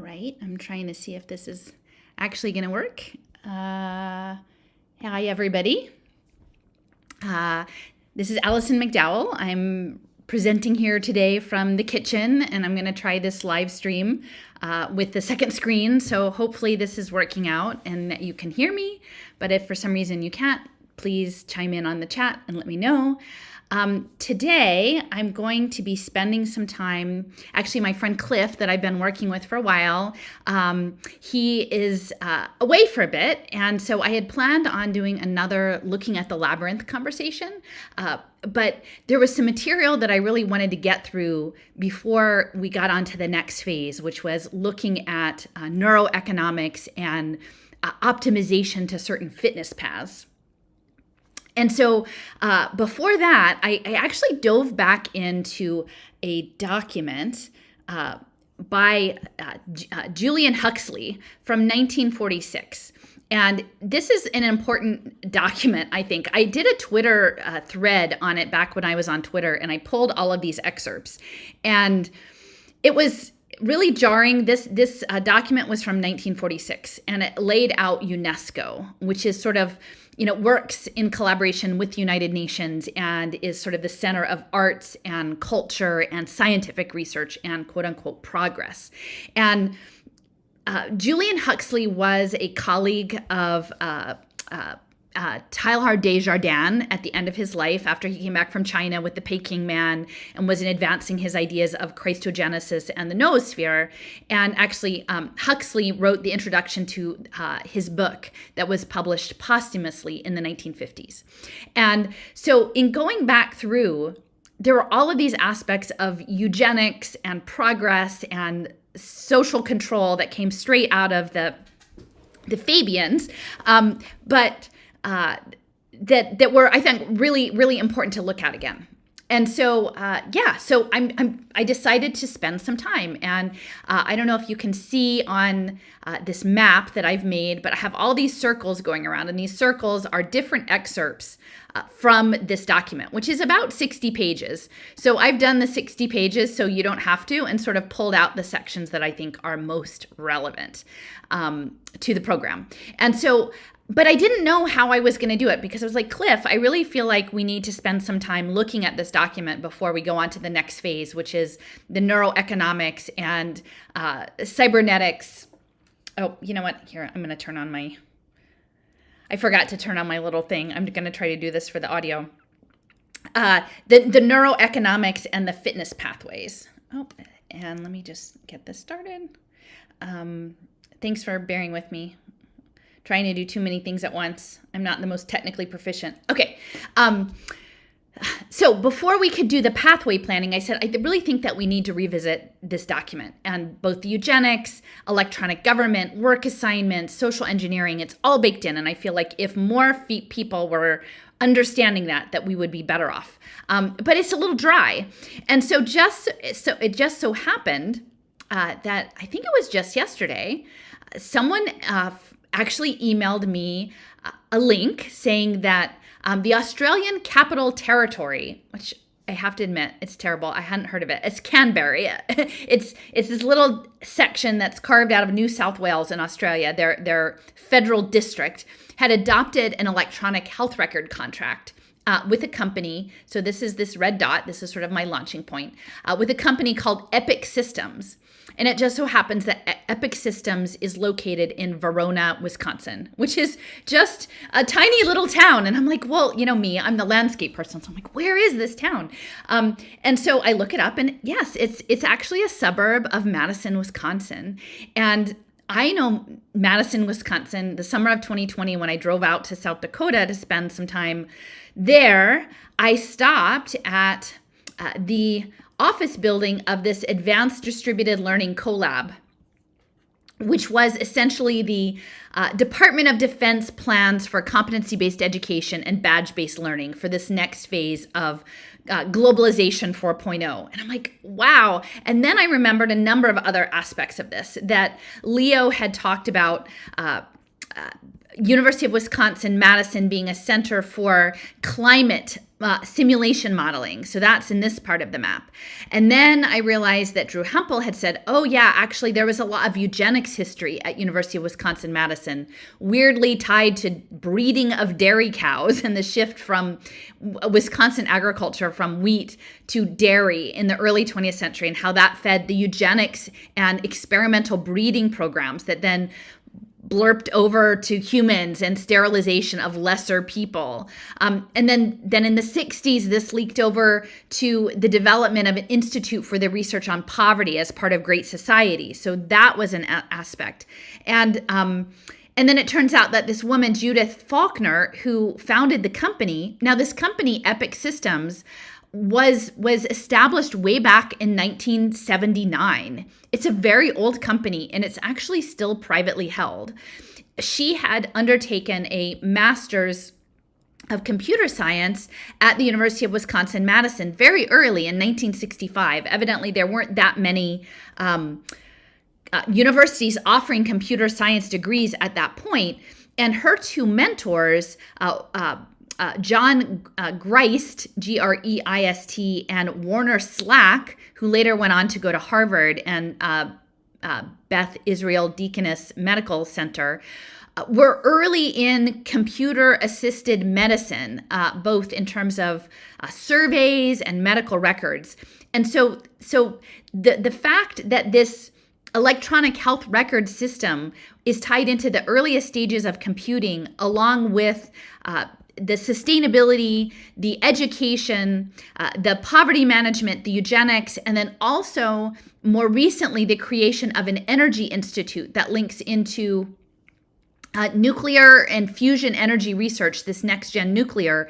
right. I'm trying to see if this is actually going to work. Hi, everybody. This is Allison McDowell. I'm presenting here today from the kitchen, and I'm going to try this live stream with the second screen. So hopefully this is working out and that you can hear me. But if for some reason you can't, please chime in on the chat and let me know. Today, I'm going to be spending some time, actually my friend Cliff that I've been working with for a while, he is away for a bit. And so I had planned on doing another looking at the labyrinth conversation, but there was some material that I really wanted to get through before we got on to the next phase, which was looking at neuroeconomics and optimization to certain fitness paths. And so before that, I actually dove back into a document by Julian Huxley from 1946. And this is an important document, I think. I did a Twitter thread on it back when I was on Twitter, and I pulled all of these excerpts. And it was really jarring. This document was from 1946, and it laid out UNESCO, which is sort of, works in collaboration with the United Nations and is sort of the center of arts and culture and scientific research and quote unquote progress. And Julian Huxley was a colleague of Teilhard de Chardin at the end of his life after he came back from China with the Peking Man and was advancing his ideas of Christogenesis and the noosphere. And actually, Huxley wrote the introduction to his book that was published posthumously in the 1950s. And so in going back through, there were all of these aspects of eugenics and progress and social control that came straight out of the Fabians, but that were, I think, really, really important to look at again. And so, so I decided to spend some time, and I don't know if you can see on this map that I've made, but I have all these circles going around, and these circles are different excerpts from this document, which is about 60 pages. So I've done the 60 pages so you don't have to, and sort of pulled out the sections that I think are most relevant to the program. And so, but I didn't know how I was going to do it because I was like, Cliff, I really feel like we need to spend some time looking at this document before we go on to the next phase, which is the neuroeconomics and cybernetics. Oh, you know what? Here, I'm going to turn on I forgot to turn on my little thing. I'm going to try to do this for the audio. The neuroeconomics and the fitness pathways. Oh, and let me just get this started. Thanks for bearing with me. Trying to do too many things at once. I'm not the most technically proficient. Okay. So before we could do the pathway planning, I said, I really think that we need to revisit this document and both the eugenics, electronic government, work assignments, social engineering, it's all baked in. And I feel like if more people were understanding that we would be better off. But it's a little dry. And so it just so happened that I think it was just yesterday, someone actually emailed me a link saying that the Australian Capital Territory, which I have to admit, it's terrible. I hadn't heard of it. It's Canberra. It's this little section that's carved out of New South Wales in Australia. Their federal district had adopted an electronic health record contract with a company. So this is this red dot. This is sort of my launching point with a company called Epic Systems. And it just so happens that Epic Systems is located in Verona, Wisconsin, which is just a tiny little town. And I'm like, well, me, I'm the landscape person. So I'm like, where is this town? And so I look it up, and yes, it's actually a suburb of Madison, Wisconsin. And I know Madison, Wisconsin, the summer of 2020, when I drove out to South Dakota to spend some time there, I stopped at the office building of this advanced distributed learning collab, which was essentially the Department of Defense plans for competency-based education and badge-based learning for this next phase of globalization 4.0. And I'm like, wow. And then I remembered a number of other aspects of this that Leo had talked about, University of Wisconsin Madison being a center for climate simulation modeling. So that's in this part of the map. And then I realized that Drew Hempel had said, oh yeah, actually there was a lot of eugenics history at University of Wisconsin Madison, weirdly tied to breeding of dairy cows and the shift from Wisconsin agriculture from wheat to dairy in the early 20th century, and how that fed the eugenics and experimental breeding programs that then blurped over to humans and sterilization of lesser people. And then in the 60s, this leaked over to the development of an institute for the research on poverty as part of Great Society. So that was an aspect. And then it turns out that this woman, Judith Faulkner, who founded the company, now this company, Epic Systems, was established way back in 1979. It's a very old company, and it's actually still privately held. She had undertaken a master's of computer science at the University of Wisconsin Madison very early in 1965. Evidently, there weren't that many universities offering computer science degrees at that point. And her two mentors, John Greist, Greist, and Warner Slack, who later went on to go to Harvard and Beth Israel Deaconess Medical Center, were early in computer-assisted medicine, both in terms of surveys and medical records. And so the fact that this electronic health record system is tied into the earliest stages of computing, along with the sustainability, the education, the poverty management, the eugenics, and then also more recently the creation of an energy institute that links into nuclear and fusion energy research, this next-gen nuclear,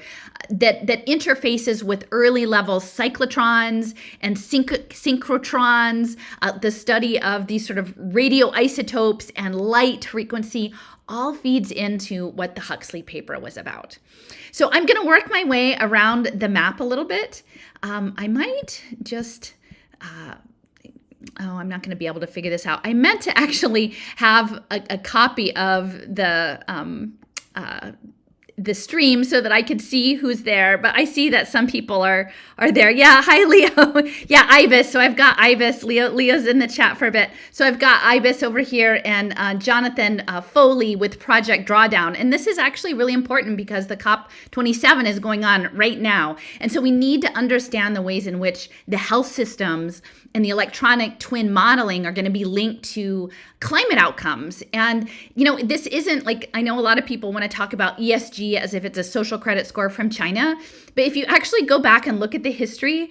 that interfaces with early level cyclotrons and synchrotrons, the study of these sort of radioisotopes and light frequency, all feeds into what the Huxley paper was about. So I'm going to work my way around the map a little bit. I might just... I'm not going to be able to figure this out. I meant to actually have a copy of the stream so that I could see who's there, but I see that some people are there. Yeah, hi Leo. Yeah, Ibis. So I've got Ibis. Leo's in the chat for a bit. So I've got Ibis over here and Jonathan Foley with Project Drawdown. And this is actually really important because the COP27 is going on right now. And so we need to understand the ways in which the health systems and the electronic twin modeling are going to be linked to climate outcomes. And, this isn't like, I know a lot of people want to talk about ESG as if it's a social credit score from China. But if you actually go back and look at the history,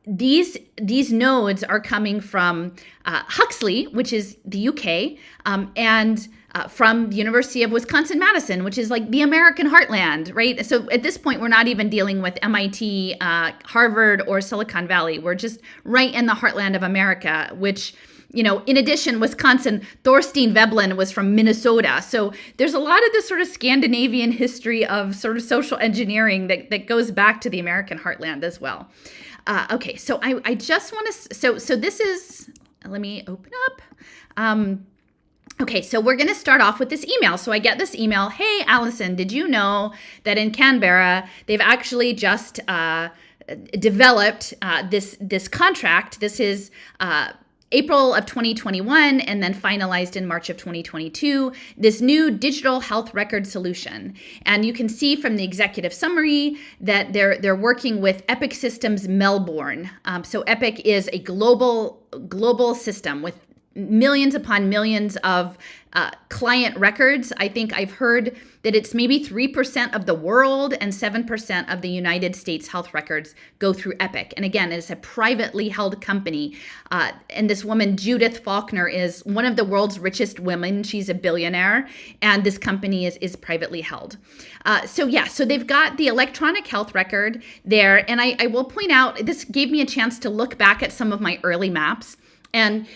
these nodes are coming from Huxley, which is the UK, and from the University of Wisconsin Madison, which is like the American heartland, right? So at this point, we're not even dealing with MIT, Harvard, or Silicon Valley. We're just right in the heartland of America, which, in addition, Wisconsin, Thorstein Veblen was from Minnesota. So there's a lot of this sort of Scandinavian history of sort of social engineering that goes back to the American heartland as well. Okay, so I just want to, so this is, let me open up. Okay, so we're going to start off with this email. So I get this email, hey, Allison, did you know that in Canberra, they've actually just developed this contract. This is April of 2021 and then finalized in March of 2022, this new digital health record solution. And you can see from the executive summary that they're working with Epic Systems Melbourne. So Epic is a global system with millions upon millions of client records. I think I've heard that it's maybe 3% of the world and 7% of the United States health records go through Epic. And again, it's a privately held company. And this woman, Judith Faulkner, is one of the world's richest women. She's a billionaire. And this company is privately held. So they've got the electronic health record there. And I will point out, this gave me a chance to look back at some of my early maps. And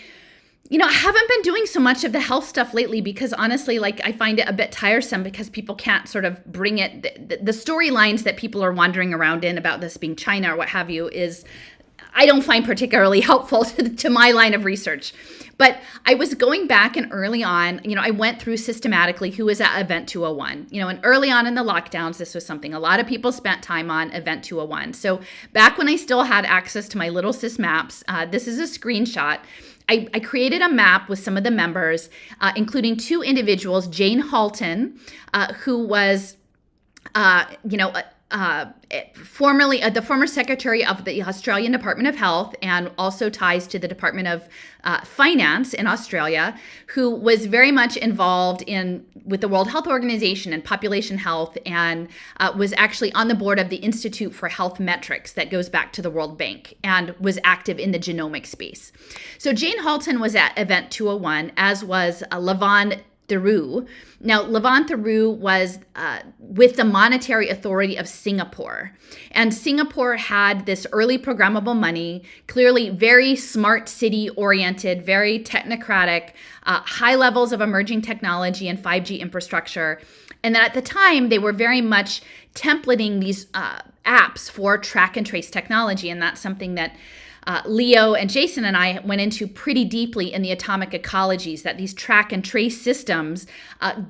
I haven't been doing so much of the health stuff lately because honestly, I find it a bit tiresome because people can't sort of bring it. The storylines that people are wandering around in about this being China or what have you is I don't find particularly helpful to my line of research. But I was going back, and early on, I went through systematically who was at Event 201. And early on in the lockdowns, this was something a lot of people spent time on, Event 201. So back when I still had access to my little sys maps, this is a screenshot. I created a map with some of the members, including two individuals, Jane Halton, who was, formerly the former secretary of the Australian Department of Health, and also ties to the Department of Finance in Australia, who was very much involved with the World Health Organization and population health, and was actually on the board of the Institute for Health Metrics that goes back to the World Bank, and was active in the genomic space. So Jane Halton was at Event 201, as was Levon Theroux. Now, Levon Theroux was with the Monetary Authority of Singapore. And Singapore had this early programmable money, clearly very smart city oriented, very technocratic, high levels of emerging technology and 5G infrastructure. And then at the time, they were very much templating these apps for track and trace technology. And that's something that Leo and Jason and I went into pretty deeply in the atomic ecologies, that these track and trace systems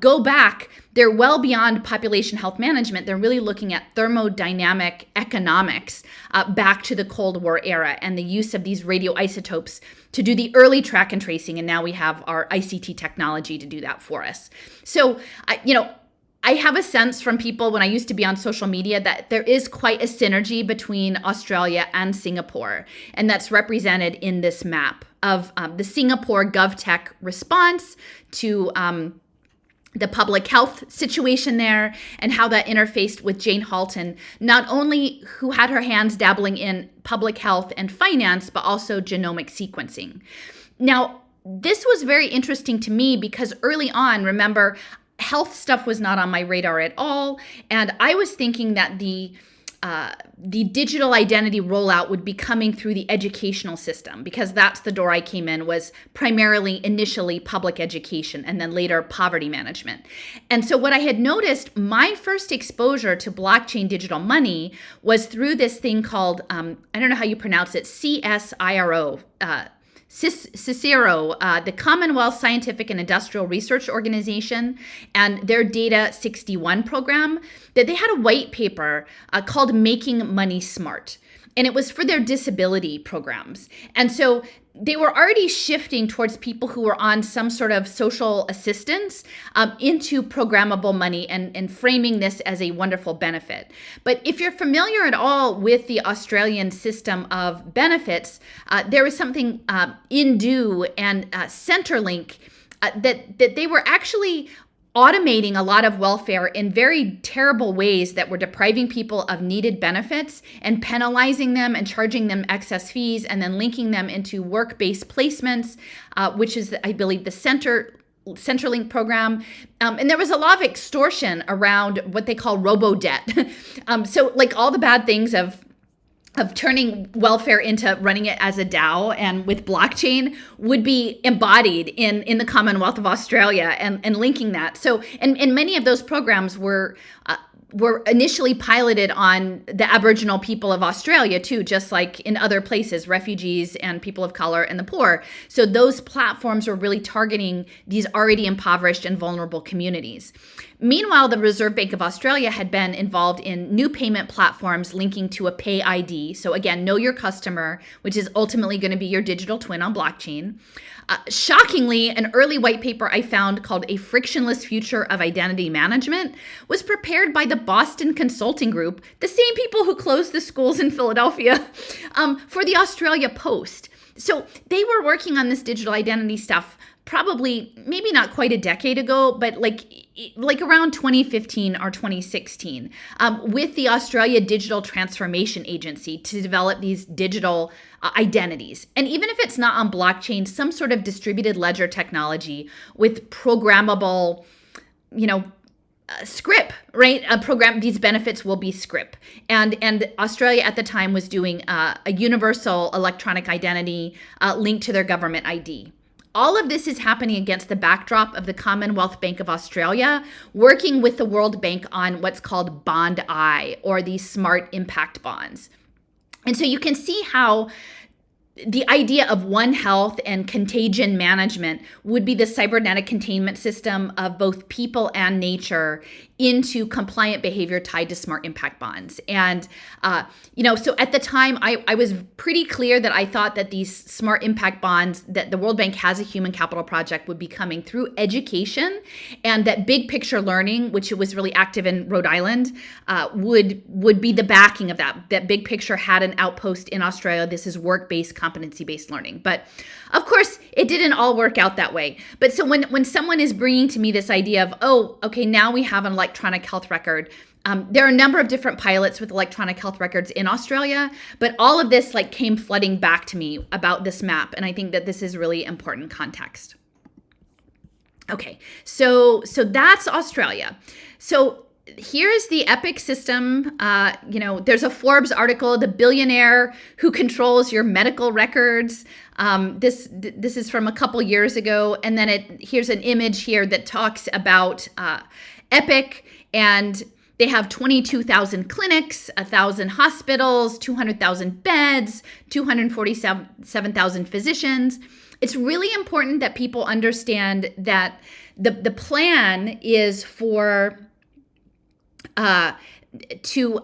go back. They're well beyond population health management. They're really looking at thermodynamic economics back to the Cold War era, and the use of these radioisotopes to do the early track and tracing. And now we have our ICT technology to do that for us. So, I have a sense from people when I used to be on social media that there is quite a synergy between Australia and Singapore, and that's represented in this map of the Singapore GovTech response to the public health situation there, and how that interfaced with Jane Halton, not only who had her hands dabbling in public health and finance, but also genomic sequencing. Now, this was very interesting to me because early on, remember, health stuff was not on my radar at all. And I was thinking that the digital identity rollout would be coming through the educational system, because that's the door I came in, was primarily initially public education and then later poverty management. And so what I had noticed, my first exposure to blockchain digital money was through this thing called, I don't know how you pronounce it, CSIRO, Cicero, the Commonwealth Scientific and Industrial Research Organization, and their Data 61 program, that they had a white paper called Making Money Smart. And it was for their disability programs. And so they were already shifting towards people who were on some sort of social assistance into programmable money, and framing this as a wonderful benefit. But if you're familiar at all with the Australian system of benefits, there was something Indue and Centrelink that they were actually automating a lot of welfare in very terrible ways that were depriving people of needed benefits and penalizing them and charging them excess fees, and then linking them into work-based placements, which is, I believe, the Centrelink program. And there was a lot of extortion around what they call robo-debt. So like all the bad things of turning welfare into running it as a DAO and with blockchain would be embodied in the Commonwealth of Australia, and linking that. So, and many of those programs were initially piloted on the Aboriginal people of Australia too, just like in other places, refugees and people of color and the poor. So those platforms were really targeting these already impoverished and vulnerable communities. Meanwhile, the Reserve Bank of Australia had been involved in new payment platforms linking to a Pay ID. So again, know your customer, which is ultimately going to be your digital twin on blockchain. Shockingly, an early white paper I found called A Frictionless Future of Identity Management was prepared by the Boston Consulting Group, the same people who closed the schools in Philadelphia, for the Australia Post. So they were working on this digital identity stuff probably, maybe not quite a decade ago, but like around 2015 or 2016, with the Australia Digital Transformation Agency to develop these digital identities. And even if it's not on blockchain, some sort of distributed ledger technology with programmable, script, right? A program, these benefits will be script. And Australia at the time was doing a universal electronic identity linked to their government ID. All of this is happening against the backdrop of the Commonwealth Bank of Australia working with the World Bank on what's called Bond I, or these smart impact bonds. And so you can see how the idea of One Health and contagion management would be the cybernetic containment system of both people and nature into compliant behavior tied to smart impact bonds. And, so at the time, I was pretty clear that I thought that these smart impact bonds that the World Bank has a human capital project would be coming through education, and that big picture learning, which was really active in Rhode Island, would be the backing of that. That big picture had an outpost in Australia. This is work-based, competency-based learning. But of course, it didn't all work out that way. But so when someone is bringing to me this idea of, oh, okay, now we have an electronic health record. There are a number of different pilots with electronic health records in Australia, but all of this came flooding back to me about this map. And I think that this is really important context. Okay, so that's Australia. So here's the EPIC system. There's a Forbes article, "The Billionaire Who Controls Your Medical Records." This is from a couple years ago. And then here's an image here that talks about EPIC, and they have 22,000 clinics, 1,000 hospitals, 200,000 beds, 247,000 physicians. It's really important that people understand that the plan is for to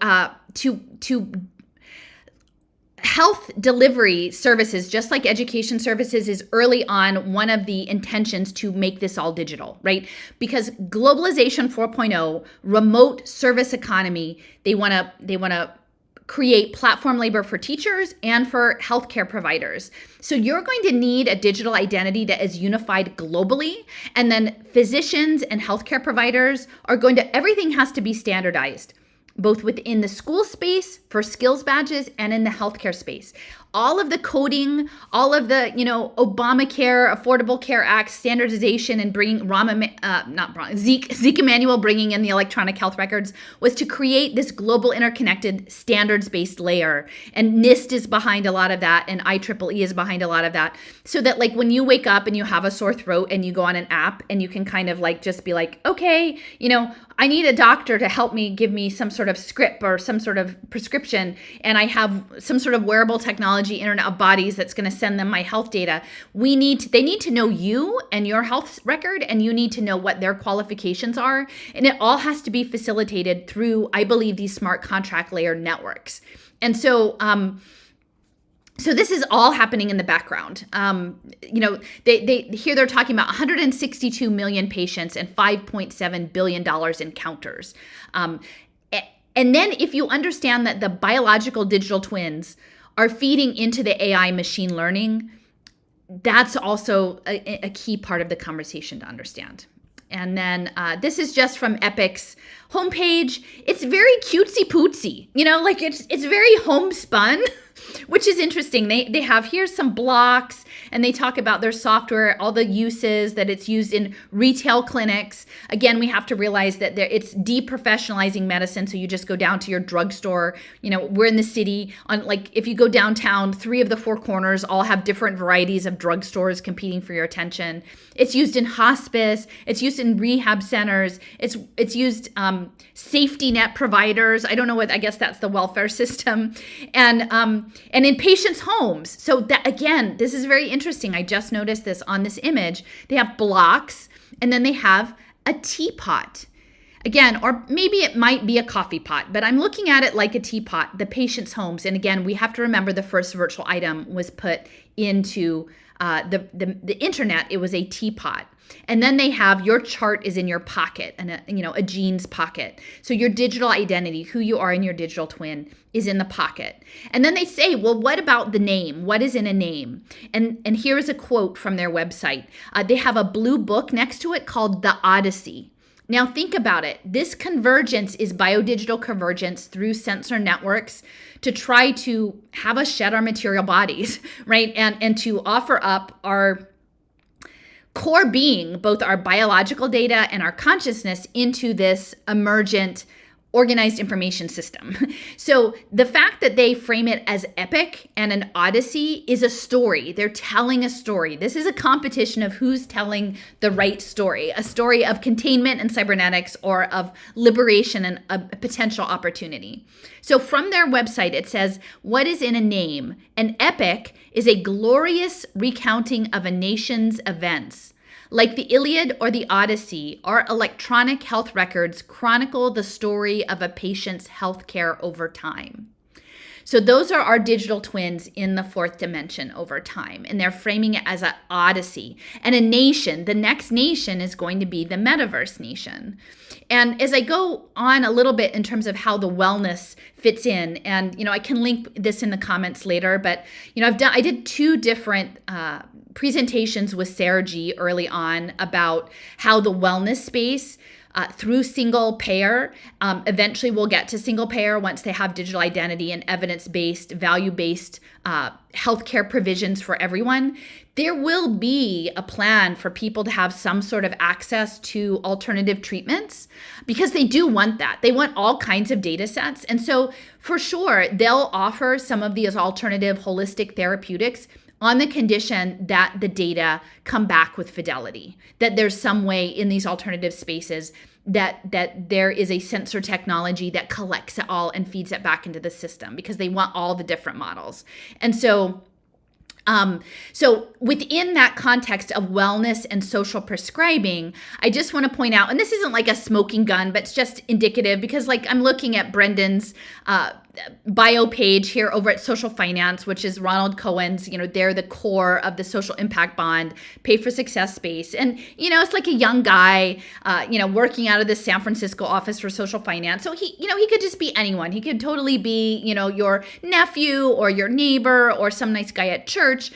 health delivery services, just like education services, is early on one of the intentions to make this all digital, right? Because globalization 4.0, remote service economy, they want to create platform labor for teachers and for healthcare providers. So you're going to need a digital identity that is unified globally. And then physicians and healthcare providers everything has to be standardized, both within the school space for skills badges and in the healthcare space. All of the coding, all of the, Obamacare, Affordable Care Act standardization, and bringing Zeke Emanuel bringing in the electronic health records was to create this global interconnected standards-based layer. And NIST is behind a lot of that, and IEEE is behind a lot of that. So that when you wake up and you have a sore throat and you go on an app and you can kind of just be okay, I need a doctor to help me give me some sort of script or some sort of prescription, and I have some sort of wearable technology, Internet of Bodies, that's going to send them my health data. They need to know you and your health record, and you need to know what their qualifications are. And it all has to be facilitated through, I believe, these smart contract layer networks. And so, so this is all happening in the background. They're talking about 162 million patients and $5.7 billion in counters. And then if you understand that the biological digital twins are feeding into the AI machine learning, that's also a key part of the conversation to understand. And then this is just from EPIC's homepage. It's very cutesy pootsy, it's very homespun, which is interesting. They have, here's some blocks, and they talk about their software, all the uses that it's used in retail clinics. Again, we have to realize that it's deprofessionalizing medicine. So you just go down to your drugstore. We're in the city. If you go downtown, 3 of the 4 corners all have different varieties of drugstores competing for your attention. It's used in hospice. It's used in rehab centers. It's used safety net providers. I don't know I guess that's the welfare system, and in patients' homes. So that, again, this is very interesting. I just noticed this on this image. They have blocks, and then they have a teapot. Again, or maybe it might be a coffee pot, but I'm looking at it like a teapot, the patient's homes. And again, we have to remember the first virtual item was put into the internet. It was a teapot. And then they have your chart is in your pocket, and a jeans pocket. So your digital identity, who you are in your digital twin, is in the pocket. And then they say, well, what about the name? What is in a name? And here is a quote from their website. They have a blue book next to it called The Odyssey. Now think about it. This convergence is biodigital convergence through sensor networks to try to have us shed our material bodies, right? And to offer up our core being, both our biological data and our consciousness, into this emergent organized information system. So the fact that they frame it as epic and an odyssey is a story. They're telling a story. This is a competition of who's telling the right story, a story of containment and cybernetics, or of liberation and a potential opportunity. So from their website, it says, what is in a name? An epic is a glorious recounting of a nation's events. Like the Iliad or the Odyssey, our electronic health records chronicle the story of a patient's healthcare over time. So those are our digital twins in the fourth dimension over time. And they're framing it as an odyssey. And a nation, the next nation is going to be the metaverse nation. And as I go on a little bit in terms of how the wellness fits in, and, I can link this in the comments later, but, I did two different presentations with Sarah G early on about how the wellness space through single payer, eventually we'll get to single payer once they have digital identity and evidence-based, value-based healthcare provisions for everyone. There will be a plan for people to have some sort of access to alternative treatments, because they do want that. They want all kinds of data sets. And so for sure, they'll offer some of these alternative holistic therapeutics on the condition that the data come back with fidelity, that there's some way in these alternative spaces that there is a sensor technology that collects it all and feeds it back into the system, because they want all the different models. And so within that context of wellness and social prescribing, I just want to point out, and this isn't like a smoking gun, but it's just indicative, because I'm looking at Brendan's bio page here over at Social Finance, which is Ronald Cohen's, they're the core of the social impact bond, pay for success space. And, it's like a young guy, working out of the San Francisco office for Social Finance. So he could just be anyone. He could totally be, your nephew or your neighbor or some nice guy at church.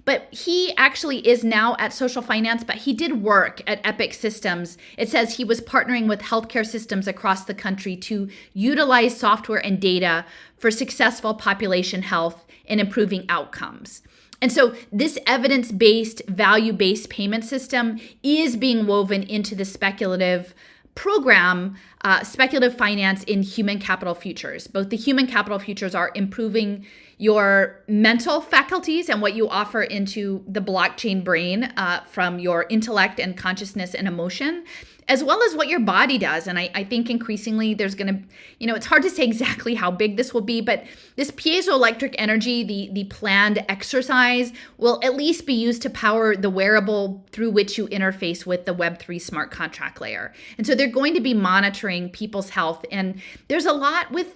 But he actually is now at Social Finance, but he did work at Epic Systems. It says he was partnering with healthcare systems across the country to utilize software and data for successful population health and improving outcomes. And so this evidence-based, value-based payment system is being woven into the speculative program, speculative finance in human capital futures. Both the human capital futures are improving your mental faculties and what you offer into the blockchain brain from your intellect and consciousness and emotion, as well as what your body does. And I think increasingly there's going to, it's hard to say exactly how big this will be, but this piezoelectric energy, the planned exercise, will at least be used to power the wearable through which you interface with the Web3 smart contract layer. And so they're going to be monitoring people's health. And there's a lot with,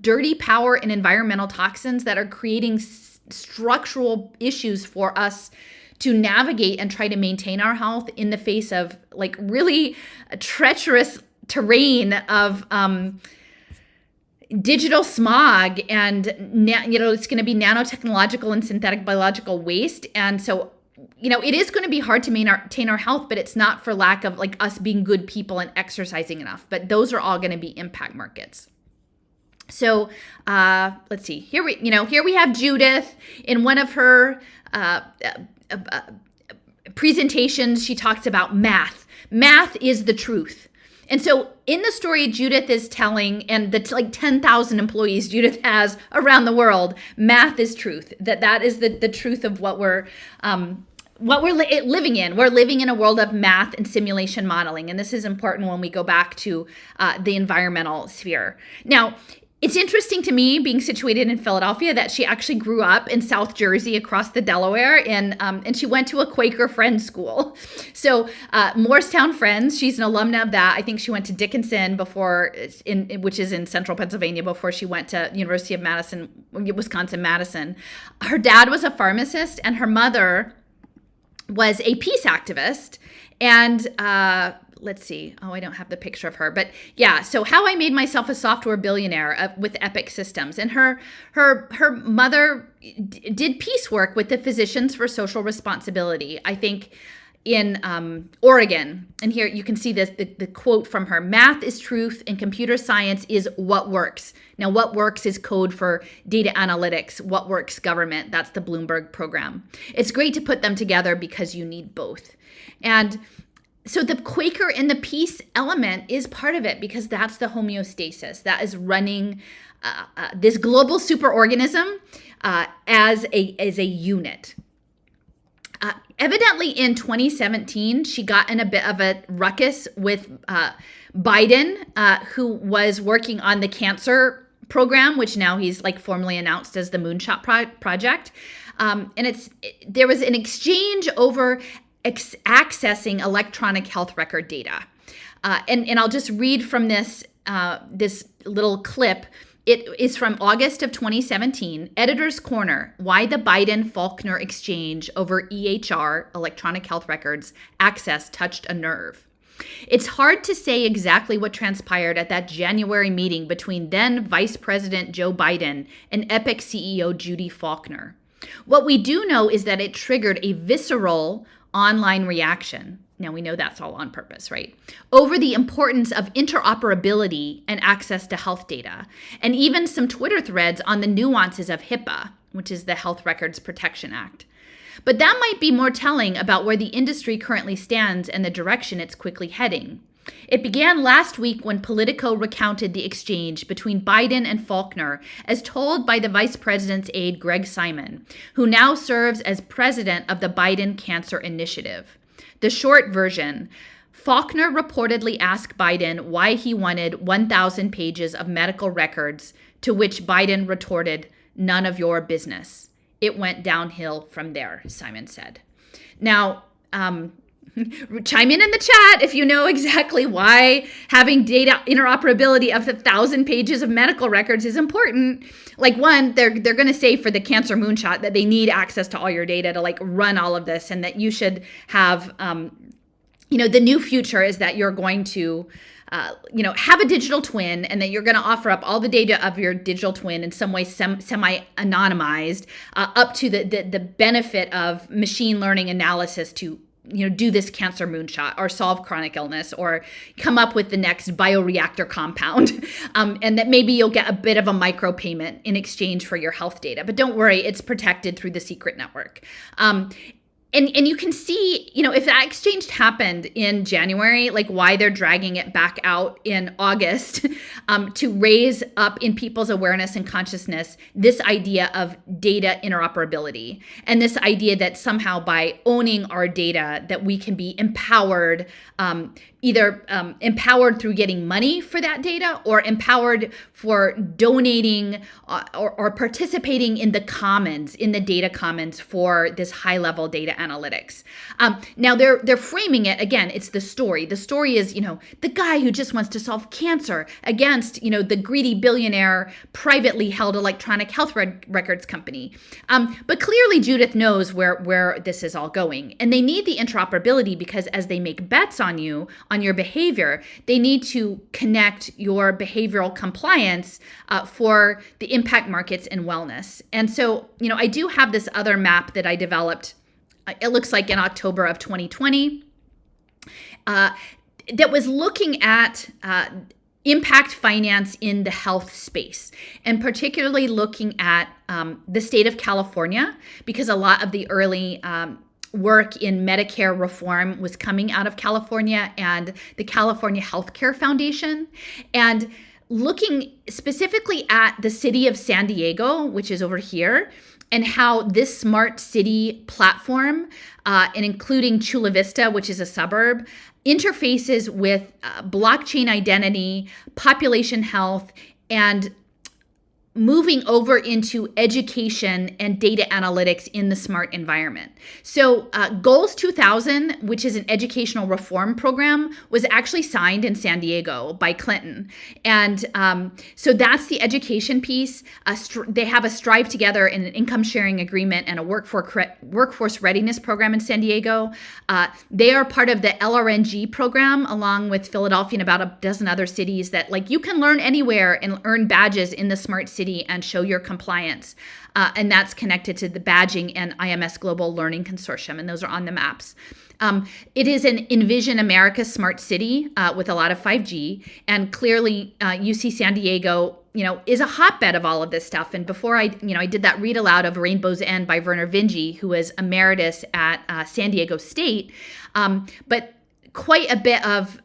dirty power and environmental toxins that are creating structural issues for us to navigate and try to maintain our health in the face of really treacherous terrain of digital smog, and it's going to be nanotechnological and synthetic biological waste. And so it is going to be hard to maintain our health, but it's not for lack of us being good people and exercising enough. But those are all going to be impact markets. So let's see. Here we have Judith in one of her presentations. She talks about math. Math is the truth. And so in the story Judith is telling, and the 10,000 employees Judith has around the world, math is truth. That is the truth of what we're living in. We're living in a world of math and simulation modeling. And this is important when we go back to the environmental sphere. Now, it's interesting to me, being situated in Philadelphia, that she actually grew up in South Jersey across the Delaware, and she went to a Quaker Friends school. So Morristown Friends, she's an alumna of that. I think she went to Dickinson which is in central Pennsylvania, before she went to University of Wisconsin Madison. Her dad was a pharmacist, and her mother was a peace activist. And let's see. Oh, I don't have the picture of her, but yeah. So how I made myself a software billionaire with Epic Systems, and her mother did peace work with the Physicians for Social Responsibility, I think, in Oregon. And here you can see this, the quote from her: "Math is truth and computer science is what works." Now, what works is code for data analytics. What works government. That's the Bloomberg program. It's great to put them together because you need both. And So the Quaker in the peace element is part of it, because that's the homeostasis that is running this global superorganism as a unit. Evidently in 2017, she got in a bit of a ruckus with Biden, who was working on the cancer program, which now he's like formally announced as the Moonshot Project. And there was an exchange over accessing electronic health record data. And I'll just read from this little clip. It is from August of 2017, Editor's Corner, Why the Biden-Faulkner Exchange over EHR, electronic health records, access touched a nerve. It's hard to say exactly what transpired at that January meeting between then Vice President Joe Biden and Epic CEO Judy Faulkner. What we do know is that it triggered a visceral online reaction. Now, we know that's all on purpose, right? Over the importance of interoperability and access to health data, and even some Twitter threads on the nuances of HIPAA, which is the Health Records Protection Act. But that might be more telling about where the industry currently stands and the direction it's quickly heading. It began last week when Politico recounted the exchange between Biden and Faulkner, as told by the vice president's aide Greg Simon, who now serves as president of the Biden Cancer Initiative. The short version: Faulkner reportedly asked Biden why he wanted 1,000 pages of medical records, to which Biden retorted, "None of your business." It went downhill from there, Simon said. Now, chime in the chat if you know exactly why having data interoperability of 1,000 pages of medical records is important. Like, one, they're going to say for the cancer moonshot that they need access to all your data to like run all of this, and that you should have, the new future is that you're going to have a digital twin, and that you're going to offer up all the data of your digital twin in some way semi-anonymized, up to the benefit of machine learning analysis to do this cancer moonshot or solve chronic illness or come up with the next bioreactor compound. And that maybe you'll get a bit of a micropayment in exchange for your health data. But don't worry, it's protected through the secret network. And you can see, if that exchange happened in January, like why they're dragging it back out in August to raise up in people's awareness and consciousness this idea of data interoperability, and this idea that somehow by owning our data that we can be empowered, either empowered through getting money for that data, or empowered for donating or participating in the commons, in the data commons for this high-level data analytics. Now they're framing it, again, it's the story. The story is, the guy who just wants to solve cancer against, the greedy billionaire privately held electronic health records company. But clearly Judith knows where this is all going. And they need the interoperability because as they make bets on you, on your behavior, they need to connect your behavioral compliance for the impact markets and wellness. And so, I do have this other map that I developed, it looks like in October of 2020, that was looking at impact finance in the health space, and particularly looking at the state of California, because a lot of the early work in Medicare reform was coming out of California and the California Healthcare Foundation, and looking specifically at the city of San Diego, which is over here, and how this smart city platform, and including Chula Vista, which is a suburb, interfaces with blockchain identity, population health, and moving over into education and data analytics in the smart environment. So Goals 2000, which is an educational reform program, was actually signed in San Diego by Clinton. And so that's the education piece. They have a Strive Together and an income sharing agreement and a workforce readiness program in San Diego. They are part of the LRNG program, along with Philadelphia and about a dozen other cities, that like you can learn anywhere and earn badges in the smart city and show your compliance. And that's connected to the badging and IMS Global Learning Consortium, and those are on the maps. It is an Envision America smart city with a lot of 5G, and clearly UC San Diego, is a hotbed of all of this stuff. And before I did that read aloud of Rainbow's End by Werner Vinge, who was emeritus at San Diego State, but quite a bit of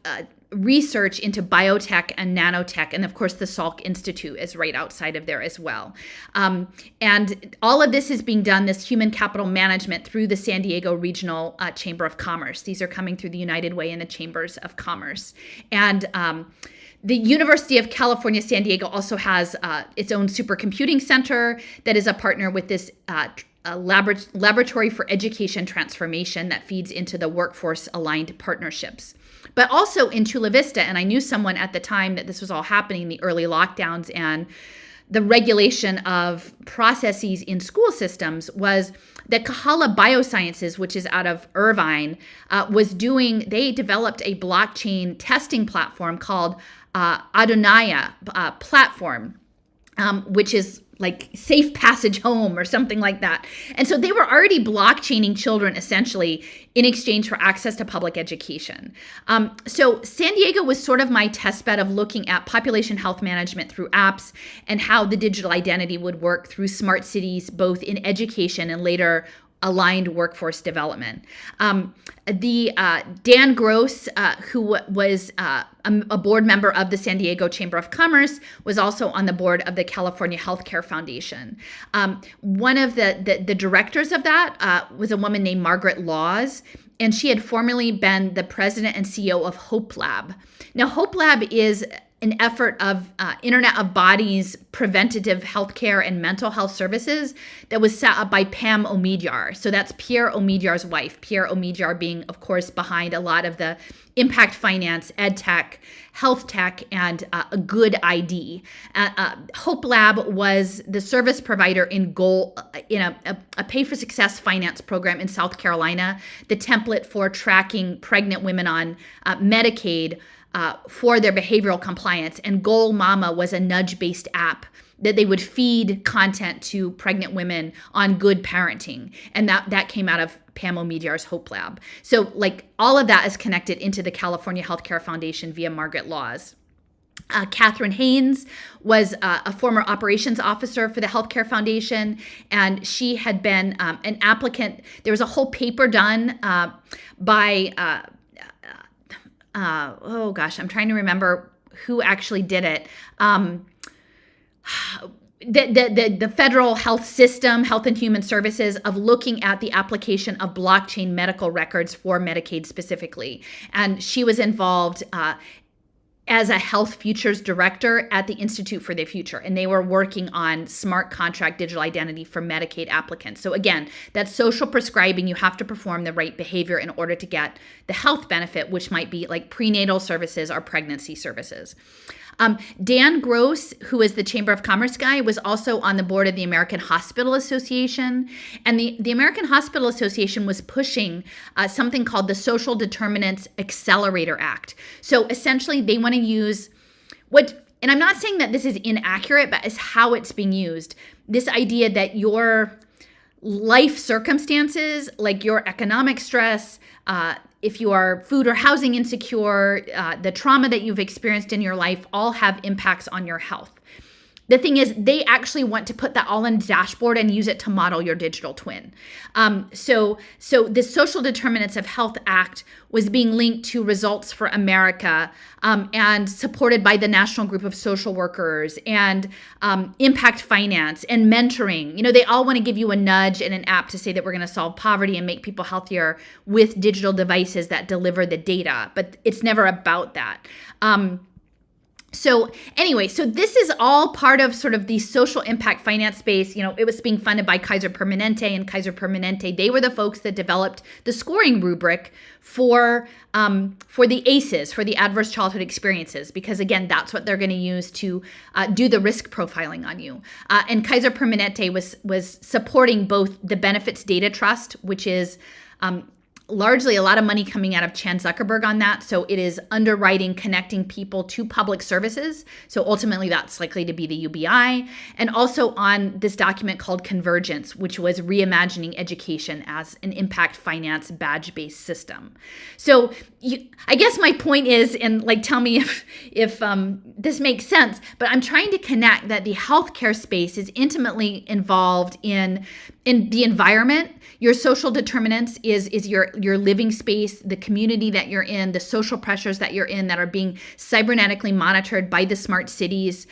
research into biotech and nanotech. And of course, the Salk Institute is right outside of there as well. And all of this is being done, this human capital management, through the San Diego Regional Chamber of Commerce. These are coming through the United Way and the Chambers of Commerce. And the University of California, San Diego also has its own supercomputing center that is a partner with this laboratory for education transformation that feeds into the workforce aligned partnerships. But also in Chula Vista, and I knew someone at the time that this was all happening, the early lockdowns and the regulation of processes in school systems, was that Kahala Biosciences, which is out of Irvine, they developed a blockchain testing platform called Adonaya platform, which is like Safe Passage Home or something like that. And so they were already blockchaining children essentially in exchange for access to public education. So San Diego was sort of my test bed of looking at population health management through apps and how the digital identity would work through smart cities, both in education and later aligned workforce development. Dan Gross, who was a board member of the San Diego Chamber of Commerce, was also on the board of the California Healthcare Foundation. One of the directors of that was a woman named Margaret Laws, and she had formerly been the president and CEO of Hope Lab. Now, Hope Lab is an effort of Internet of Bodies, preventative healthcare and mental health services that was set up by Pam Omidyar. So that's Pierre Omidyar's wife, Pierre Omidyar being, of course, behind a lot of the impact finance, ed tech, health tech, and a good ID. Hope Lab was the service provider in a pay for success finance program in South Carolina, the template for tracking pregnant women on Medicaid for their behavioral compliance. And Goal Mama was a nudge-based app that they would feed content to pregnant women on good parenting. And that came out of Pam Omidyar's Hope Lab. So like all of that is connected into the California Healthcare Foundation via Margaret Laws. Catherine Haynes was a former operations officer for the Healthcare Foundation, and she had been an applicant. There was a whole paper done by I'm trying to remember who actually did it. The federal health system, Health and Human Services, of looking at the application of blockchain medical records for Medicaid specifically. And she was involved as a health futures director at the Institute for the Future. And they were working on smart contract digital identity for Medicaid applicants. So again, that's social prescribing. You have to perform the right behavior in order to get the health benefit, which might be like prenatal services or pregnancy services. Dan Gross, who is the Chamber of Commerce guy, was also on the board of the American Hospital Association. And the American Hospital Association was pushing something called the Social Determinants Accelerator Act. So essentially, they want to use and I'm not saying that this is inaccurate, but it's how it's being used. This idea that your life circumstances, like your economic stress, if you are food or housing insecure, the trauma that you've experienced in your life all have impacts on your health. The thing is, they actually want to put that all in a dashboard and use it to model your digital twin. So the Social Determinants of Health Act was being linked to Results for America and supported by the National Group of Social Workers and Impact Finance and mentoring. You know, they all want to give you a nudge and an app to say that we're going to solve poverty and make people healthier with digital devices that deliver the data, but it's never about that. So anyway, so this is all part of sort of the social impact finance space. You know, it was being funded by Kaiser Permanente, and Kaiser Permanente, they were the folks that developed the scoring rubric for the ACEs, for the adverse childhood experiences, because again, that's what they're going to use to do the risk profiling on you. And Kaiser Permanente was supporting both the Benefits Data Trust, which is largely a lot of money coming out of Chan Zuckerberg on that. So it is underwriting, connecting people to public services. So ultimately that's likely to be the UBI. And also on this document called Convergence, which was reimagining education as an impact finance badge-based system. So I guess my point is, and like tell me if this makes sense, but I'm trying to connect that the healthcare space is intimately involved in in the environment, your social determinants is your living space, the community that you're in, the social pressures that you're in that are being cybernetically monitored by the smart cities,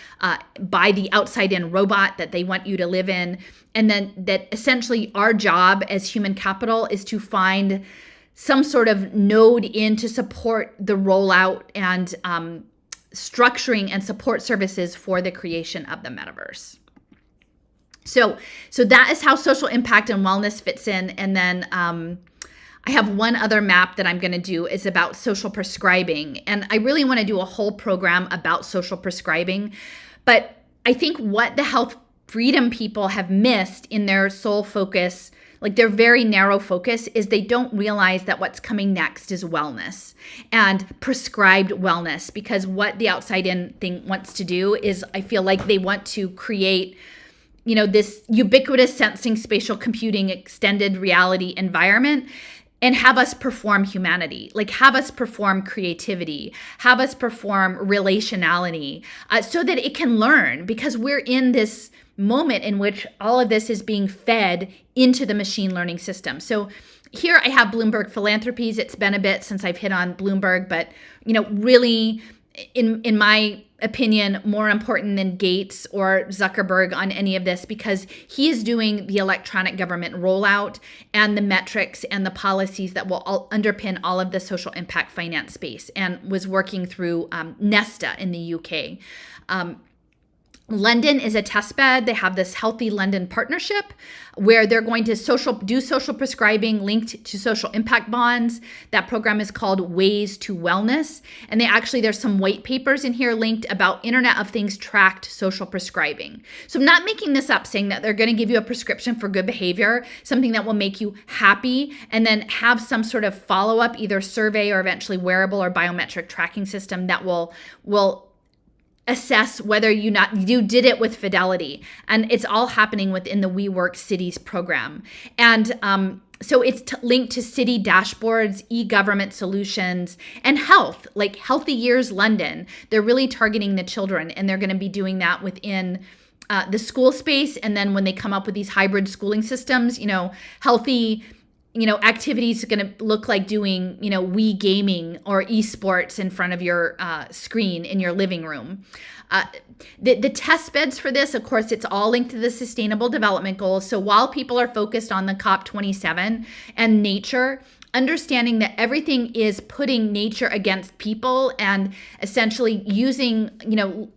by the outside-in robot that they want you to live in. And then that essentially our job as human capital is to find some sort of node in to support the rollout and structuring and support services for the creation of the metaverse. So that is how social impact and wellness fits in. And then I have one other map that I'm going to do is about social prescribing. And I really want to do a whole program about social prescribing. But I think what the health freedom people have missed in their sole focus, like their very narrow focus, is they don't realize that what's coming next is wellness and prescribed wellness. Because what the outside in thing wants to do is, I feel like they want to create this ubiquitous sensing spatial computing extended reality environment and have us perform humanity, like have us perform creativity, have us perform relationality, so that it can learn, because we're in this moment in which all of this is being fed into the machine learning system. So here I have Bloomberg Philanthropies. It's been a bit since I've hit on Bloomberg, but really, in my opinion, more important than Gates or Zuckerberg on any of this, because he is doing the electronic government rollout and the metrics and the policies that will underpin all of the social impact finance space, and was working through Nesta in the UK. London is a test bed. They have this Healthy London partnership where they're going to do social prescribing linked to social impact bonds. That program is called Ways to Wellness. And there's some white papers in here linked about Internet of Things tracked social prescribing. So I'm not making this up, saying that they're going to give you a prescription for good behavior, something that will make you happy, and then have some sort of follow-up, either survey or eventually wearable or biometric tracking system that will assess whether you did it with fidelity. And it's all happening within the WeWork Cities program. And so it's linked to city dashboards, e-government solutions, and health, like Healthy Years London. They're really targeting the children, and they're going to be doing that within the school space. And then when they come up with these hybrid schooling systems, healthy activities are going to look like doing, Wii gaming or esports in front of your screen in your living room. The test beds for this, of course, it's all linked to the Sustainable Development Goals. So while people are focused on the COP27 and nature, understanding that everything is putting nature against people and essentially using,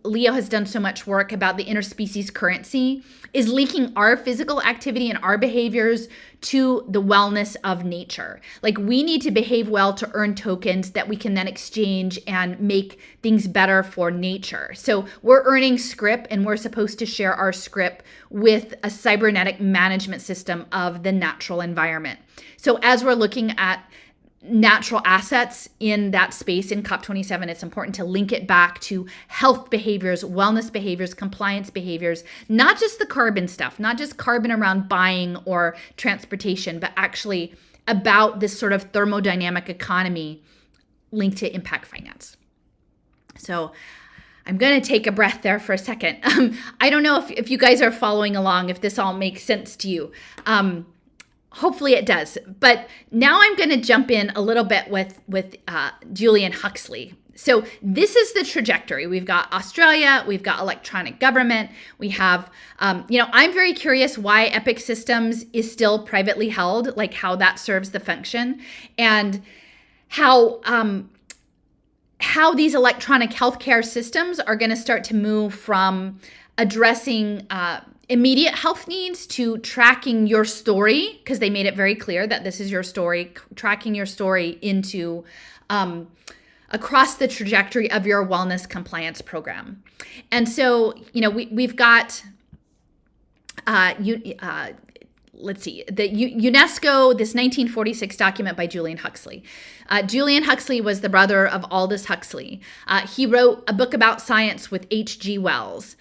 Leo has done so much work about the interspecies currency, is linking our physical activity and our behaviors to the wellness of nature. Like, we need to behave well to earn tokens that we can then exchange and make things better for nature. So we're earning script, and we're supposed to share our script with a cybernetic management system of the natural environment. So as we're looking at natural assets in that space in COP27, it's important to link it back to health behaviors, wellness behaviors, compliance behaviors, not just the carbon stuff, not just carbon around buying or transportation, but actually about this sort of thermodynamic economy linked to impact finance. So I'm going to take a breath there for a second. I don't know if you guys are following along, if this all makes sense to you. Hopefully it does. But now I'm going to jump in a little bit with Julian Huxley. So this is the trajectory. We've got Australia, we've got electronic government, we have, I'm very curious why Epic Systems is still privately held, like how that serves the function, and how these electronic healthcare systems are going to start to move from addressing immediate health needs to tracking your story, because they made it very clear that this is your story, tracking your story into across the trajectory of your wellness compliance program. And so, we've got let's see, the UNESCO, this 1946 document by Julian Huxley. Julian Huxley was the brother of Aldous Huxley. He wrote a book about science with H.G. Wells,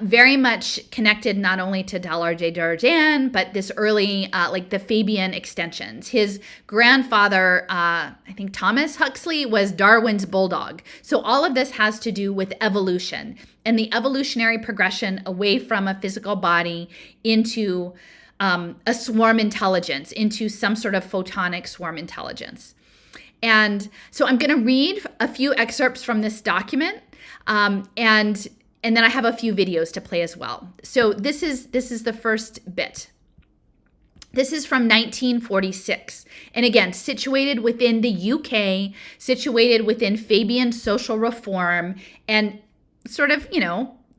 very much connected not only to Teilhard de Chardin, but this early, the Fabian extensions. His grandfather, I think Thomas Huxley, was Darwin's bulldog. So all of this has to do with evolution and the evolutionary progression away from a physical body into a swarm intelligence, into some sort of photonic swarm intelligence. And so I'm going to read a few excerpts from this document, and then I have a few videos to play as well. So this is the first bit. This is from 1946. And again, situated within the UK, situated within Fabian social reform, and sort of,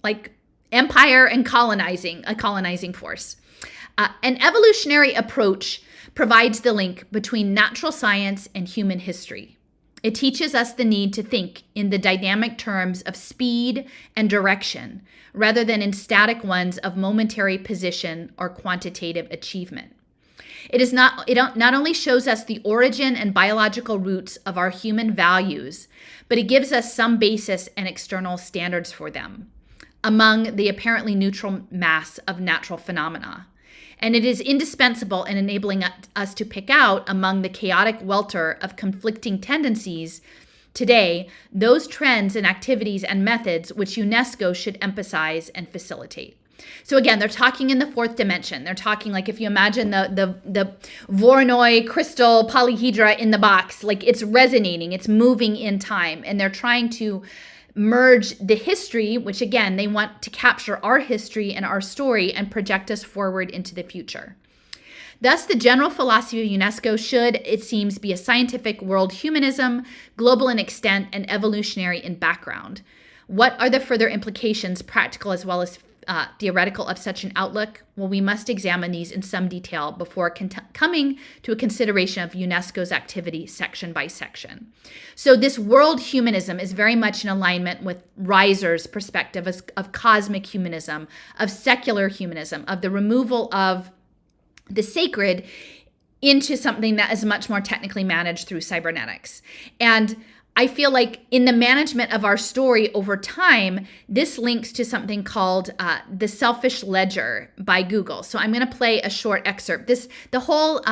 like empire and a colonizing force. An evolutionary approach provides the link between natural science and human history. It teaches us the need to think in the dynamic terms of speed and direction, rather than in static ones of momentary position or quantitative achievement. It not only shows us the origin and biological roots of our human values, but it gives us some basis and external standards for them among the apparently neutral mass of natural phenomena. And it is indispensable in enabling us to pick out, among the chaotic welter of conflicting tendencies today, those trends and activities and methods which UNESCO should emphasize and facilitate. So again, they're talking in the fourth dimension. They're talking like if you imagine the Voronoi crystal polyhedra in the box, like it's resonating, it's moving in time, and they're trying to merge the history, which again, they want to capture our history and our story and project us forward into the future. Thus, the general philosophy of UNESCO should, it seems, be a scientific world humanism, global in extent and evolutionary in background. What are the further implications, practical as well as theoretical, of such an outlook? Well, we must examine these in some detail before coming to a consideration of UNESCO's activity section by section. So this world humanism is very much in alignment with Reiser's perspective of cosmic humanism, of secular humanism, of the removal of the sacred into something that is much more technically managed through cybernetics. And I feel like in the management of our story over time, this links to something called The Selfish Ledger by Google. So I'm going to play a short excerpt. The whole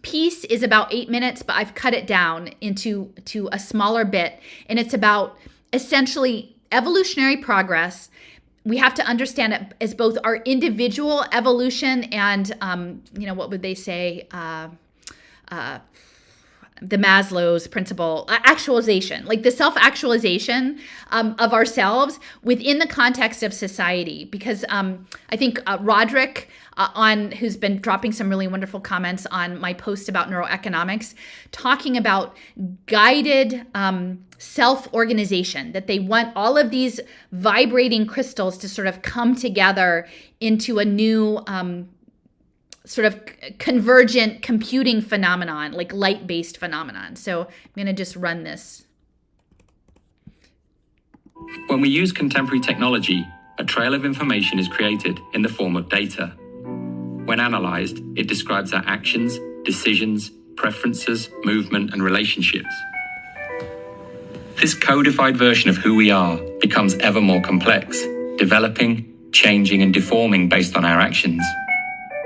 piece is about 8 minutes, but I've cut it down into a smaller bit. And it's about essentially evolutionary progress. We have to understand it as both our individual evolution and, what would they say? The Maslow's principle, actualization, like the self-actualization of ourselves within the context of society. Because I think Roderick, who's been dropping some really wonderful comments on my post about neuroeconomics, talking about guided self-organization, that they want all of these vibrating crystals to sort of come together into a new sort of convergent computing phenomenon, like light-based phenomenon. So I'm going to just run this. When we use contemporary technology, a trail of information is created in the form of data. When analyzed, it describes our actions, decisions, preferences, movement, and relationships. This codified version of who we are becomes ever more complex, developing, changing, and deforming based on our actions.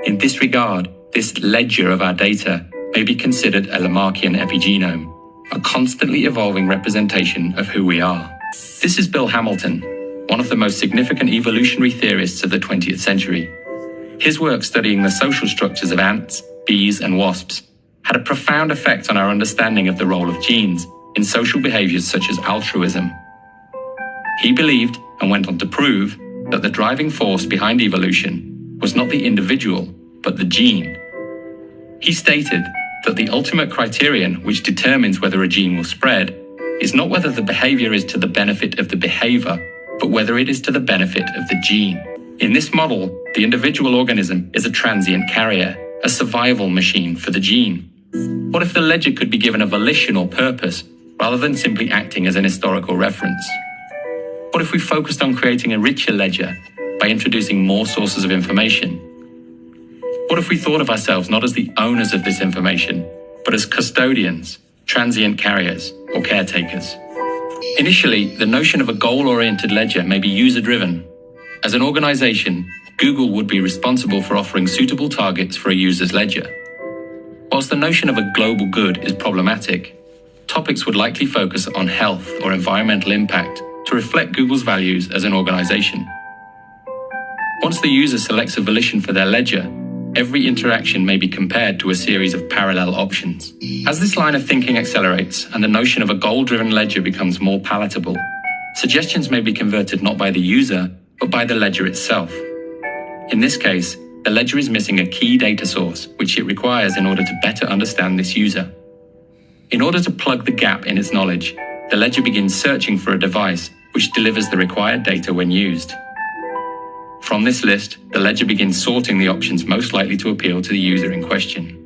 In this regard, this ledger of our data may be considered a Lamarckian epigenome, a constantly evolving representation of who we are. This is Bill Hamilton, one of the most significant evolutionary theorists of the 20th century. His work studying the social structures of ants, bees, and wasps had a profound effect on our understanding of the role of genes in social behaviors such as altruism. He believed, and went on to prove, that the driving force behind evolution was not the individual, but the gene. He stated that the ultimate criterion which determines whether a gene will spread is not whether the behavior is to the benefit of the behavior, but whether it is to the benefit of the gene. In this model, the individual organism is a transient carrier, a survival machine for the gene. What if the ledger could be given a volitional purpose rather than simply acting as an historical reference? What if we focused on creating a richer ledger by introducing more sources of information? What if we thought of ourselves not as the owners of this information, but as custodians, transient carriers, or caretakers? Initially, the notion of a goal-oriented ledger may be user-driven. As an organization, Google would be responsible for offering suitable targets for a user's ledger. Whilst the notion of a global good is problematic, topics would likely focus on health or environmental impact to reflect Google's values as an organization. Once the user selects a volition for their ledger, every interaction may be compared to a series of parallel options. As this line of thinking accelerates and the notion of a goal-driven ledger becomes more palatable, suggestions may be converted not by the user, but by the ledger itself. In this case, the ledger is missing a key data source, which it requires in order to better understand this user. In order to plug the gap in its knowledge, the ledger begins searching for a device which delivers the required data when used. From this list, the ledger begins sorting the options most likely to appeal to the user in question.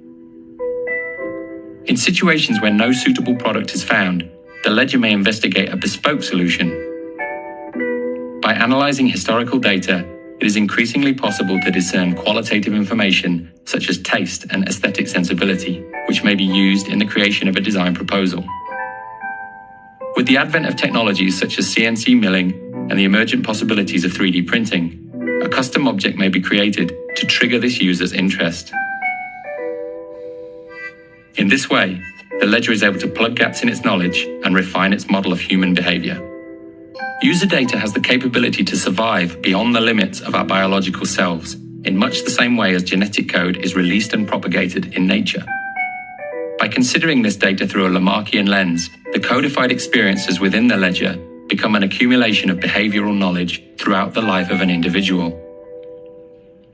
In situations where no suitable product is found, the ledger may investigate a bespoke solution. By analyzing historical data, it is increasingly possible to discern qualitative information such as taste and aesthetic sensibility, which may be used in the creation of a design proposal. With the advent of technologies such as CNC milling and the emergent possibilities of 3D printing, a custom object may be created to trigger this user's interest. In this way, the ledger is able to plug gaps in its knowledge and refine its model of human behavior. User data has the capability to survive beyond the limits of our biological selves, in much the same way as genetic code is released and propagated in nature. By considering this data through a Lamarckian lens, the codified experiences within the ledger become an accumulation of behavioral knowledge throughout the life of an individual.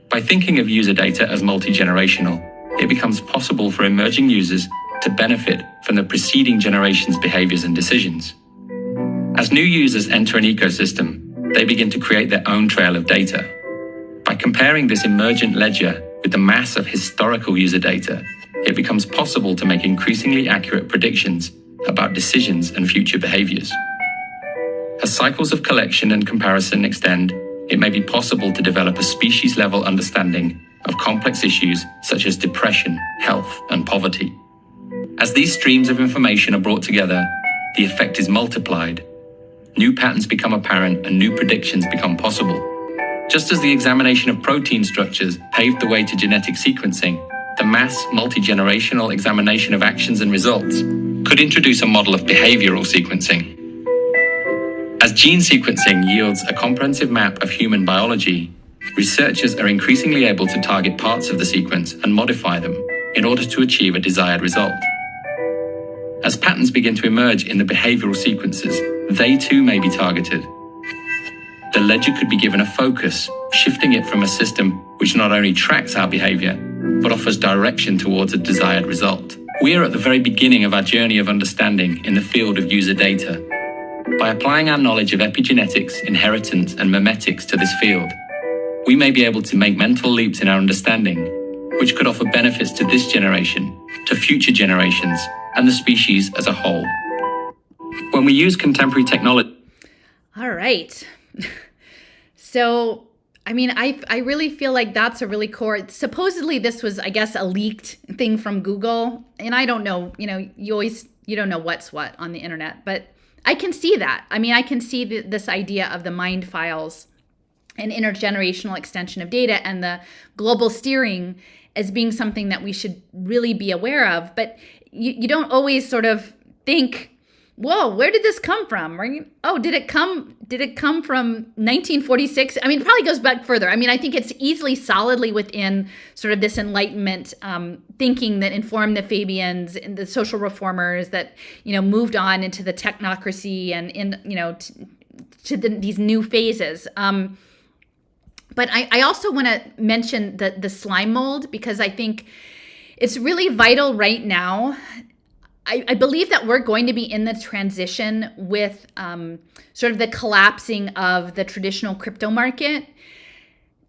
By thinking of user data as multi-generational, it becomes possible for emerging users to benefit from the preceding generation's behaviors and decisions. As new users enter an ecosystem, they begin to create their own trail of data. By comparing this emergent ledger with the mass of historical user data, it becomes possible to make increasingly accurate predictions about decisions and future behaviors. As cycles of collection and comparison extend, it may be possible to develop a species-level understanding of complex issues such as depression, health, and poverty. As these streams of information are brought together, the effect is multiplied. New patterns become apparent and new predictions become possible. Just as the examination of protein structures paved the way to genetic sequencing, the mass, multi-generational examination of actions and results could introduce a model of behavioral sequencing. As gene sequencing yields a comprehensive map of human biology, researchers are increasingly able to target parts of the sequence and modify them in order to achieve a desired result. As patterns begin to emerge in the behavioral sequences, they too may be targeted. The ledger could be given a focus, shifting it from a system which not only tracks our behavior, but offers direction towards a desired result. We are at the very beginning of our journey of understanding in the field of user data. By applying our knowledge of epigenetics, inheritance, and memetics to this field, we may be able to make mental leaps in our understanding, which could offer benefits to this generation, to future generations, and the species as a whole. When we use contemporary technology... All right. So, I mean, I really feel like that's a really core... Supposedly this was, I guess, a leaked thing from Google. And I don't know, you don't know what's what on the internet, but I can see that. I mean, I can see this idea of the mind files and intergenerational extension of data and the global steering as being something that we should really be aware of. But you don't always sort of think, whoa, where did this come from? Or, oh, did it come from 1946? I mean, it probably goes back further. I mean, I think it's easily solidly within sort of this Enlightenment thinking that informed the Fabians and the social reformers that, moved on into the technocracy and these new phases. But I also want to mention the slime mold, because I think it's really vital right now. I believe that we're going to be in the transition with sort of the collapsing of the traditional crypto market,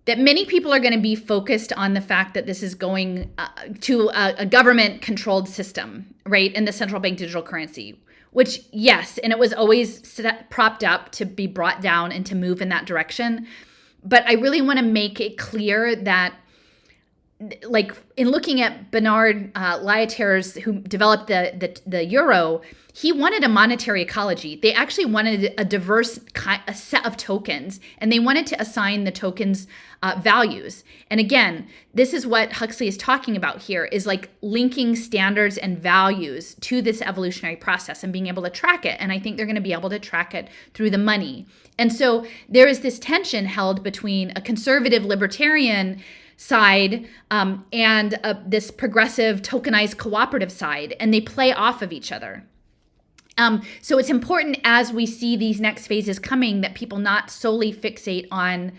that many people are going to be focused on the fact that this is going to a government-controlled system, right, in the central bank digital currency, which, yes, and it was always propped up to be brought down and to move in that direction. But I really want to make it clear that, like, in looking at Bernard Lietaer's, who developed the euro, he wanted a monetary ecology. They actually wanted a diverse a set of tokens, and they wanted to assign the tokens values. And again, this is what Huxley is talking about here, is like linking standards and values to this evolutionary process and being able to track it. And I think they're going to be able to track it through the money. And so there is this tension held between a conservative libertarian side and this progressive tokenized cooperative side, and they play off of each other. So it's important as we see these next phases coming that people not solely fixate on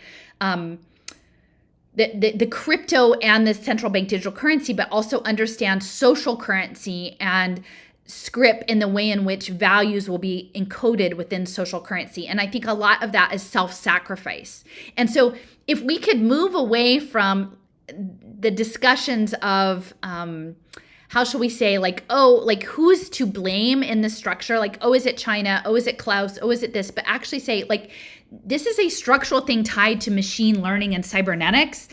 the crypto and the central bank digital currency, but also understand social currency and script in the way in which values will be encoded within social currency. And I think a lot of that is self-sacrifice. And so if we could move away from the discussions of how shall we say, like, oh, like who's to blame in the structure? Like, oh, is it China? Oh, is it Klaus? Oh, is it this? But actually say, like, this is a structural thing tied to machine learning and cybernetics.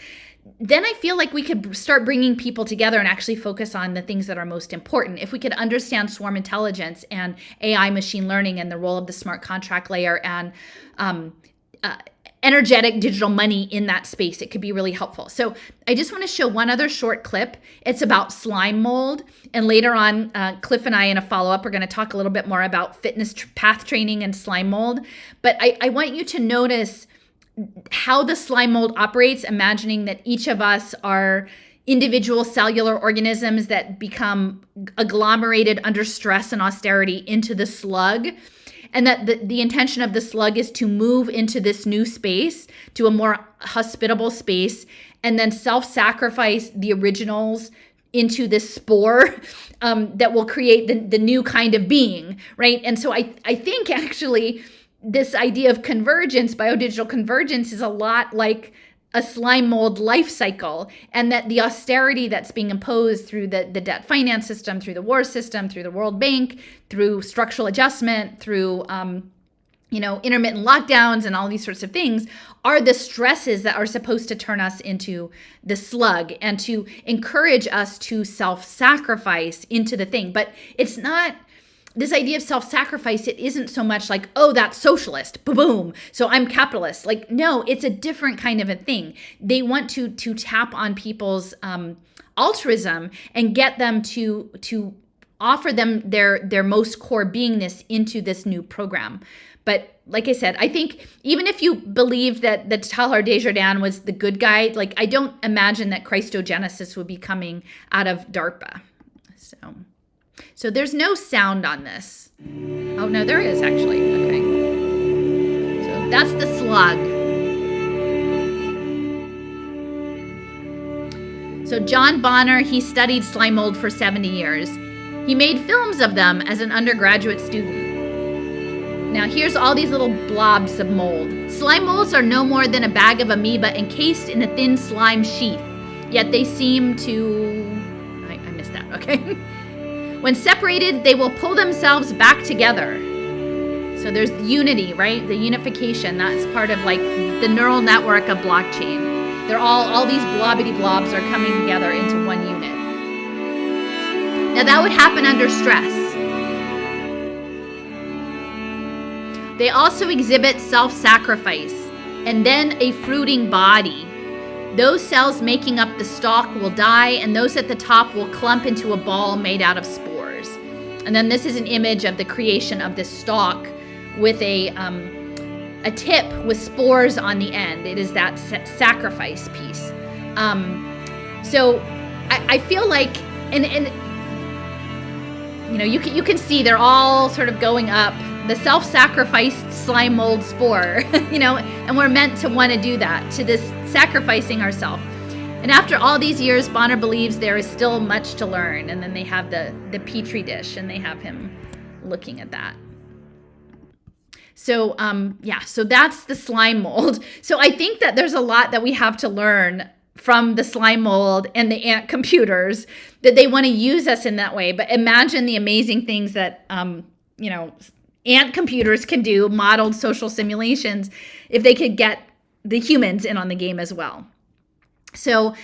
Then I feel like we could start bringing people together and actually focus on the things that are most important. If we could understand swarm intelligence and AI machine learning and the role of the smart contract layer and energetic digital money in that space, it could be really helpful. So I just want to show one other short clip. It's about slime mold. And later on, Cliff and I in a follow-up are going to talk a little bit more about fitness path training and slime mold. But I want you to notice how the slime mold operates, imagining that each of us are individual cellular organisms that become agglomerated under stress and austerity into the slug. And that the intention of the slug is to move into this new space, to a more hospitable space, and then self-sacrifice the originals into this spore that will create the new kind of being, right? And so I think actually this idea of convergence, biodigital convergence, is a lot like a slime mold life cycle, and that the austerity that's being imposed through the debt finance system, through the war system, through the World Bank, through structural adjustment, through intermittent lockdowns and all these sorts of things are the stresses that are supposed to turn us into the slug and to encourage us to self-sacrifice into the thing. But it's not this idea of self-sacrifice. It isn't so much like, oh, that's socialist, boom, so I'm capitalist. Like, no, it's a different kind of a thing. They want to tap on people's altruism and get them to offer them their most core beingness into this new program. But like I said, I think even if you believe that Talhar Desjardins was the good guy, like I don't imagine that Christogenesis would be coming out of DARPA. So there's no sound on this. Oh, no, there is actually. Okay. So that's the slug. So John Bonner, he studied slime mold for 70 years. He made films of them as an undergraduate student. Now here's all these little blobs of mold. Slime molds are no more than a bag of amoeba encased in a thin slime sheath, yet they seem to... I missed that, okay. When separated, they will pull themselves back together. So there's unity, right? The unification, that's part of like the neural network of blockchain. They're all these blobbity blobs are coming together into one unit. Now that would happen under stress. They also exhibit self-sacrifice and then a fruiting body. Those cells making up the stalk will die, and those at the top will clump into a ball made out of spores. And then this is an image of the creation of this stalk with a tip with spores on the end. It is that sacrifice piece. So I feel like, and you can see they're all sort of going up. The self-sacrificed slime mold spore, and we're meant to want to do that, to this sacrificing ourselves. And after all these years, Bonner believes there is still much to learn. And then they have the petri dish, and they have him looking at that. So, so that's the slime mold. So I think that there's a lot that we have to learn from the slime mold and the ant computers, that they want to use us in that way. But imagine the amazing things that, ant computers can do, modeled social simulations, if they could get the humans in on the game as well. So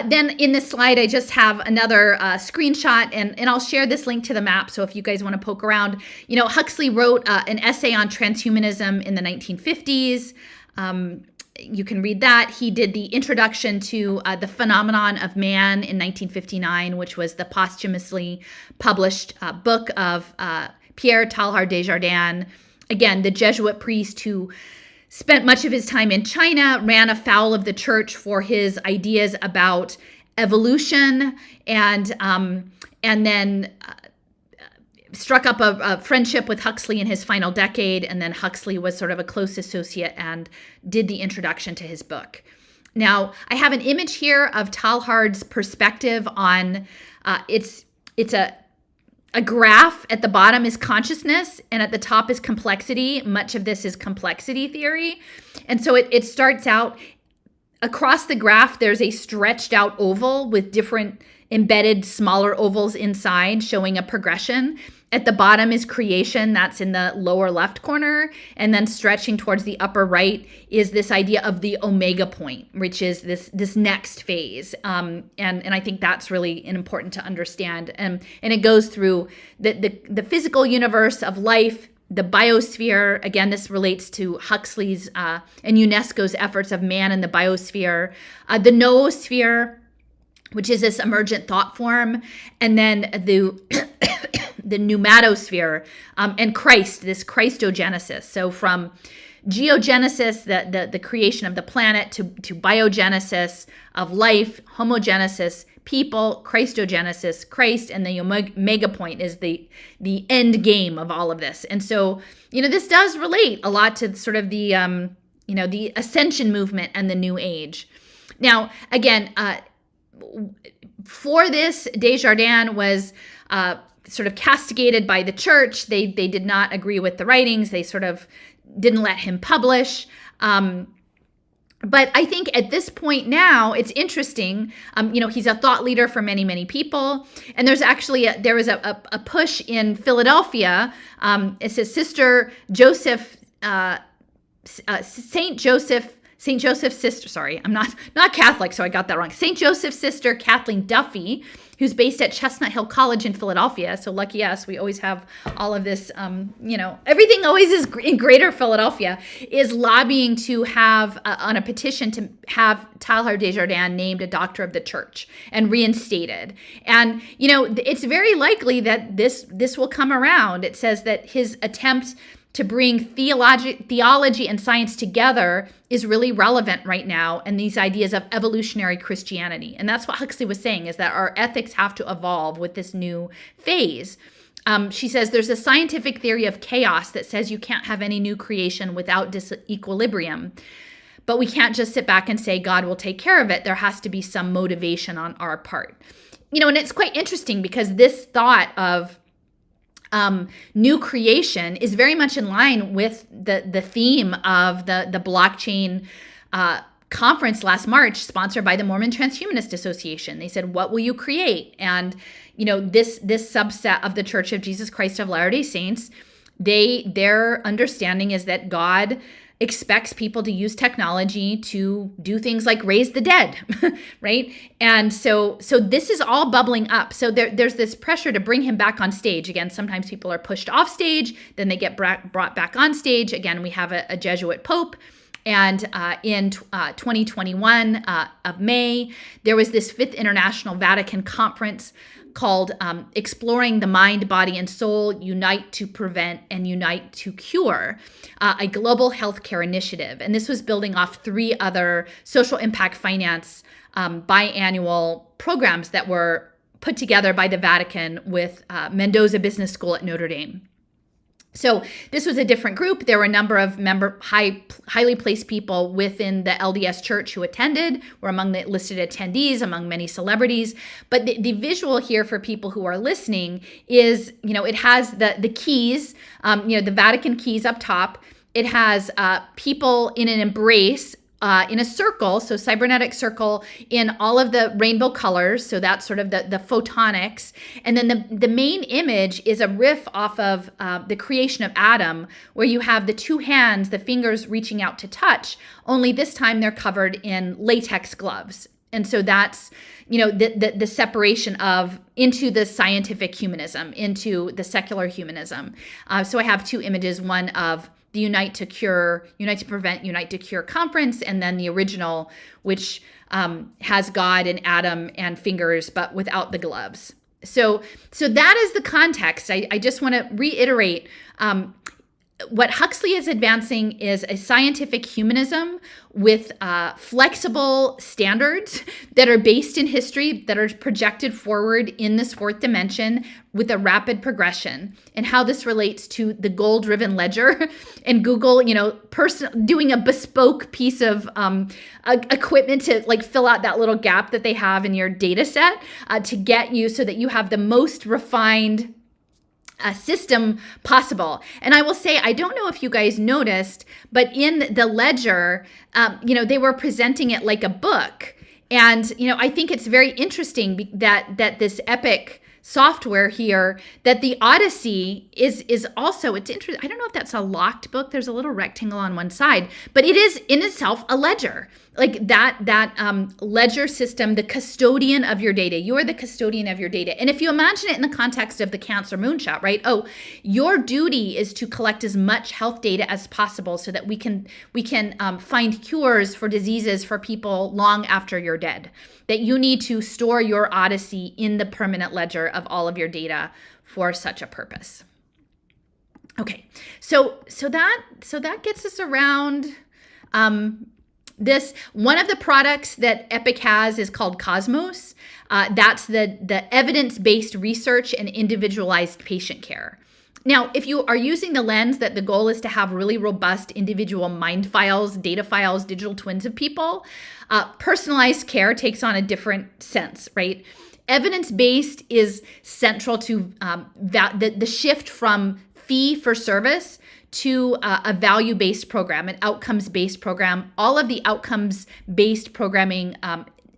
then in this slide, I just have another screenshot, and I'll share this link to the map. So if you guys want to poke around, Huxley wrote an essay on transhumanism in the 1950s. You can read that. He did the introduction to the phenomenon of man in 1959, which was the posthumously published book of Pierre Talhar Desjardins, again, the Jesuit priest who spent much of his time in China, ran afoul of the church for his ideas about evolution, and then struck up a friendship with Huxley in his final decade. And then Huxley was sort of a close associate and did the introduction to his book. Now, I have an image here of Talhard's perspective on it's a graph. At the bottom is consciousness, and at the top is complexity. Much of this is complexity theory. And so it starts out across the graph, there's a stretched out oval with different embedded smaller ovals inside showing a progression. At the bottom is creation, that's in the lower left corner. And then stretching towards the upper right is this idea of the omega point, which is this next phase. And I think that's really important to understand. And it goes through the physical universe of life, the biosphere. Again, this relates to Huxley's and UNESCO's efforts of man in the biosphere, the noosphere, which is this emergent thought form, and then the pneumatosphere, and Christ, this Christogenesis. So from geogenesis, the creation of the planet, to biogenesis of life, homogenesis, people, Christogenesis, Christ, and the omega point is the end game of all of this. And so, this does relate a lot to sort of the ascension movement and the New Age. Now, again, for this, Desjardins was sort of castigated by the church. They did not agree with the writings. They sort of didn't let him publish. But I think at this point now, it's interesting. He's a thought leader for many, many people. And there's actually there was a push in Philadelphia. It says Sister Joseph, Saint Joseph's sister, sorry, I'm not Catholic, so I got that wrong. St. Joseph's sister, Kathleen Duffy, who's based at Chestnut Hill College in Philadelphia. So lucky us, we always have all of this, everything always is in greater Philadelphia, is lobbying to have, on a petition to have Teilhard de Chardin named a doctor of the church and reinstated. And, it's very likely that this will come around. It says that his attempt to bring theology and science together is really relevant right now, and these ideas of evolutionary Christianity. And that's what Huxley was saying, is that our ethics have to evolve with this new phase. She says there's a scientific theory of chaos that says you can't have any new creation without disequilibrium. But we can't just sit back and say God will take care of it. There has to be some motivation on our part. And it's quite interesting because this thought of new creation is very much in line with the theme of the blockchain conference last March, sponsored by the Mormon Transhumanist Association. They said, what will you create? And, this subset of the Church of Jesus Christ of Latter-day Saints, their understanding is that God expects people to use technology to do things like raise the dead, right? And so this is all bubbling up. So there's this pressure to bring him back on stage. Again, sometimes people are pushed off stage, then they get brought back on stage. Again, we have a Jesuit Pope. And in 2021 of May, there was this Fifth International Vatican Conference called Exploring the Mind, Body, and Soul, Unite to Prevent and Unite to Cure, a global healthcare initiative. And this was building off 3 other social impact finance biannual programs that were put together by the Vatican with Mendoza Business School at Notre Dame. So this was a different group. There were a number of highly placed people within the LDS Church who attended, were among the listed attendees, among many celebrities. But the visual here for people who are listening is, it has the keys, the Vatican keys up top. It has people in an embrace, in a circle, so cybernetic circle in all of the rainbow colors. So that's sort of the photonics. And then the main image is a riff off of the creation of Adam, where you have the 2 hands, the fingers reaching out to touch, only this time they're covered in latex gloves. And so that's, the separation of into the scientific humanism, into the secular humanism. So I have 2 images, one of the Unite to Prevent, Unite to Cure conference, and then the original, which has God and Adam and fingers, but without the gloves. So that is the context. I just want to reiterate, what Huxley is advancing is a scientific humanism with flexible standards that are based in history, that are projected forward in this fourth dimension with a rapid progression, and how this relates to the goal-driven ledger and Google, doing a bespoke piece of equipment to like fill out that little gap that they have in your data set to get you so that you have the most refined system possible. And I will say, I don't know if you guys noticed, but in the ledger, they were presenting it like a book. And, I think it's very interesting that this Epic software here, that the Odyssey is also, it's interesting. I don't know if that's a locked book. There's a little rectangle on one side, but it is in itself a ledger. Like that ledger system, the custodian of your data. You are the custodian of your data. And if you imagine it in the context of the Cancer Moonshot, right? Oh, your duty is to collect as much health data as possible so that we can find cures for diseases for people long after you're dead. That you need to store your Odyssey in the permanent ledger of all of your data for such a purpose. Okay, so that gets us around. This one of the products that Epic has is called Cosmos. That's the evidence-based research and individualized patient care. Now, if you are using the lens that the goal is to have really robust individual mind files, data files, digital twins of people, personalized care takes on a different sense, right? Evidence-based is central to the shift from fee for service to a value-based program, an outcomes-based program. All of the outcomes-based programming,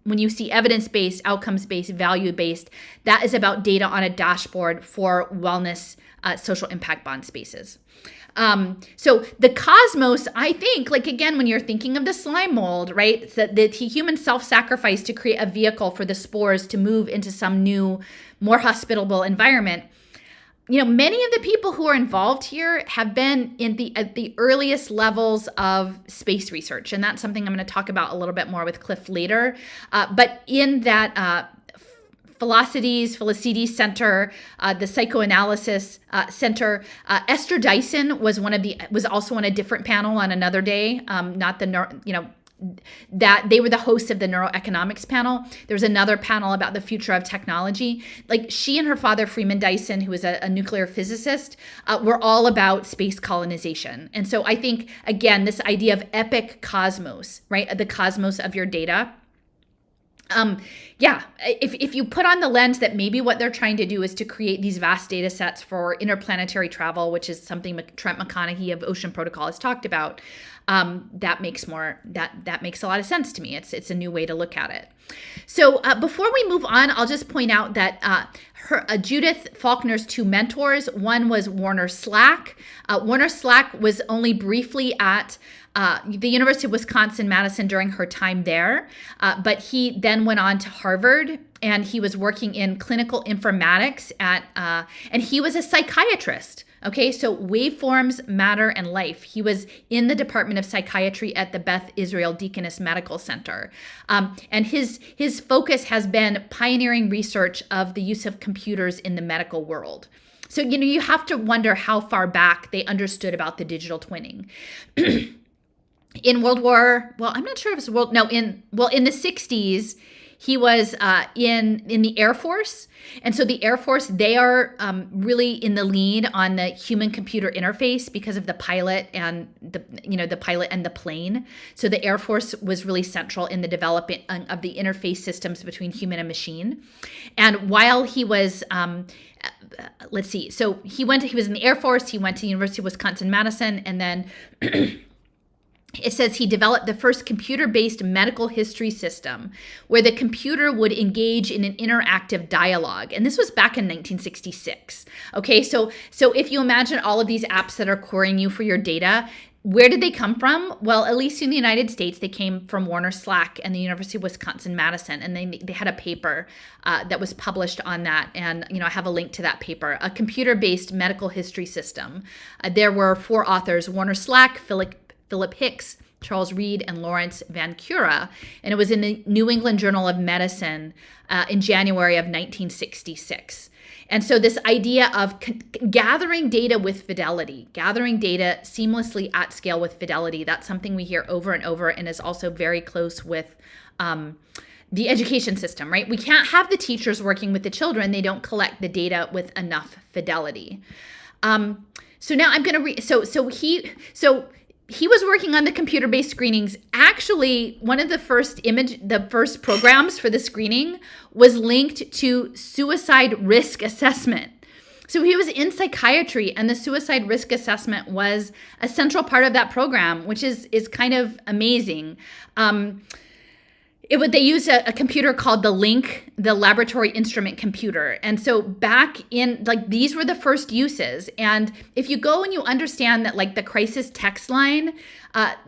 when you see evidence-based, outcomes-based, value-based, that is about data on a dashboard for wellness, social impact bond spaces. So the Cosmos, I think, like again, when you're thinking of the slime mold, right, the human self-sacrifice to create a vehicle for the spores to move into some new, more hospitable environment. Many of the people who are involved here have been at the earliest levels of space research, and that's something I'm going to talk about a little bit more with Cliff later. But in that Felicities Center, the Psychoanalysis Center, Esther Dyson was also on a different panel on another day, not the that they were the hosts of the neuroeconomics panel. There was another panel about the future of technology. Like she and her father, Freeman Dyson, who was a nuclear physicist, were all about space colonization. And so I think, again, this idea of epic cosmos, right? The cosmos of your data. If you put on the lens that maybe what they're trying to do is to create these vast data sets for interplanetary travel, which is something Trent McConaughey of Ocean Protocol has talked about, that makes a lot of sense to me. It's a new way to look at it. So before we move on, I'll just point out that Judith Faulkner's two mentors, one was Warner Slack. Warner Slack was only briefly at the University of Wisconsin Madison during her time there, but he then went on to Harvard, and he was working in clinical informatics and he was a psychiatrist. Okay, so waveforms, matter, and life. He was in the Department of Psychiatry at the Beth Israel Deaconess Medical Center. And his focus has been pioneering research of the use of computers in the medical world. So, you have to wonder how far back they understood about the digital twinning. In World War, I'm not sure if it's in the 60s, he was in the Air Force. And so the Air Force, they are really in the lead on the human-computer interface because of the pilot and the pilot and the plane. So the Air Force was really central in the development of the interface systems between human and machine. And while he was so he was in the Air Force, he went to the University of Wisconsin Madison, and then it says he developed the first computer-based medical history system where the computer would engage in an interactive dialogue. And this was back in 1966. Okay, so if you imagine all of these apps that are querying you for your data, where did they come from? Well, at least in the United States, they came from Warner Slack and the University of Wisconsin Madison, and they had a paper that was published on that. And I have a link to that paper, a computer-based medical history system. There were 4 authors: Warner Slack, Philip Hicks, Charles Reed and Lawrence Van Cura, and it was in the New England Journal of Medicine in January of 1966. And so this idea of gathering data with fidelity, gathering data seamlessly at scale with fidelity, that's something we hear over and over and is also very close with the education system, right? We can't have the teachers working with the children. They don't collect the data with enough fidelity. So now I'm going to read. So he was working on the computer-based screenings. Actually, one of the first programs for the screening was linked to suicide risk assessment. So he was in psychiatry, and the suicide risk assessment was a central part of that program, which is kind of amazing. They used a computer called the LINC, the laboratory instrument computer. And so back in, these were the first uses. And if you go and you understand that, the crisis text line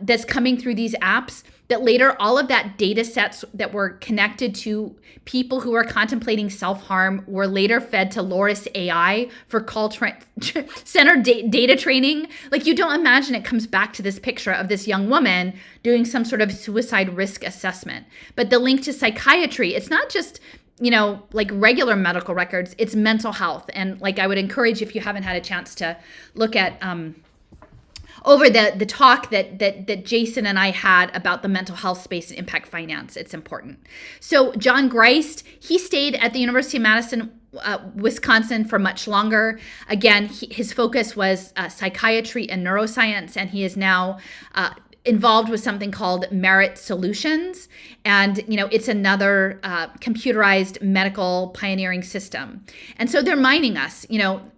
that's coming through these apps, that later all of that data sets that were connected to people who are contemplating self-harm were later fed to Loris AI for call center data training. You don't imagine it comes back to this picture of this young woman doing some sort of suicide risk assessment. But the link to psychiatry, it's not just regular medical records, it's mental health. And I would encourage, if you haven't had a chance to look at over the talk that Jason and I had about the mental health space and impact finance. It's important. So John Greist, he stayed at the University of Madison, Wisconsin for much longer. Again, his focus was psychiatry and neuroscience, and he is now involved with something called Merit Solutions. And, it's another computerized medical pioneering system. And so they're mining us,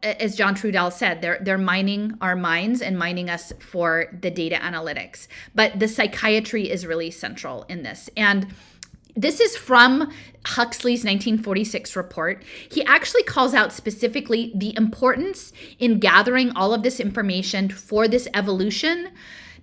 as John Trudell said, they're mining our minds and mining us for the data analytics. But the psychiatry is really central in this. And this is from Huxley's 1946 report. He actually calls out specifically the importance in gathering all of this information for this evolution,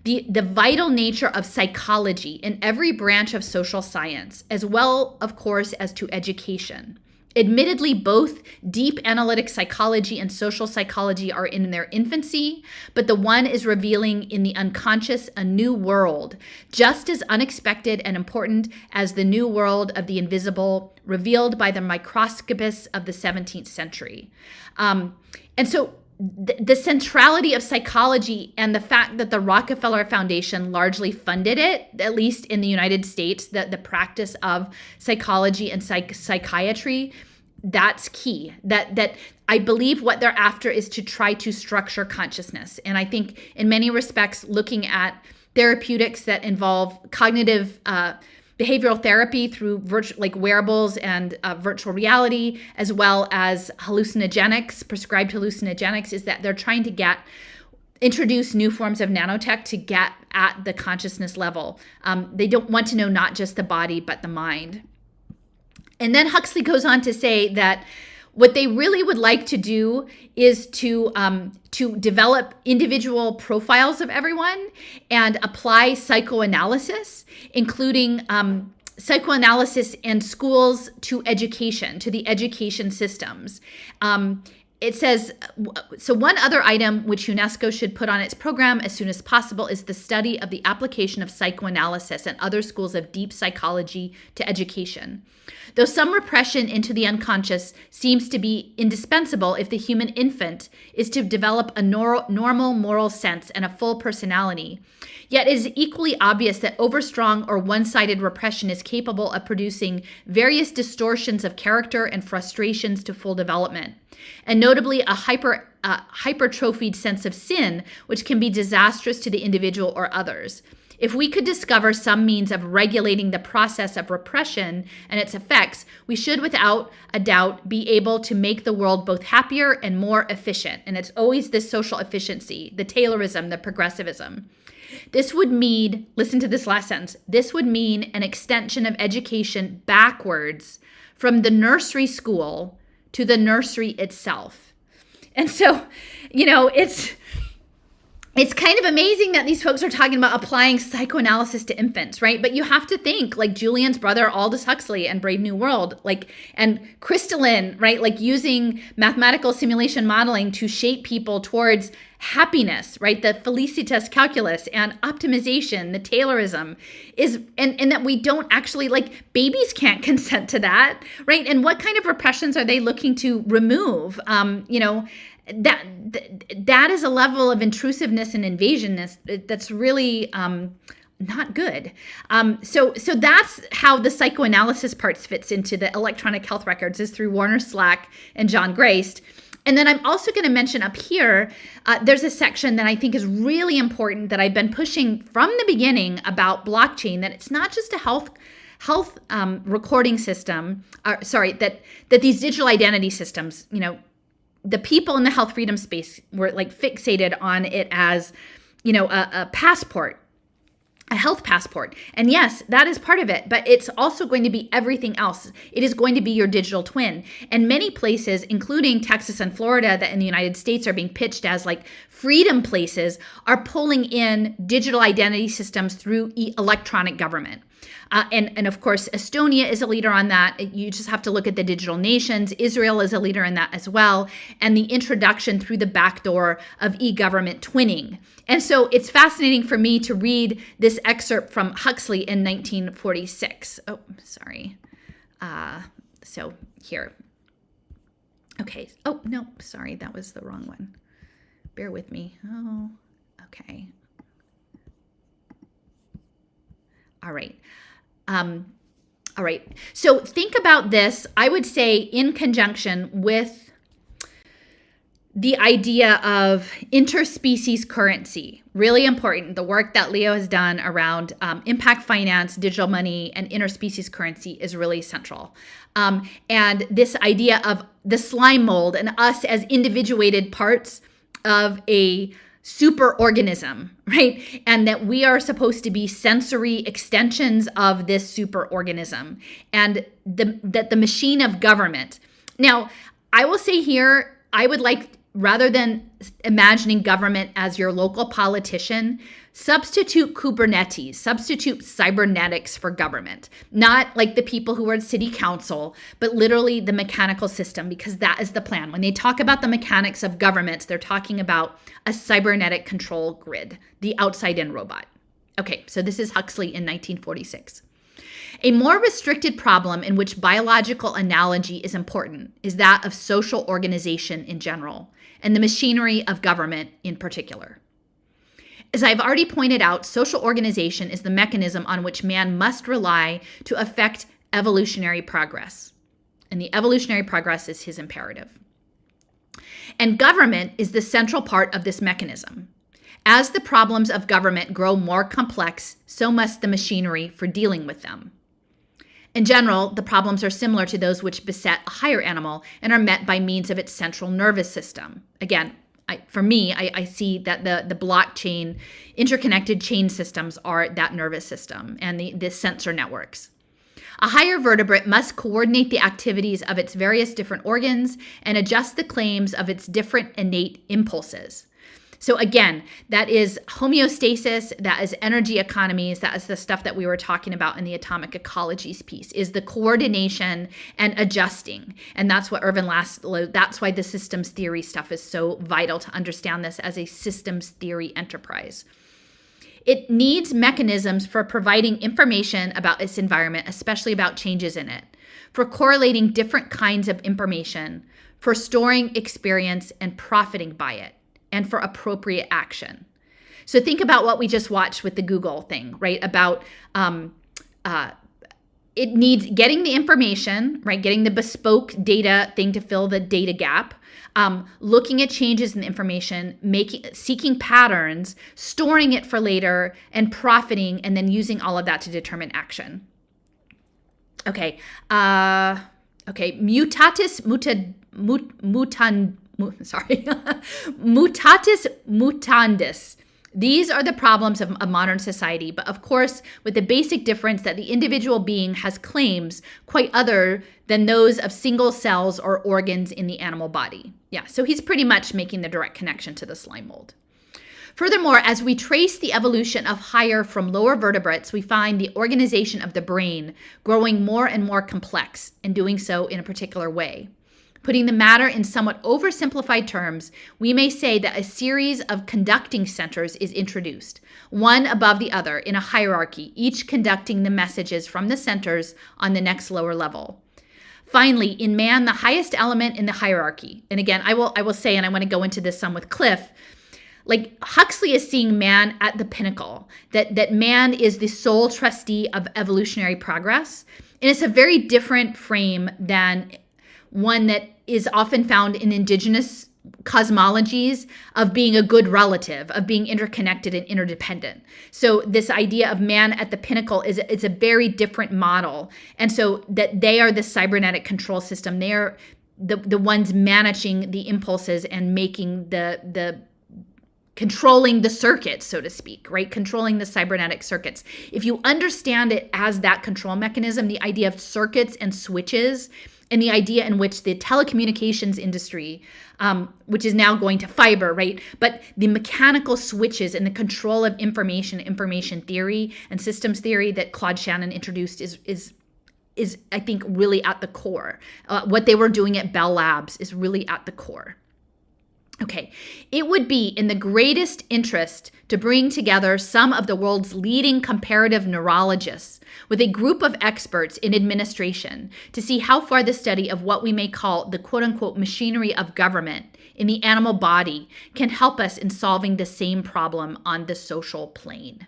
the vital nature of psychology in every branch of social science, as well, of course, as to education. Admittedly, both deep analytic psychology and social psychology are in their infancy, but the one is revealing in the unconscious a new world, just as unexpected and important as the new world of the invisible revealed by the microscopists of the 17th century. And so the centrality of psychology and the fact that the Rockefeller Foundation largely funded it, at least in the United States, that the practice of psychology and psychiatry, that's key. That I believe what they're after is to try to structure consciousness. And I think in many respects, looking at therapeutics that involve cognitive behavioral therapy through wearables and virtual reality, as well as hallucinogenics, prescribed hallucinogenics, is that they're trying to introduce new forms of nanotech to get at the consciousness level. They don't want to know not just the body, but the mind. And then Huxley goes on to say that what they really would like to do is to develop individual profiles of everyone and apply psychoanalysis, including psychoanalysis in schools to education, to the education systems. It says, so one other item which UNESCO should put on its program as soon as possible is the study of the application of psychoanalysis and other schools of deep psychology to education. Though some repression into the unconscious seems to be indispensable if the human infant is to develop a normal moral sense and a full personality, yet it is equally obvious that overstrong or one-sided repression is capable of producing various distortions of character and frustrations to full development, and notably a hypertrophied sense of sin, which can be disastrous to the individual or others. If we could discover some means of regulating the process of repression and its effects, we should without a doubt be able to make the world both happier and more efficient. And it's always this social efficiency, the Taylorism, the progressivism. This would mean, listen to this last sentence, this would mean an extension of education backwards from the nursery school to the nursery itself. And so, it's kind of amazing that these folks are talking about applying psychoanalysis to infants, right? But you have to think like Julian's brother, Aldous Huxley, and Brave New World, like, and Crystalline, right? Like using mathematical simulation modeling to shape people towards happiness, right? The Felicitas calculus and optimization, the Taylorism is, and that we don't actually, like, babies can't consent to that, right? And what kind of repressions are they looking to remove? That is a level of intrusiveness and invasionness that's really not good. So that's how the psychoanalysis parts fits into the electronic health records, is through Warner Slack and John Graced. And then I'm also going to mention up here, there's a section that I think is really important that I've been pushing from the beginning about blockchain, that it's not just a health recording system, that these digital identity systems, the people in the health freedom space were like fixated on it as, a passport, a health passport. And yes, that is part of it, but it's also going to be everything else. It is going to be your digital twin. And many places, including Texas and Florida, that in the United States are being pitched as like freedom places, are pulling in digital identity systems through electronic government. And of course, Estonia is a leader on that. You just have to look at the digital nations. Israel is a leader in that as well. And the introduction through the back door of e-government twinning. And so it's fascinating for me to read this excerpt from Huxley in 1946. Oh, sorry. So here. Okay. Oh, no, sorry. That was the wrong one. Bear with me. Oh, okay. All right. All right. So think about this, I would say, in conjunction with the idea of interspecies currency. Really important. The work that Leo has done around impact finance, digital money, and interspecies currency is really central. And this idea of the slime mold and us as individuated parts of a superorganism, right? And that we are supposed to be sensory extensions of this superorganism, and that the machine of government. Now, I will say here, I would like, rather than imagining government as your local politician, substitute Kubernetes, substitute cybernetics for government. Not like the people who are at city council, but literally the mechanical system, because that is the plan. When they talk about the mechanics of governments, they're talking about a cybernetic control grid, the outside-in robot. Okay, so this is Huxley in 1946. A more restricted problem in which biological analogy is important is that of social organization in general, and the machinery of government in particular. As I've already pointed out, social organization is the mechanism on which man must rely to affect evolutionary progress. And the evolutionary progress is his imperative. And government is the central part of this mechanism. As the problems of government grow more complex, so must the machinery for dealing with them. In general, the problems are similar to those which beset a higher animal and are met by means of its central nervous system. Again, for me, I see that the blockchain, interconnected chain systems are that nervous system and the sensor networks. A higher vertebrate must coordinate the activities of its various different organs and adjust the claims of its different innate impulses. So again, that is homeostasis, that is energy economies, that is the stuff that we were talking about in the atomic ecologies piece, is the coordination and adjusting. And that's what Irvin Laszlo, that's why the systems theory stuff is so vital to understand this as a systems theory enterprise. It needs mechanisms for providing information about its environment, especially about changes in it, for correlating different kinds of information, for storing experience and profiting by it, and for appropriate action. So think about what we just watched with the Google thing, right? About it needs getting the information, right? Getting the bespoke data thing to fill the data gap, looking at changes in the information, seeking patterns, storing it for later, and profiting, and then using all of that to determine action. Okay. Mutatis mutandis. These are the problems of a modern society, but of course, with the basic difference that the individual being has claims quite other than those of single cells or organs in the animal body. Yeah, so he's pretty much making the direct connection to the slime mold. Furthermore, as we trace the evolution of higher from lower vertebrates, we find the organization of the brain growing more and more complex, and doing so in a particular way. Putting the matter in somewhat oversimplified terms, we may say that a series of conducting centers is introduced, one above the other in a hierarchy, each conducting the messages from the centers on the next lower level. Finally, in man, the highest element in the hierarchy, and again, I will say, and I want to go into this some with Cliff, like Huxley is seeing man at the pinnacle, that man is the sole trustee of evolutionary progress. And it's a very different frame than one that is often found in indigenous cosmologies of being a good relative, of being interconnected and interdependent. So this idea of man at the pinnacle is a very different model. And so that they are the cybernetic control system. They are the ones managing the impulses and making the controlling the circuits, so to speak, right? Controlling the cybernetic circuits. If you understand it as that control mechanism, the idea of circuits and switches, and the idea in which the telecommunications industry, which is now going to fiber, right? But the mechanical switches and the control of information theory and systems theory that Claude Shannon introduced is I think really at the core. What they were doing at Bell Labs is really at the core. Okay, it would be in the greatest interest to bring together some of the world's leading comparative neurologists with a group of experts in administration to see how far the study of what we may call the quote-unquote machinery of government in the animal body can help us in solving the same problem on the social plane.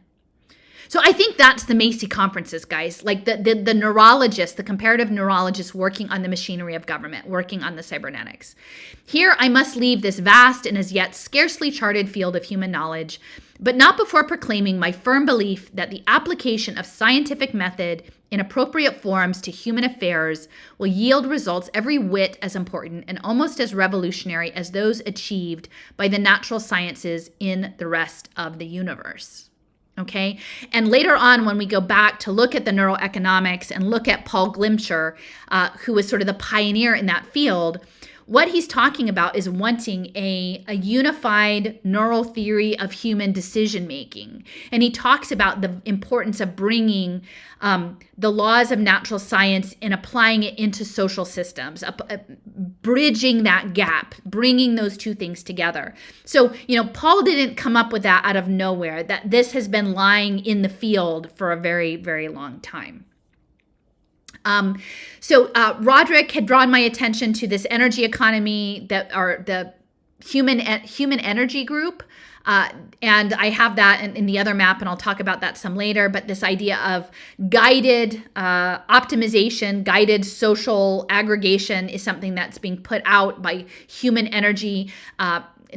So I think that's the Macy conferences, guys, like the neurologists, the comparative neurologists working on the machinery of government, working on the cybernetics. Here I must leave this vast and as yet scarcely charted field of human knowledge, but not before proclaiming my firm belief that the application of scientific method in appropriate forms to human affairs will yield results every whit as important and almost as revolutionary as those achieved by the natural sciences in the rest of the universe. Okay, and later on, when we go back to look at the neuroeconomics and look at Paul Glimcher, who was sort of the pioneer in that field, what he's talking about is wanting a unified neural theory of human decision making. And he talks about the importance of bringing the laws of natural science and applying it into social systems, bridging that gap, bringing those two things together. So, Paul didn't come up with that out of nowhere, that this has been lying in the field for a very, very long time. So Roderick had drawn my attention to this energy economy that are the human energy group. And I have that in the other map, and I'll talk about that some later. But this idea of guided optimization, guided social aggregation is something that's being put out by human energy.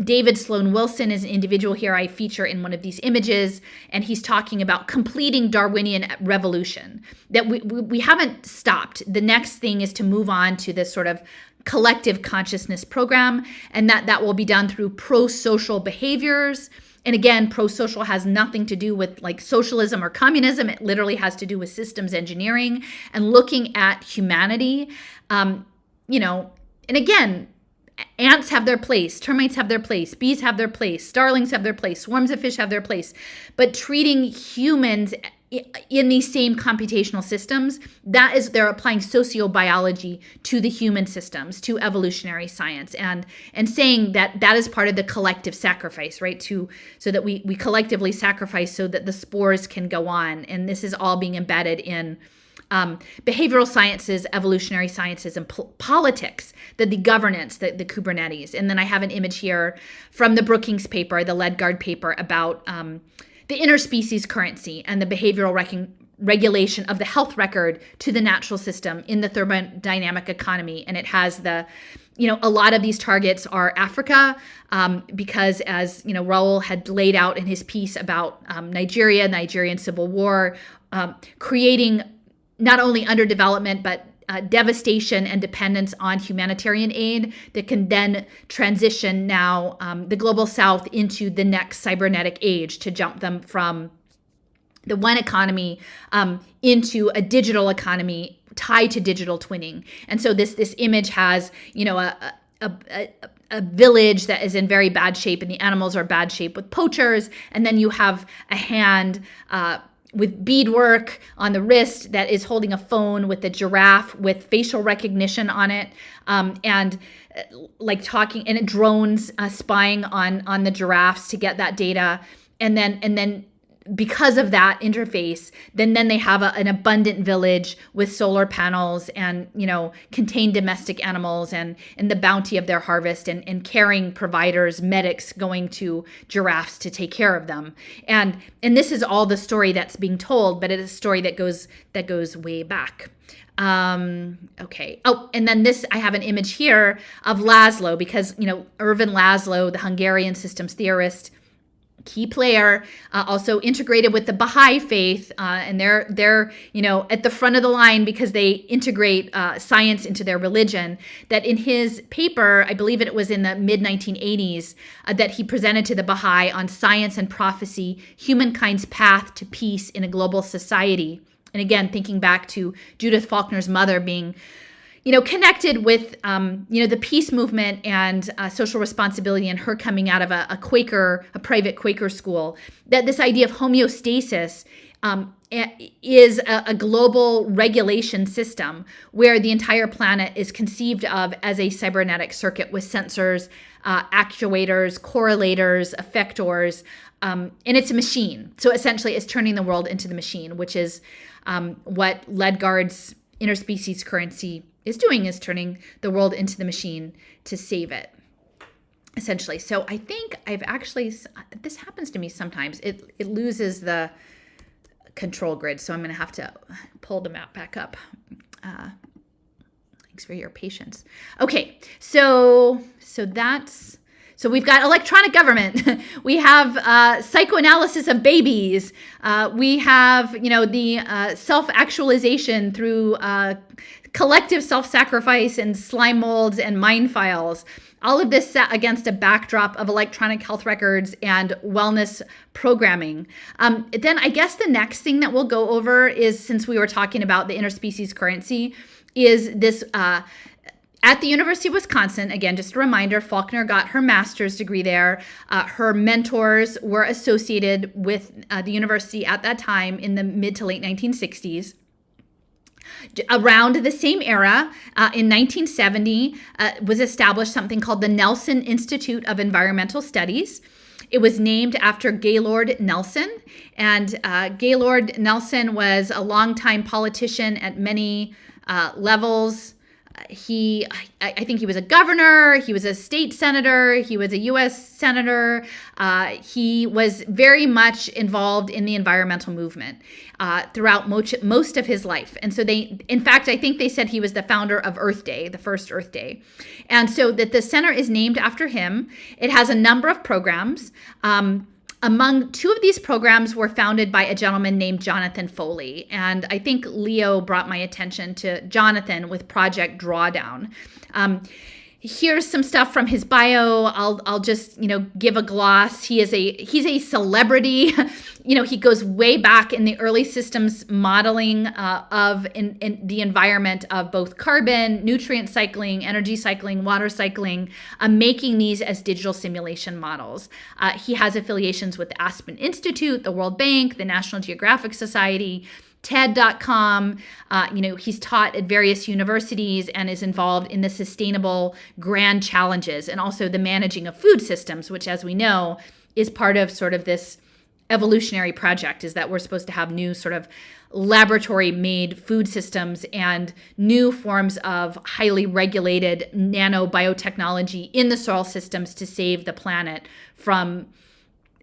David Sloan Wilson is an individual here I feature in one of these images, and he's talking about completing Darwinian revolution, that we haven't stopped. The next thing is to move on to this sort of collective consciousness program, and that will be done through pro-social behaviors. And again, pro-social has nothing to do with like socialism or communism. It literally has to do with systems engineering and looking at humanity, and again, ants have their place, termites have their place, bees have their place, starlings have their place, swarms of fish have their place. But treating humans in these same computational systems, that is, they're applying sociobiology to the human systems, to evolutionary science, and saying that is part of the collective sacrifice, right? So that we collectively sacrifice so that the spores can go on. And this is all being embedded in behavioral sciences, evolutionary sciences, and politics, the governance, the Kubernetes. And then I have an image here from the Brookings paper, the Ledgard paper, about the interspecies currency and the behavioral regulation of the health record to the natural system in the thermodynamic economy. And it has a lot of these targets are Africa, because as, Raoul had laid out in his piece about Nigerian civil war, creating not only underdevelopment, but devastation and dependence on humanitarian aid that can then transition now the global south into the next cybernetic age, to jump them from the one economy into a digital economy tied to digital twinning. And so this image has, a village that is in very bad shape and the animals are bad shape with poachers. And then you have a hand with beadwork on the wrist that is holding a phone with a giraffe with facial recognition on it, and like talking, and drones spying on the giraffes to get that data. And then because of that interface, then they have an abundant village with solar panels and, contained domestic animals and the bounty of their harvest and caring providers, medics going to giraffes to take care of them. And this is all the story that's being told, but it is a story that goes way back. Okay. Oh, and then I have an image here of Laszlo, because, Ervin Laszlo, the Hungarian systems theorist, key player, also integrated with the Baha'i faith, and they're at the front of the line because they integrate science into their religion. That in his paper, I believe it was in the mid 1980s, that he presented to the Baha'i on Science and Prophecy: Humankind's Path to Peace in a Global Society. And again, thinking back to Judith Faulkner's mother being connected with, the peace movement and social responsibility, and her coming out of a private Quaker school, that this idea of homeostasis is a global regulation system where the entire planet is conceived of as a cybernetic circuit with sensors, actuators, correlators, effectors, and it's a machine. So essentially it's turning the world into the machine, which is what Ledgard's interspecies currency is doing, is turning the world into the machine to save it, essentially. So I think I've actually, this happens to me sometimes. It loses the control grid, so I'm going to have to pull the map back up. Thanks for your patience. Okay, so we've got electronic government. We have psychoanalysis of babies. We have, the self-actualization through collective self-sacrifice and slime molds and mind files. All of this set against a backdrop of electronic health records and wellness programming. Then I guess the next thing that we'll go over is, since we were talking about the interspecies currency, is this at the University of Wisconsin. Again, just a reminder, Faulkner got her master's degree there. Her mentors were associated with the university at that time in the mid to late 1960s. Around the same era, in 1970, was established something called the Nelson Institute of Environmental Studies. It was named after Gaylord Nelson, and Gaylord Nelson was a longtime politician at many levels. I think he was a governor, he was a state senator, he was a U.S. senator. He was very much involved in the environmental movement throughout most of his life. And so in fact, I think they said he was the founder of Earth Day, the first Earth Day. And so that the center is named after him. It has a number of programs. Among two of these programs were founded by a gentleman named Jonathan Foley. And I think Leo brought my attention to Jonathan with Project Drawdown. Here's some stuff from his bio. I'll just, give a gloss. He's a celebrity. He goes way back in the early systems modeling of in the environment of both carbon, nutrient cycling, energy cycling, water cycling, making these as digital simulation models. He has affiliations with the Aspen Institute, the World Bank, the National Geographic Society, TED.com. He's taught at various universities and is involved in the sustainable grand challenges and also the managing of food systems, which, as we know, is part of sort of this evolutionary project, is that we're supposed to have new sort of laboratory made food systems and new forms of highly regulated nanobiotechnology in the soil systems to save the planet from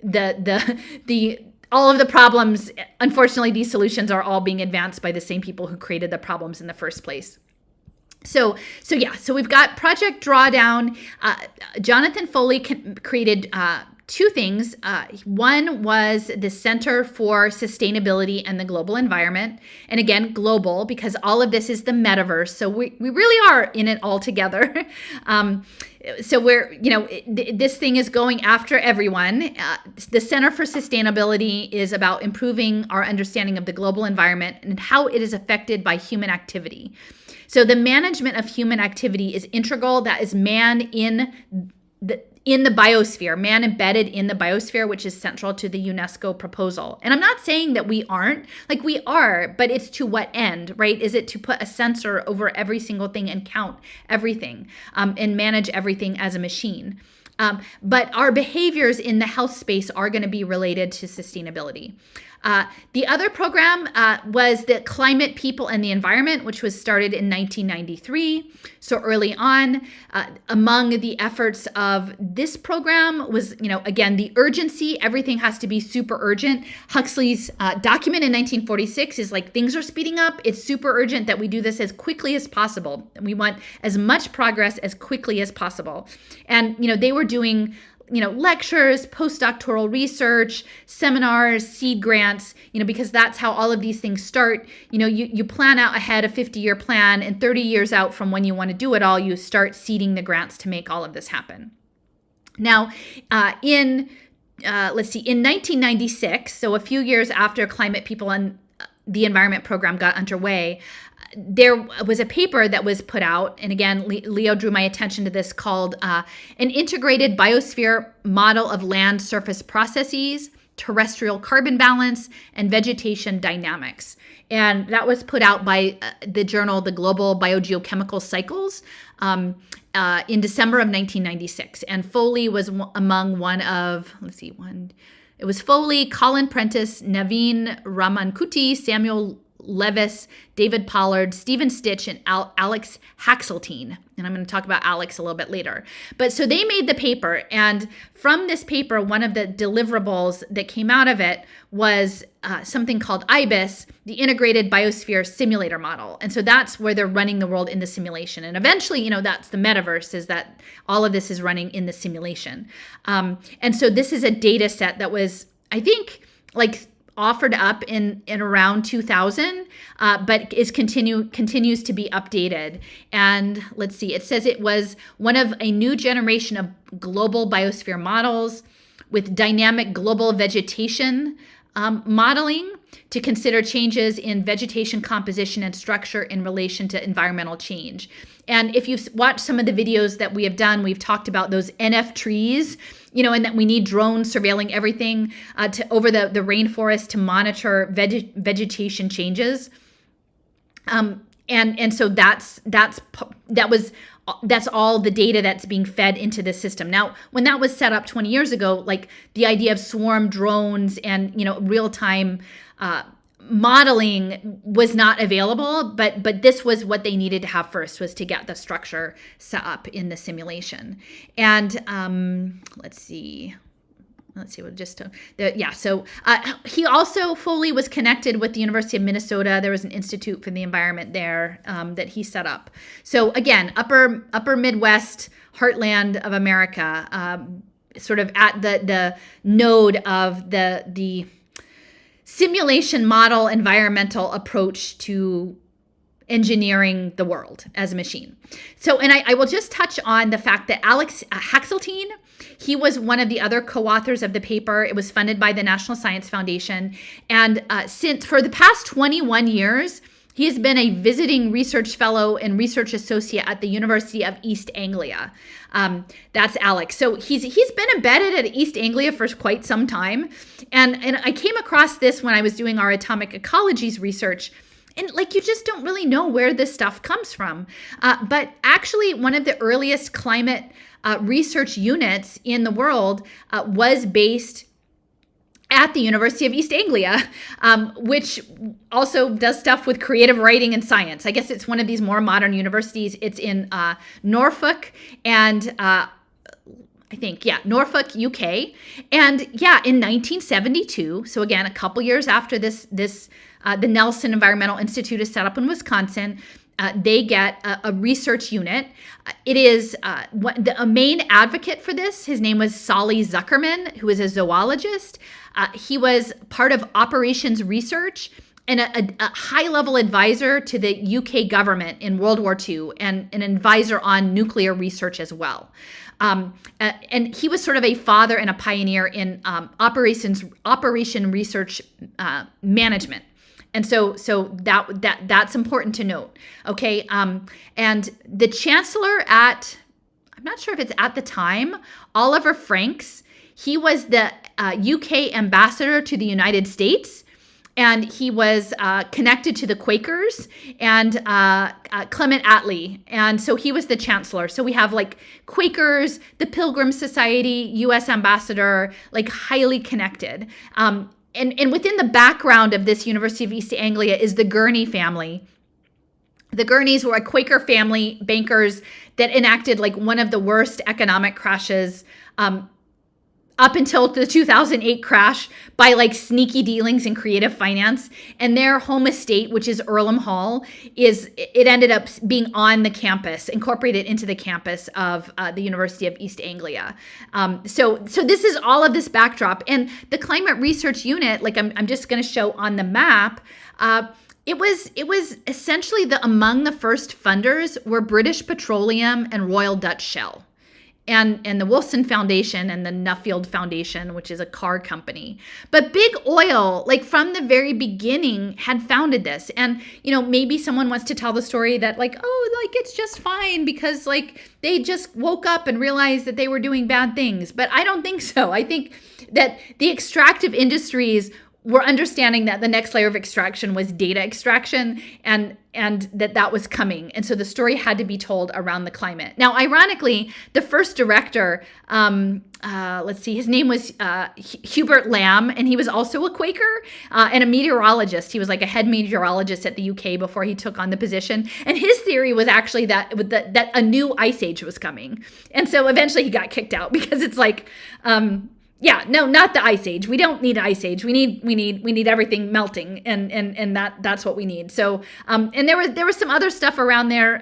the all of the problems. Unfortunately, these solutions are all being advanced by the same people who created the problems in the first place. So we've got Project Drawdown. Jonathan Foley created two things. One was the Center for Sustainability and the Global Environment. And again, global, because all of this is the metaverse. So we really are in it all together. So this thing is going after everyone. The Center for Sustainability is about improving our understanding of the global environment and how it is affected by human activity. So the management of human activity is integral. That is man in the biosphere, man embedded in the biosphere, which is central to the UNESCO proposal. And I'm not saying that we aren't, like we are, but it's to what end, right? Is it to put a sensor over every single thing and count everything and manage everything as a machine? But our behaviors in the health space are going to be related to sustainability. The other program was the Climate, People, and the Environment, which was started in 1993. So early on, among the efforts of this program was, again, the urgency. Everything has to be super urgent. Huxley's document in 1946 is like, things are speeding up. It's super urgent that we do this as quickly as possible. We want as much progress as quickly as possible. And, they were doing lectures, postdoctoral research, seminars, seed grants, because that's how all of these things start. You plan out ahead a 50-year plan, and 30 years out from when you want to do it all, you start seeding the grants to make all of this happen. Now, in 1996, so a few years after Climate, People, and the Environment program got underway, there was a paper that was put out, and again, Leo drew my attention to this, called An Integrated Biosphere Model of Land Surface Processes, Terrestrial Carbon Balance, and Vegetation Dynamics. And that was put out by the journal, The Global Biogeochemical Cycles, in December of 1996. And Foley was among it was Foley, Colin Prentice, Naveen Ramankuti, Samuel Levis, David Pollard, Stephen Stitch, and Alex Haxeltine. And I'm going to talk about Alex a little bit later. But so they made the paper. And from this paper, one of the deliverables that came out of it was something called IBIS, the Integrated Biosphere Simulator Model. And so that's where they're running the world in the simulation. And eventually, that's the metaverse, is that all of this is running in the simulation. And so this is a data set that was, I think, offered up in around 2000, but continues to be updated. And let's see, it says it was one of a new generation of global biosphere models with dynamic global vegetation modeling to consider changes in vegetation composition and structure in relation to environmental change. And if you've watched some of the videos that we have done, we've talked about those NF trees, and that we need drones surveilling everything over the rainforest to monitor vegetation changes. And so that's all the data that's being fed into the system. Now, when that was set up 20 years ago, the idea of swarm drones and, real-time modeling was not available, but this was what they needed to have first, was to get the structure set up in the simulation. And let's see. He also, Foley was connected with the University of Minnesota. There was an Institute for the Environment there that he set up. So again, upper Midwest, heartland of America, sort of at the node of the simulation model environmental approach to engineering the world as a machine. So, and I will just touch on the fact that Alex Haxeltine, he was one of the other co-authors of the paper. It was funded by the National Science Foundation. And for the past 21 years, he has been a visiting research fellow and research associate at the University of East Anglia. That's Alex. So he's been embedded at East Anglia for quite some time. And I came across this when I was doing our atomic ecologies research. And you just don't really know where this stuff comes from. But actually, one of the earliest climate research units in the world was based at the University of East Anglia, which also does stuff with creative writing and science. I guess it's one of these more modern universities. It's in Norfolk and Norfolk, UK. And in 1972, so again, a couple years after this the Nelson Environmental Institute is set up in Wisconsin, They get a research unit. It is a main advocate for this. His name was Solly Zuckerman, who is a zoologist. He was part of operations research and a high-level advisor to the UK government in World War II, and an advisor on nuclear research as well. And he was sort of a father and a pioneer in operation research management. And so that's important to note. Okay. And the chancellor I'm not sure if it's at the time, Oliver Franks, he was the UK ambassador to the United States. And he was connected to the Quakers and Clement Attlee. And so he was the chancellor. So we have like Quakers, the Pilgrim Society, U.S. ambassador, like highly connected. And within the background of this University of East Anglia is the Gurney family. The Gurneys were a Quaker family, bankers that enacted like one of the worst economic crashes up until the 2008 crash by like sneaky dealings in creative finance. And their home estate, which is Earlham Hall, it ended up being on the campus, incorporated into the campus of the University of East Anglia. So this is all of this backdrop. And the climate research unit, like I'm just going to show on the map, it was essentially among the first funders were British Petroleum and Royal Dutch Shell. And the Wolfson Foundation and the Nuffield Foundation, which is a car company. But big oil, like from the very beginning, had founded this. And, maybe someone wants to tell the story that like, oh, like it's just fine because like they just woke up and realized that they were doing bad things. But I don't think so. I think that the extractive industries were understanding that the next layer of extraction was data extraction and that was coming. And so the story had to be told around the climate. Now, ironically, the first director, his name was Hubert Lamb, and he was also a Quaker and a meteorologist. He was like a head meteorologist at the UK before he took on the position. And his theory was actually that a new ice age was coming. And so eventually he got kicked out because it's like, not the ice age. We don't need an ice age. We need everything melting, and that's what we need. So, and there was some other stuff around there.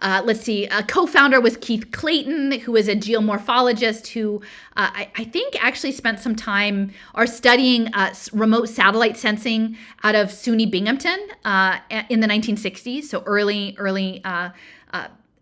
A co-founder was Keith Clayton, who is a geomorphologist who I think actually spent some time studying remote satellite sensing out of SUNY Binghamton in the 1960s. So early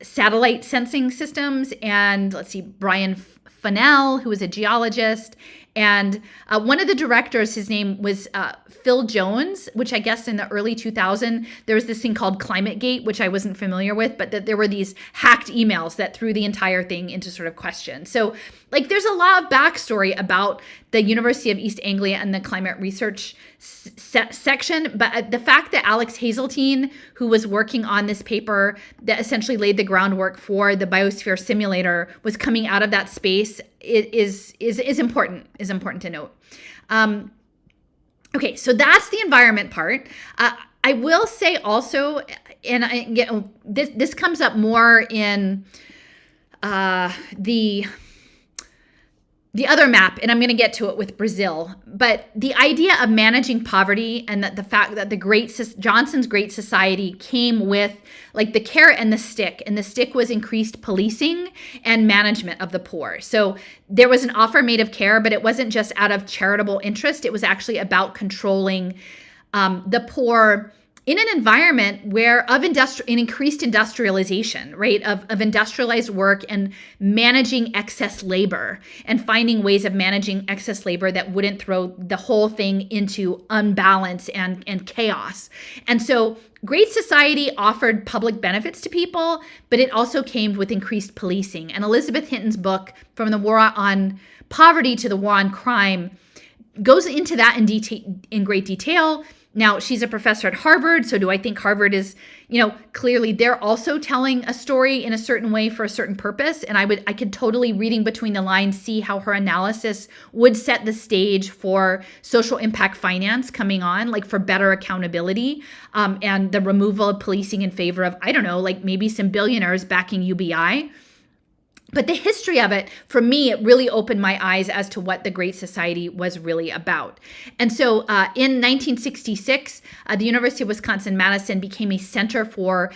satellite sensing systems. And Brian Fennell, who was a geologist, and one of the directors, his name was Phil Jones, which I guess in the early 2000s, there was this thing called ClimateGate, which I wasn't familiar with, but that there were these hacked emails that threw the entire thing into sort of question. So like there's a lot of backstory about the University of East Anglia and the climate research section. But the fact that Alex Hazeltine, who was working on this paper that essentially laid the groundwork for the biosphere simulator, was coming out of that space is important to note. Okay, so that's the environment part. I will say also, and this comes up more in the other map, and I'm going to get to it with Brazil, but the idea of managing poverty and that the fact that Johnson's Great Society came with like the carrot and the stick was increased policing and management of the poor. So there was an offer made of care, but it wasn't just out of charitable interest. It was actually about controlling the poor in an environment where increased industrialization, right, of industrialized work and managing excess labor and finding ways of managing excess labor that wouldn't throw the whole thing into unbalance and chaos. And so Great Society offered public benefits to people, but it also came with increased policing. And Elizabeth Hinton's book, From the War on Poverty to the War on Crime, goes into that in great detail. Now, she's a professor at Harvard, so do I think Harvard is, clearly they're also telling a story in a certain way for a certain purpose, and I could totally, reading between the lines, see how her analysis would set the stage for social impact finance coming on, like for better accountability, and the removal of policing in favor of, I don't know, like maybe some billionaires backing UBI. But the history of it, for me, it really opened my eyes as to what the Great Society was really about. And so in 1966, the University of Wisconsin Madison became a center for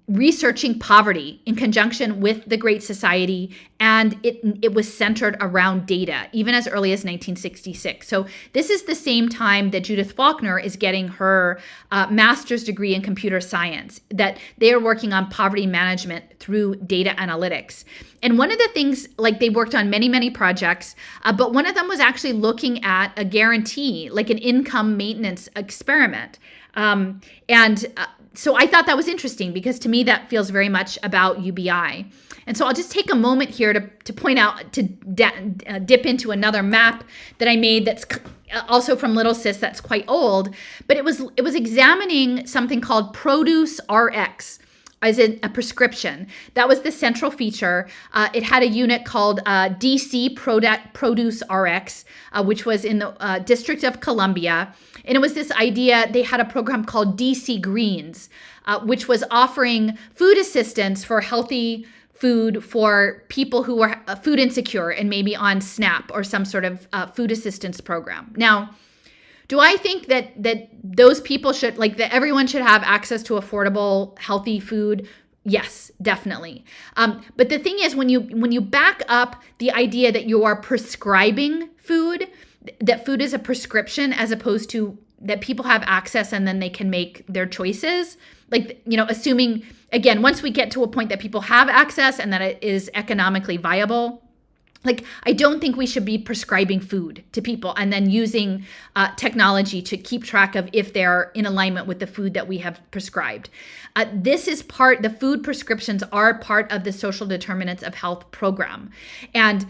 researching poverty in conjunction with the Great Society, and it was centered around data, even as early as 1966. So this is the same time that Judith Faulkner is getting her master's degree in computer science, that they are working on poverty management through data analytics. And one of the things, like they worked on many, many projects, but one of them was actually looking at a guarantee, like an income maintenance experiment. So I thought that was interesting because to me that feels very much about UBI. And so I'll just take a moment here to point out, to dip into another map that I made that's also from Little Sis, that's quite old, but it was examining something called Produce RX as in a prescription. That was the central feature. It had a unit called DC Produce RX, which was in the District of Columbia. And it was this idea, they had a program called DC Greens, which was offering food assistance for healthy food for people who were food insecure and maybe on SNAP or some sort of food assistance program. Now, do I think that those people should, like, that everyone should have access to affordable, healthy food? Yes, definitely. But the thing is, when you back up the idea that you are prescribing food, that food is a prescription as opposed to that people have access and then they can make their choices, like, assuming, again, once we get to a point that people have access and that it is economically viable, like, I don't think we should be prescribing food to people and then using technology to keep track of if they're in alignment with the food that we have prescribed. The food prescriptions are part of the social determinants of health program. And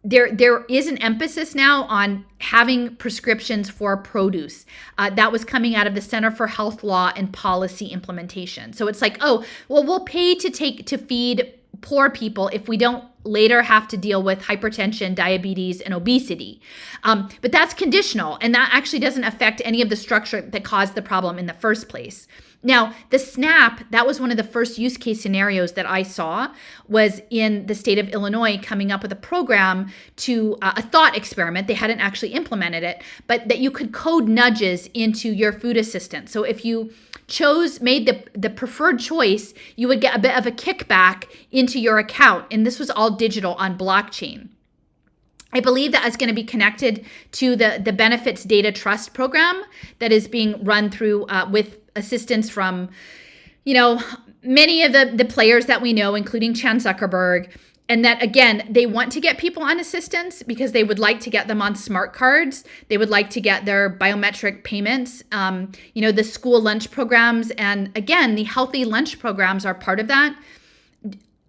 there is an emphasis now on having prescriptions for produce. That was coming out of the Center for Health Law and Policy Implementation. So it's like, oh, well, we'll pay to feed poor people if we don't later have to deal with hypertension, diabetes, and obesity. But that's conditional, and that actually doesn't affect any of the structure that caused the problem in the first place. Now, the SNAP, that was one of the first use case scenarios that I saw, was in the state of Illinois coming up with a program to a thought experiment. They hadn't actually implemented it, but that you could code nudges into your food assistance. So if you made the preferred choice, you would get a bit of a kickback into your account. And this was all digital on blockchain. I believe that is going to be connected to the Benefits Data Trust program that is being run through with assistance from, many of the players that we know, including Chan Zuckerberg. And that, again, they want to get people on assistance because they would like to get them on smart cards. They would like to get their biometric payments, the school lunch programs. And again, the healthy lunch programs are part of that.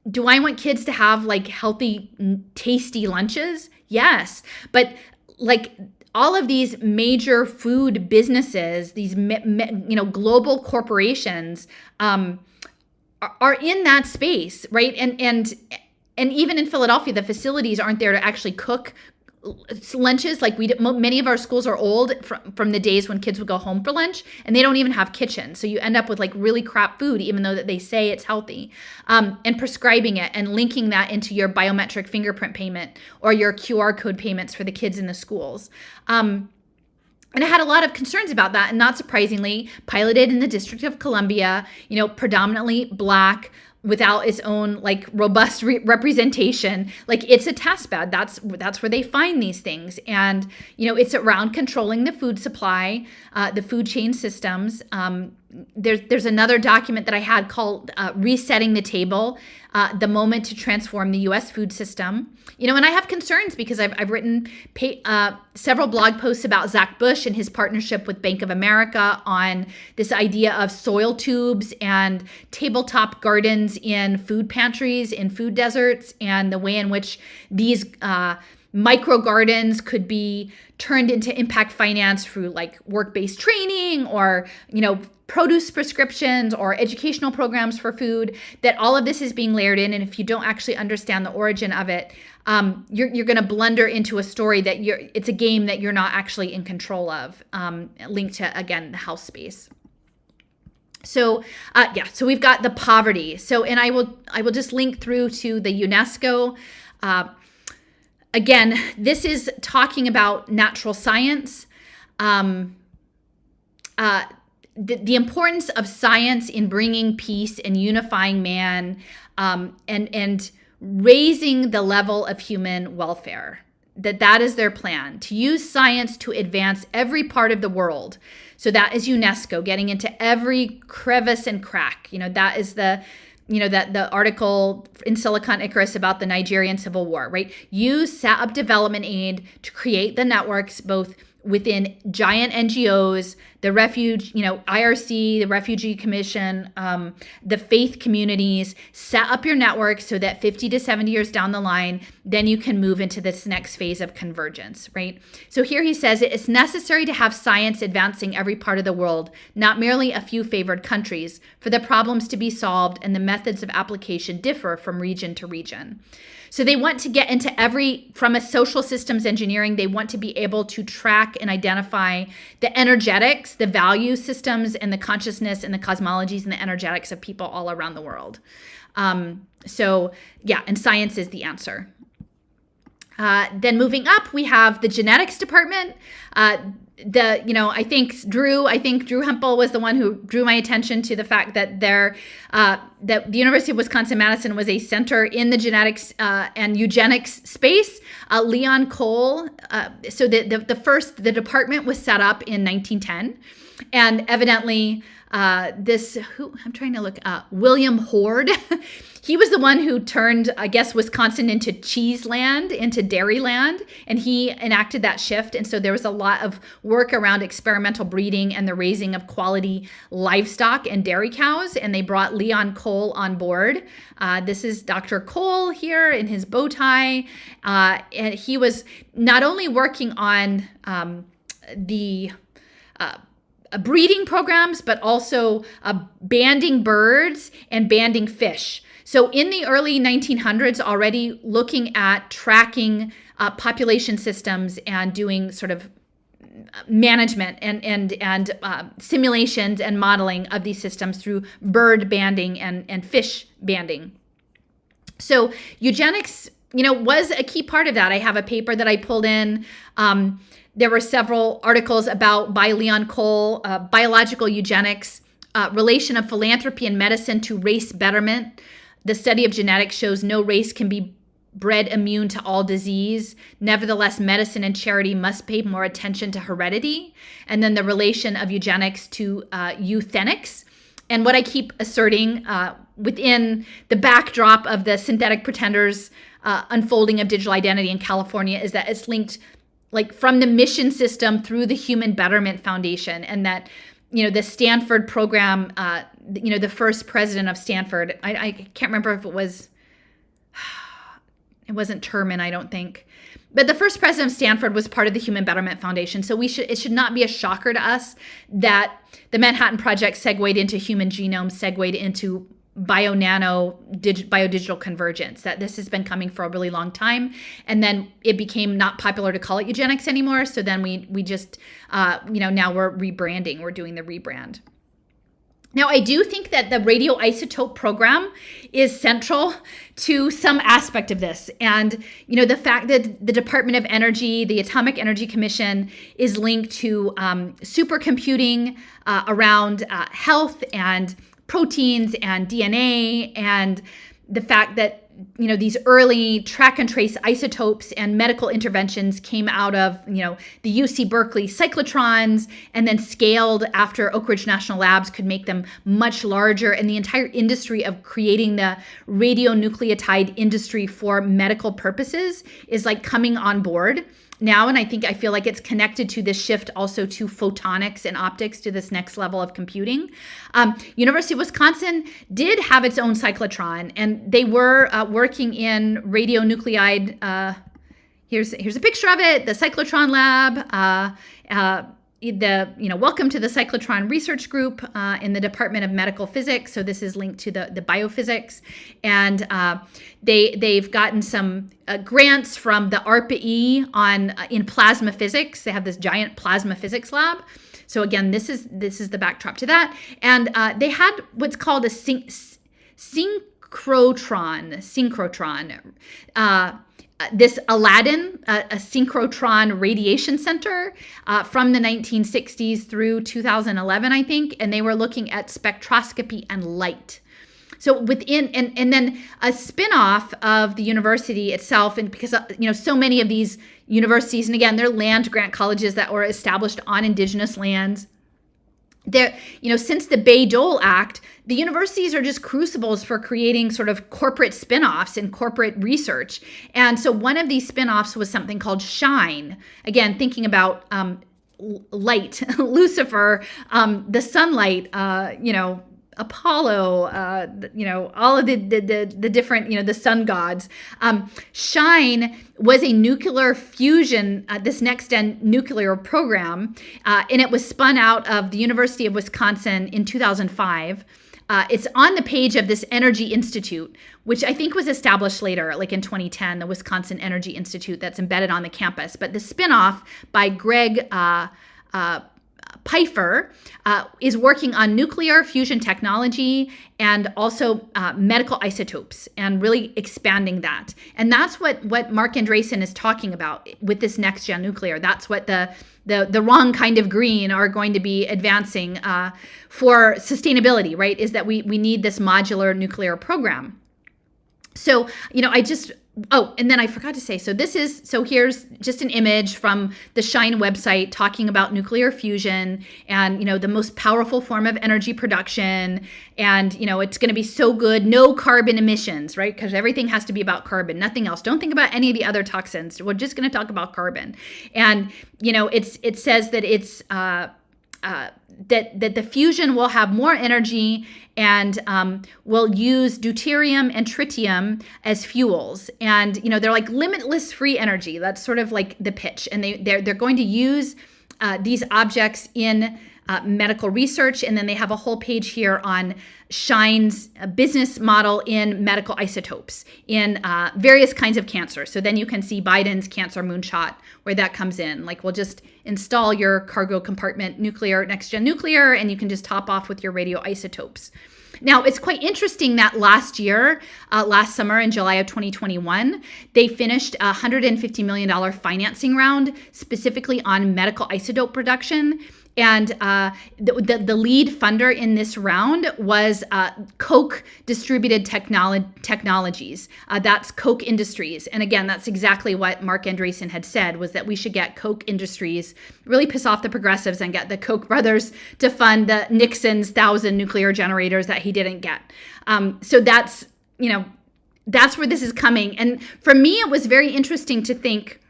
Do I want kids to have like healthy, tasty lunches? Yes. But like all of these major food businesses, these, global corporations are in that space, right? And even in Philadelphia, the facilities aren't there to actually cook lunches. Like many of our schools are old from the days when kids would go home for lunch, and they don't even have kitchens. So you end up with like really crap food, even though that they say it's healthy, and prescribing it and linking that into your biometric fingerprint payment or your QR code payments for the kids in the schools. And I had a lot of concerns about that, and not surprisingly, piloted in the District of Columbia, predominantly Black, without its own like robust representation. Like it's a test bed. That's where they find these things. And, it's around controlling the food supply, the food chain systems. There's another document that I had called Resetting the Table, the Moment to Transform the U.S. Food System. And I have concerns because I've written several blog posts about Zach Bush and his partnership with Bank of America on this idea of soil tubes and tabletop gardens in food pantries, in food deserts, and the way in which these micro gardens could be turned into impact finance through like work-based training or, produce prescriptions or educational programs for food, that all of this is being layered in. And if you don't actually understand the origin of it, you're going to blunder into a story that it's a game that you're not actually in control of, linked to, again, the health space. So so we've got the poverty. So, and I will just link through to the UNESCO. Again, this is talking about natural science. The importance of science in bringing peace and unifying man, and raising the level of human welfare. That is their plan, to use science to advance every part of the world. So that is UNESCO, getting into every crevice and crack. That is the article in Silicon Icarus about the Nigerian Civil War, right? Set up development aid to create the networks, both within giant NGOs, the IRC, the Refugee Commission, the faith communities. Set up your network so that 50 to 70 years down the line, then you can move into this next phase of convergence, right? So here he says it's necessary to have science advancing every part of the world, not merely a few favored countries, for the problems to be solved, and the methods of application differ from region to region. So they want to get into from a social systems engineering, they want to be able to track and identify the energetics, the value systems, and the consciousness and the cosmologies and the energetics of people all around the world. And science is the answer. Then moving up, we have the genetics department. I think Drew Hempel was the one who drew my attention to the fact that that the University of Wisconsin Madison was a center in the genetics and eugenics space. Leon Cole. So the department was set up in 1910, and evidently I'm trying to look William Horde. He was the one who turned, I guess, Wisconsin into cheese land, into dairy land, and he enacted that shift. And so there was a lot of work around experimental breeding and the raising of quality livestock and dairy cows, and they brought Leon Cole on board. This is Dr. Cole here in his bow tie, and he was not only working on the breeding programs, but also banding birds and banding fish. So in the early 1900s, already looking at tracking population systems and doing sort of management and simulations and modeling of these systems through bird banding and fish banding. So eugenics, was a key part of that. I have a paper that I pulled in. There were several articles by Leon Cole, biological eugenics, relation of philanthropy and medicine to race betterment. The study of genetics shows no race can be bred immune to all disease. Nevertheless, medicine and charity must pay more attention to heredity. And then the relation of eugenics to euthenics. And what I keep asserting within the backdrop of the synthetic pretenders unfolding of digital identity in California is that it's linked from the mission system through the Human Betterment Foundation, and that the Stanford program, the first president of Stanford, I can't remember if it wasn't Terman, I don't think. But the first president of Stanford was part of the Human Betterment Foundation. So it should not be a shocker to us that the Manhattan Project segued into human genome, segued into biodigital convergence, that this has been coming for a really long time. And then it became not popular to call it eugenics anymore. So then we just, now we're rebranding, we're doing the rebrand. Now, I do think that the radioisotope program is central to some aspect of this. And, the fact that the Department of Energy, the Atomic Energy Commission, is linked to supercomputing around health and proteins and DNA, and the fact that these early track and trace isotopes and medical interventions came out of the UC Berkeley cyclotrons, and then scaled after Oak Ridge National Labs could make them much larger, and the entire industry of creating the radionucleotide industry for medical purposes is coming on board now. And I feel like it's connected to this shift also to photonics and optics, to this next level of computing. University of Wisconsin did have its own cyclotron, and they were working in radionuclide. Here's a picture of it, the cyclotron lab. Welcome to the cyclotron research group in the Department of Medical Physics. So this is linked to the biophysics, and they've gotten some grants from the ARPA-E in plasma physics. They have this giant plasma physics lab. So again, this is the backdrop to that. And they had what's called a synchrotron. This Aladdin, a synchrotron radiation center from the 1960s through 2011, I think, and they were looking at spectroscopy and light. So within, and then a spin-off of the university itself, and because so many of these universities, and again, they're land grant colleges that were established on indigenous lands. Since the Bayh-Dole Act, the universities are just crucibles for creating sort of corporate spin-offs and corporate research. And so one of these spin-offs was something called SHINE. Again, thinking about light, Lucifer, the sunlight, Apollo, all of the different, the sun gods. SHINE was a nuclear fusion, this next-gen nuclear program, and it was spun out of the University of Wisconsin in 2005. It's on the page of this Energy Institute, which I think was established later, like in 2010, the Wisconsin Energy Institute that's embedded on the campus. But the spinoff by Greg Pfeiffer is working on nuclear fusion technology and also medical isotopes and really expanding that. And that's what Mark Andreessen is talking about with this next gen nuclear. That's what the wrong kind of green are going to be advancing for sustainability, right? Is that we need this modular nuclear program. So, and then I forgot to say, here's just an image from the SHINE website talking about nuclear fusion and, the most powerful form of energy production. And, it's going to be so good, no carbon emissions, right? Because everything has to be about carbon, nothing else. Don't think about any of the other toxins. We're just going to talk about carbon. And, it says that it's, that the fusion will have more energy and will use deuterium and tritium as fuels. And, they're like limitless free energy. That's sort of like the pitch. And they're going to use these objects in medical research. And then they have a whole page here on SHINE's business model in medical isotopes in various kinds of cancer. So then you can see Biden's cancer moonshot where that comes in. Like, we'll just install your cargo compartment next gen nuclear, and you can just top off with your radioisotopes. Now, it's quite interesting that last summer in July of 2021, they finished a $150 million financing round specifically on medical isotope production. And the lead funder in this round was Koch Distributed Technologies. That's Koch Industries. And again, that's exactly what Mark Andreessen had said, was that we should get Koch Industries, really piss off the progressives and get the Koch brothers to fund the Nixon's 1,000 nuclear generators that he didn't get. So that's where this is coming. And for me, it was very interesting to think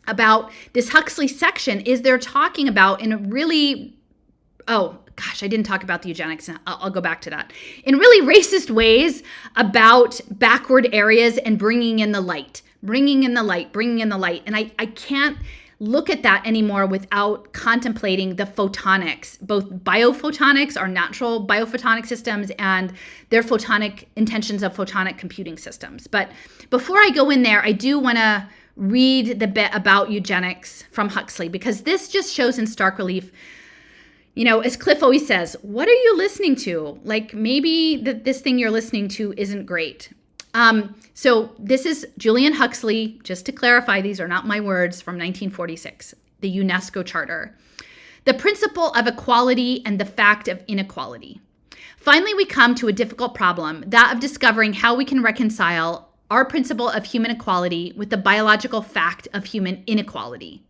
about this Huxley section. Is they're talking about in a really, I didn't talk about the eugenics. I'll go back to that. In really racist ways about backward areas and bringing in the light. And I can't look at that anymore without contemplating the photonics, both biophotonics, our natural biophotonic systems, and their photonic intentions of photonic computing systems. But before I go in there, I do want to read the bit about eugenics from Huxley, because this just shows in stark relief, as Cliff always says, what are you listening to? Like, maybe this thing you're listening to isn't great. So this is Julian Huxley. Just to clarify, these are not my words, from 1946, the UNESCO Charter. The principle of equality and the fact of inequality. Finally, we come to a difficult problem, that of discovering how we can reconcile our principle of human equality with the biological fact of human inequality.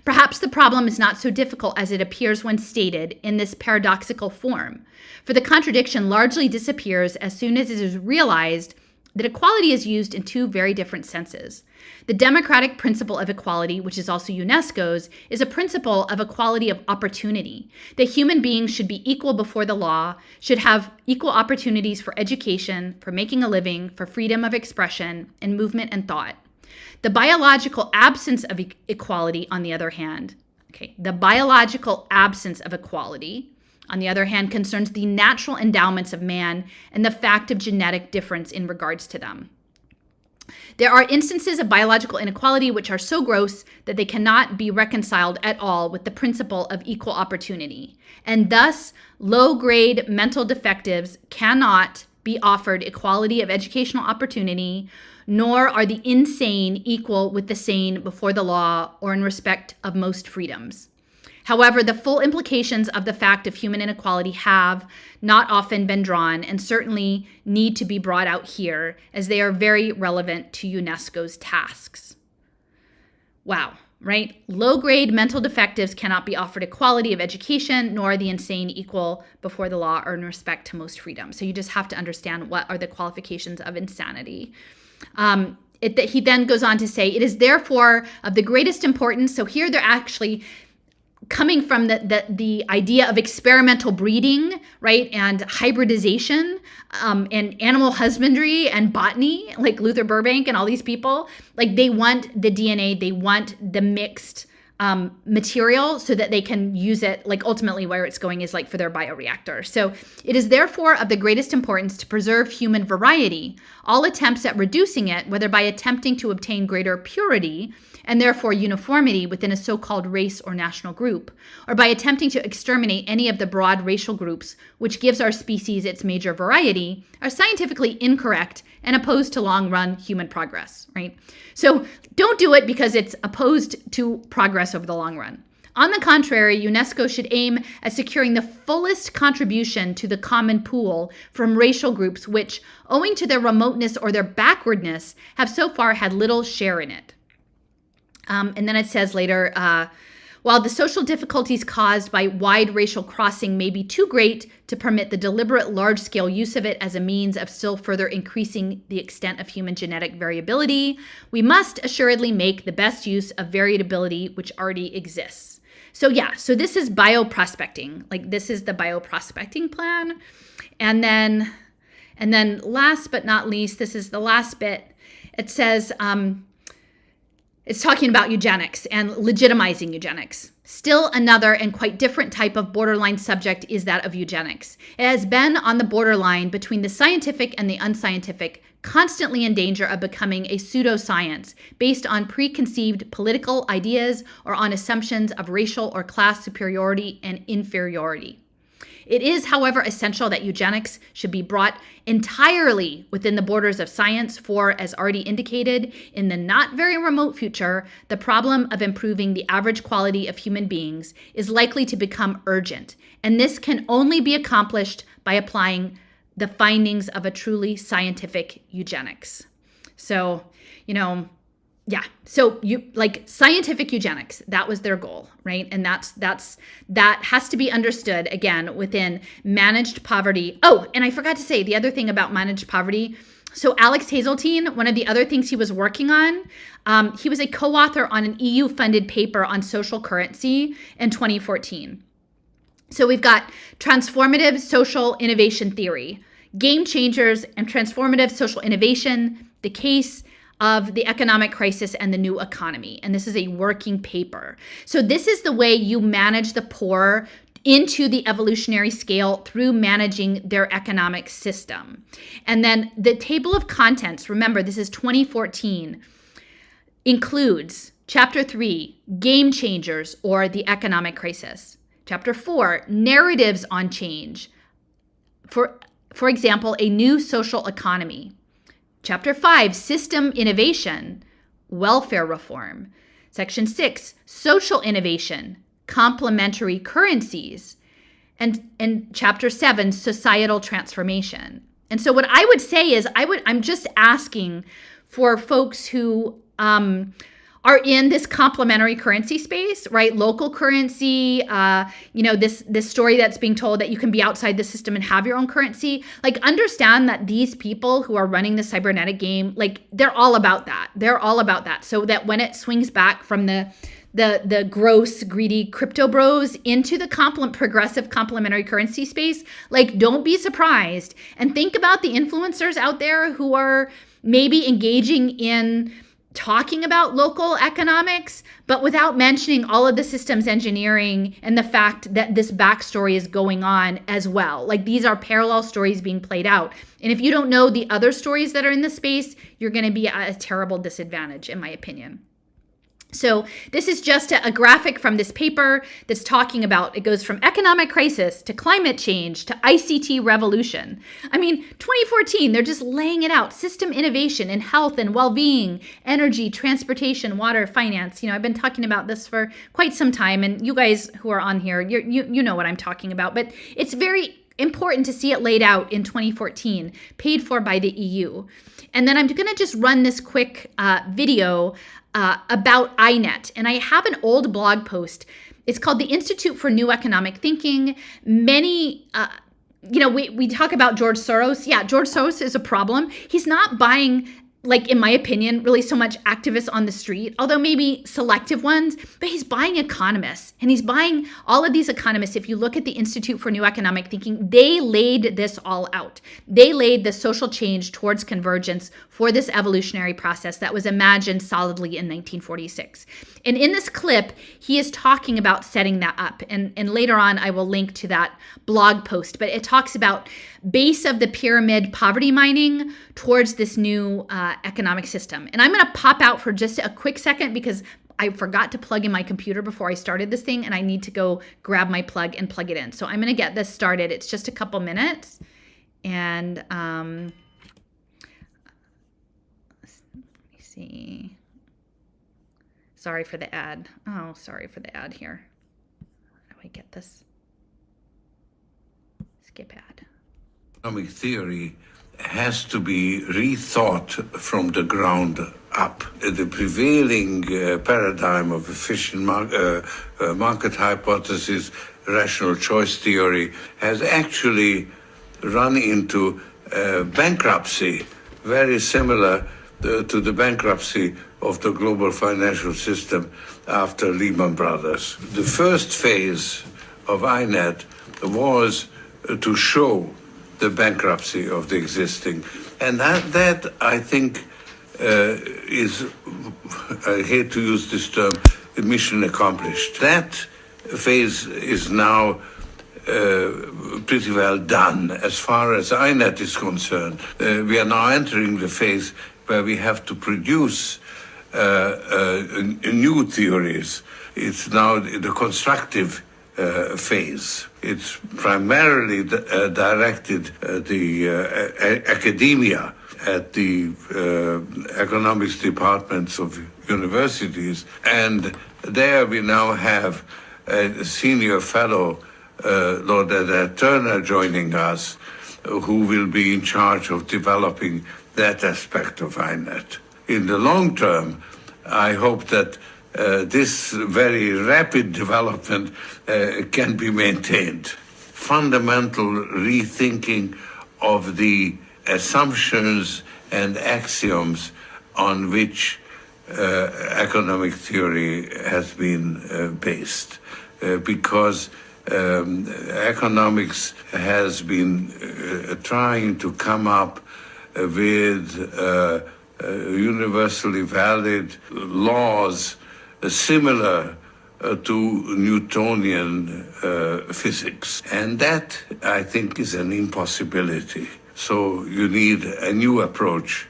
Perhaps the problem is not so difficult as it appears when stated in this paradoxical form, for the contradiction largely disappears as soon as it is realized that equality is used in two very different senses. The democratic principle of equality, which is also UNESCO's, is a principle of equality of opportunity. That human beings should be equal before the law, should have equal opportunities for education, for making a living, for freedom of expression and movement and thought. The biological absence of equality, on the other hand, on the other hand, concerns the natural endowments of man and the fact of genetic difference in regards to them. There are instances of biological inequality which are so gross that they cannot be reconciled at all with the principle of equal opportunity. And thus, low-grade mental defectives cannot be offered equality of educational opportunity, nor are the insane equal with the sane before the law or in respect of most freedoms. However, the full implications of the fact of human inequality have not often been drawn and certainly need to be brought out here, as they are very relevant to UNESCO's tasks. Wow, right? Low-grade mental defectives cannot be offered equality of education, nor are the insane equal before the law or in respect to most freedom. So you just have to understand what are the qualifications of insanity. He then goes on to say, it is therefore of the greatest importance. So here they're actually coming from the idea of experimental breeding, right, and hybridization, and animal husbandry and botany, like Luther Burbank and all these people, like they want the DNA, they want the mixed material so that they can use it, like ultimately where it's going is like for their bioreactor. So it is therefore of the greatest importance to preserve human variety. All attempts at reducing it, whether by attempting to obtain greater purity and therefore uniformity within a so-called race or national group, or by attempting to exterminate any of the broad racial groups which gives our species its major variety, are scientifically incorrect and opposed to long-run human progress, right? So don't do it because it's opposed to progress over the long run. On the contrary, UNESCO should aim at securing the fullest contribution to the common pool from racial groups which, owing to their remoteness or their backwardness, have so far had little share in it. And then it says later, while the social difficulties caused by wide racial crossing may be too great to permit the deliberate large-scale use of it as a means of still further increasing the extent of human genetic variability, we must assuredly make the best use of variability which already exists. So yeah, so this is bioprospecting. Like this is the bioprospecting plan. And then last but not least, this is the last bit. It says, it's talking about eugenics and legitimizing eugenics. Still another and quite different type of borderline subject is that of eugenics. It has been on the borderline between the scientific and the unscientific, constantly in danger of becoming a pseudoscience based on preconceived political ideas or on assumptions of racial or class superiority and inferiority. It is, however, essential that eugenics should be brought entirely within the borders of science, for, as already indicated, in the not very remote future, the problem of improving the average quality of human beings is likely to become urgent, and this can only be accomplished by applying the findings of a truly scientific eugenics. So, yeah. So scientific eugenics, that was their goal, right? And that has to be understood again within managed poverty. Oh, and I forgot to say the other thing about managed poverty. So Alex Hazeltine, one of the other things he was working on, he was a co-author on an EU-funded paper on social currency in 2014. So we've got transformative social innovation theory, game changers and transformative social innovation, the case of the economic crisis and the new economy. And this is a working paper. So this is the way you manage the poor into the evolutionary scale through managing their economic system. And then the table of contents, remember, this is 2014, includes Chapter 3, Game Changers or the Economic Crisis. Chapter 4, Narratives on Change. For example, a new social economy. Chapter 5, System Innovation, Welfare Reform. Section 6, Social Innovation, Complementary Currencies. And Chapter 7, Societal Transformation. And so what I would say is I'm just asking for folks who are in this complementary currency space, right? Local currency, this story that's being told that you can be outside the system and have your own currency. Like, understand that these people who are running the cybernetic game, like, they're all about that. They're all about that. So that when it swings back from the gross, greedy crypto bros into the progressive complementary currency space, like, don't be surprised. And think about the influencers out there who are maybe engaging in talking about local economics, but without mentioning all of the systems engineering and the fact that this backstory is going on as well. Like, these are parallel stories being played out. And if you don't know the other stories that are in the space, you're going to be at a terrible disadvantage, in my opinion. So this is just a graphic from this paper that's talking about, it goes from economic crisis to climate change to ICT revolution. I mean, 2014, they're just laying it out. System innovation in health and well-being, energy, transportation, water, finance. I've been talking about this for quite some time, and you guys who are on here, you know what I'm talking about. But it's very important to see it laid out in 2014, paid for by the EU. And then I'm going to just run this quick video about INET. And I have an old blog post. It's called the Institute for New Economic Thinking. Many, we talk about George Soros. Yeah, George Soros is a problem. He's not buying, like, in my opinion, really so much activists on the street, although maybe selective ones, but he's buying economists, and he's buying all of these economists. If you look at the Institute for New Economic Thinking, they laid this all out. They laid the social change towards convergence for this evolutionary process that was imagined solidly in 1946. And in this clip, he is talking about setting that up. And later on, I will link to that blog post, but it talks about base of the pyramid poverty mining towards this new economic system. And I'm going to pop out for just a quick second because I forgot to plug in my computer before I started this thing, and I need to go grab my plug and plug it in. So I'm going to get this started. It's just a couple minutes. And let me see. Sorry for the ad. Oh, sorry for the ad here. How do I get this? Skip ad. Economic theory has to be rethought from the ground up. The prevailing paradigm of efficient market hypothesis, rational choice theory, has actually run into bankruptcy, very similar to the bankruptcy of the global financial system after Lehman Brothers. The first phase of INET was to show the bankruptcy of the existing. And that I think, is, I hate to use this term, mission accomplished. That phase is now pretty well done as far as INET is concerned. We are now entering the phase where we have to produce new theories. It's now the constructive phase. It's primarily directed at the academia, at the economics departments of universities. And there we now have a senior fellow, Lord Adair Turner, joining us, who will be in charge of developing that aspect of INET. In the long term, I hope that this very rapid development can be maintained. Fundamental rethinking of the assumptions and axioms on which economic theory has been based, because economics has been trying to come up with universally valid laws similar to Newtonian physics. And that, I think, is an impossibility. So you need a new approach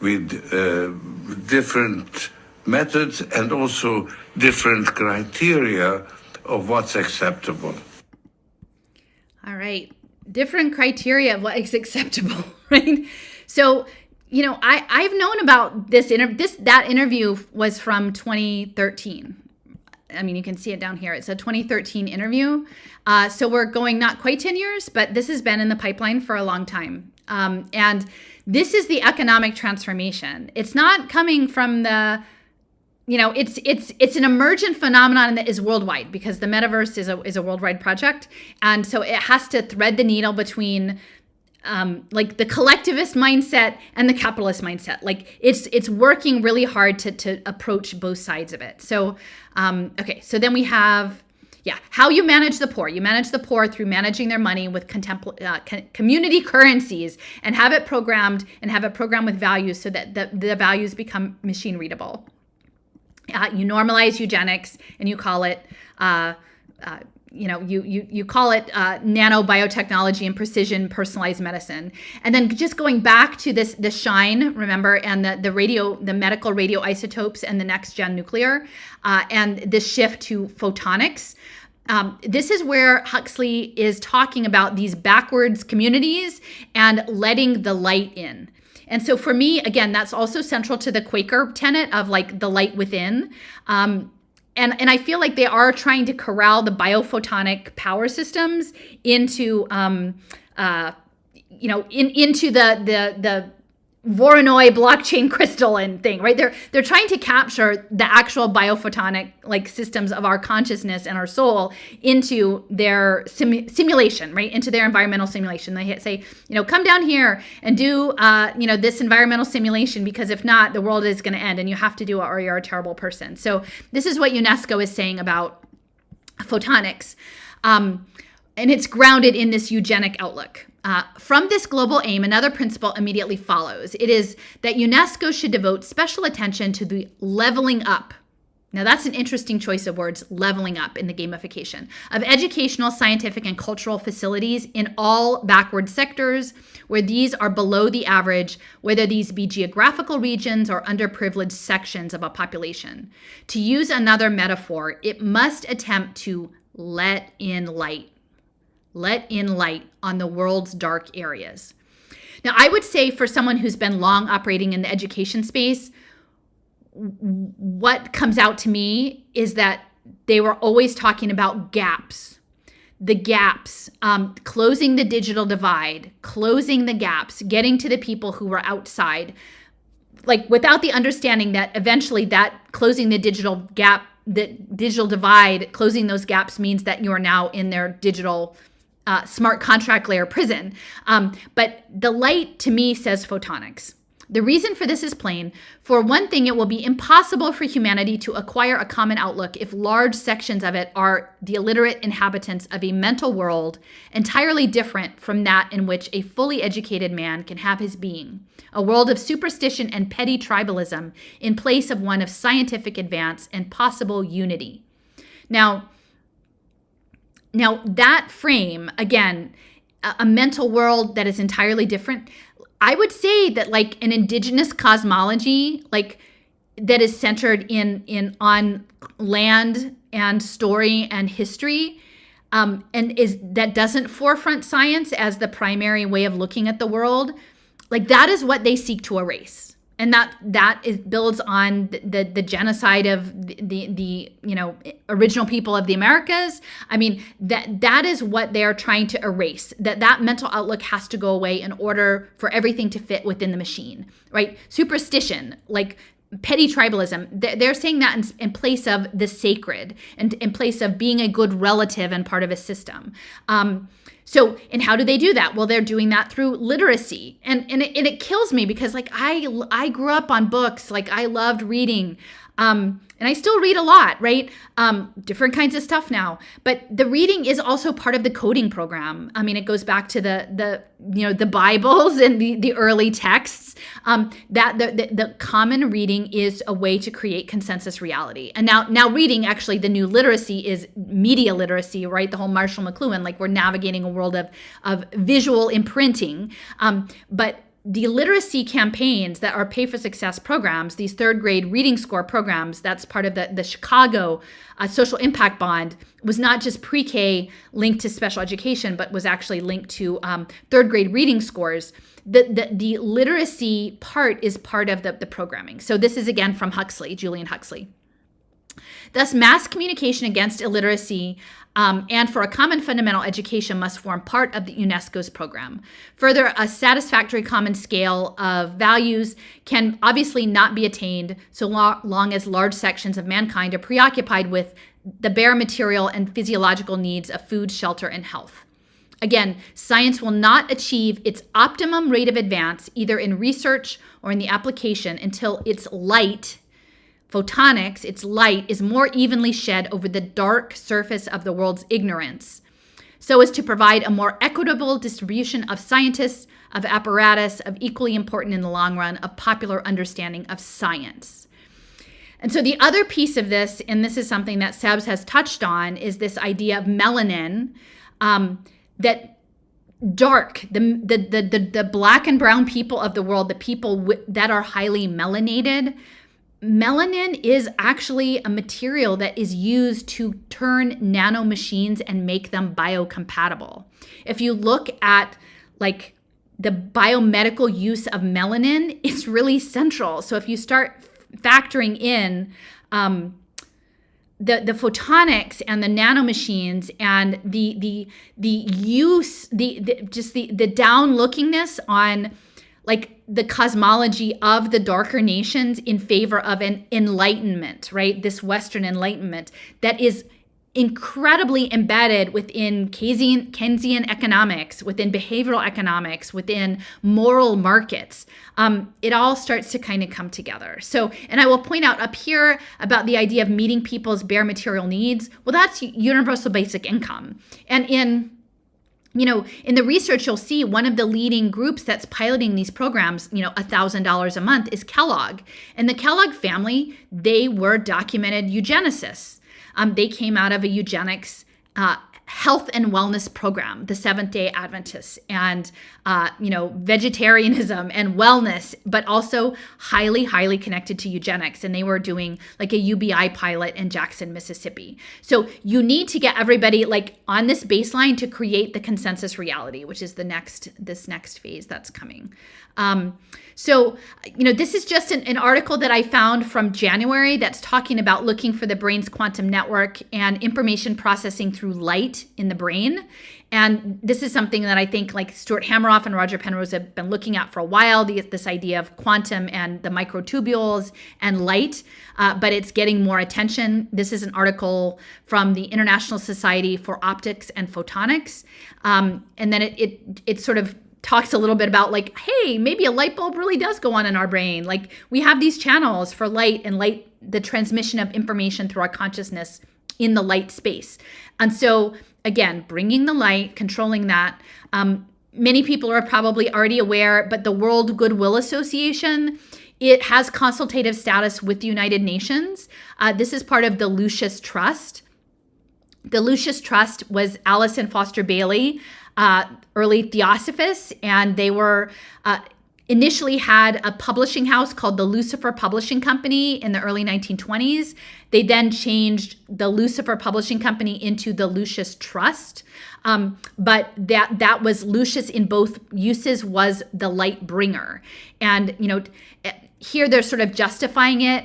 with different methods and also different criteria of what's acceptable. All right. Different criteria of what is acceptable, right? So, I've known about this that interview was from 2013. I mean, you can see it down here. It's a 2013 interview. So we're going not quite 10 years, but this has been in the pipeline for a long time. And this is the economic transformation. It's not coming from the, it's an emergent phenomenon that is worldwide, because the metaverse is a worldwide project. And so it has to thread the needle between like the collectivist mindset and the capitalist mindset. Like it's working really hard to approach both sides of it. So, okay. So then we have, Yeah, how you manage the poor. You manage the poor through managing their money with community currencies, and have it programmed with values so that the values become machine readable. You normalize eugenics, and you call it you call it nanobiotechnology and precision personalized medicine. And then just going back to this SHINE, remember, and the medical radioisotopes and the next gen nuclear, and this shift to photonics. This is where Huxley is talking about these backwards communities and letting the light in. And so for me, again, that's also central to the Quaker tenet of like the light within. And I feel like they are trying to corral the biophotonic power systems into into the Voronoi blockchain crystalline thing, right? They're trying to capture the actual biophotonic like systems of our consciousness and our soul into their simulation, right? Into their environmental simulation. They say, come down here and do this environmental simulation, because if not, the world is going to end and you have to do it or you're a terrible person. So this is what UNESCO is saying about photonics. And it's grounded in this eugenic outlook. From this global aim, another principle immediately follows. It is that UNESCO should devote special attention to the leveling up. Now, that's an interesting choice of words, leveling up in the gamification of educational, scientific, and cultural facilities in all backward sectors where these are below the average, whether these be geographical regions or underprivileged sections of a population. To use another metaphor, it must attempt to let in light. Let in light on the world's dark areas. Now, I would say for someone who's been long operating in the education space, what comes out to me is that they were always talking about gaps. The gaps, closing the digital divide, closing the gaps, getting to the people who were outside, like without the understanding that eventually that closing the digital gap, the digital divide, closing those gaps means that you are now in their digital smart contract layer prison. But the light to me says photonics. The reason for this is plain. For one thing, it will be impossible for humanity to acquire a common outlook if large sections of it are the illiterate inhabitants of a mental world entirely different from that in which a fully educated man can have his being, a world of superstition and petty tribalism in place of one of scientific advance and possible unity. Now that frame, again, a mental world that is entirely different, I would say that like an indigenous cosmology, like that is centered on land and story and history, and that doesn't forefront science as the primary way of looking at the world, like that is what they seek to erase. And that builds on the genocide of the original people of the Americas. I mean, that is what they are trying to erase. That mental outlook has to go away in order for everything to fit within the machine, right? Superstition, like petty tribalism, they're saying that in place of the sacred and in place of being a good relative and part of a system. And how do they do that? Well, they're doing that through literacy. And it kills me because like I grew up on books, like I loved reading. And I still read a lot, right? Different kinds of stuff now. But the reading is also part of the coding program. I mean, it goes back to the Bibles and the early texts. That the common reading is a way to create consensus reality. And now reading, actually, the new literacy is media literacy, right? The whole Marshall McLuhan, like we're navigating a world of visual imprinting. But the literacy campaigns that are Pay for Success programs, these third grade reading score programs, that's part of the Chicago social impact bond, was not just pre-K linked to special education, but was actually linked to third grade reading scores. The literacy part is part of the programming. So this is again from Huxley, Julian Huxley. Thus, mass communication against illiteracy and for a common fundamental education must form part of the UNESCO's program. Further, a satisfactory common scale of values can obviously not be attained so long as large sections of mankind are preoccupied with the bare material and physiological needs of food, shelter, and health. Again, science will not achieve its optimum rate of advance either in research or in the application until its light photonics, its light, is more evenly shed over the dark surface of the world's ignorance, so as to provide a more equitable distribution of scientists, of apparatus, of equally important in the long run, of popular understanding of science. And so the other piece of this, and this is something that Sebs has touched on, is this idea of melanin, that the black and brown people of the world, the people that are highly melanated, melanin is actually a material that is used to turn nanomachines and make them biocompatible. If you look at like the biomedical use of melanin, it's really central. So if you start factoring in the photonics and the nanomachines and the use, the down lookingness on like the cosmology of the darker nations in favor of an enlightenment, right? This Western enlightenment that is incredibly embedded within Keynesian economics, within behavioral economics, within moral markets. It all starts to kind of come together. So, and I will point out up here about the idea of meeting people's bare material needs. Well, that's universal basic income. And in the research, you'll see one of the leading groups that's piloting these programs, $1,000 a month, is Kellogg. And the Kellogg family, they were documented eugenicists. They came out of a eugenics health and wellness program, the Seventh-day Adventists, and vegetarianism and wellness, but also highly, highly connected to eugenics. And they were doing like a UBI pilot in Jackson, Mississippi. So you need to get everybody like on this baseline to create the consensus reality, which is this next phase that's coming. This is just an article that I found from January that's talking about looking for the brain's quantum network and information processing through light in the brain. And this is something that I think like Stuart Hameroff and Roger Penrose have been looking at for a while, this idea of quantum and the microtubules and light, but it's getting more attention. This is an article from the International Society for Optics and Photonics. And then it sort of talks a little bit about like, hey, maybe a light bulb really does go on in our brain. Like we have these channels for light and the transmission of information through our consciousness in the light space. And so again, bringing the light, controlling that. Many people are probably already aware, but the World Goodwill Association, it has consultative status with the United Nations. This is part of the Lucius Trust. The Lucius Trust was Allison Foster Bailey, early theosophists, and they were initially had a publishing house called the Lucifer Publishing Company in the early 1920s. They then changed the Lucifer Publishing Company into the Lucius Trust. But that was Lucius in both uses was the light bringer. And, here they're sort of justifying it,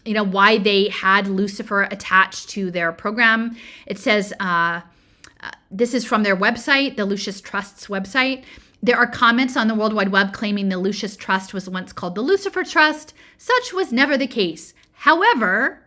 why they had Lucifer attached to their program. It says, this is from their website, the Lucius Trust's website. There are comments on the World Wide Web claiming the Lucius Trust was once called the Lucifer Trust. Such was never the case. However,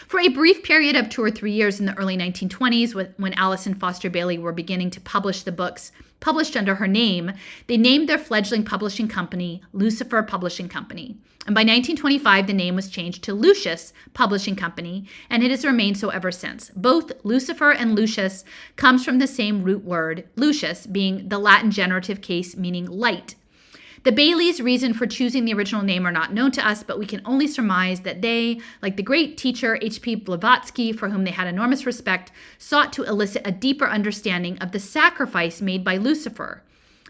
for a brief period of 2 or 3 years in the early 1920s, when Allison Foster Bailey were beginning to publish the books published under her name, they named their fledgling publishing company Lucifer Publishing Company. And by 1925, the name was changed to Lucius Publishing Company, and it has remained so ever since. Both Lucifer and Lucius comes from the same root word, Lucius, being the Latin generative case meaning light. The Baileys' reason for choosing the original name are not known to us, but we can only surmise that they, like the great teacher H.P. Blavatsky, for whom they had enormous respect, sought to elicit a deeper understanding of the sacrifice made by Lucifer.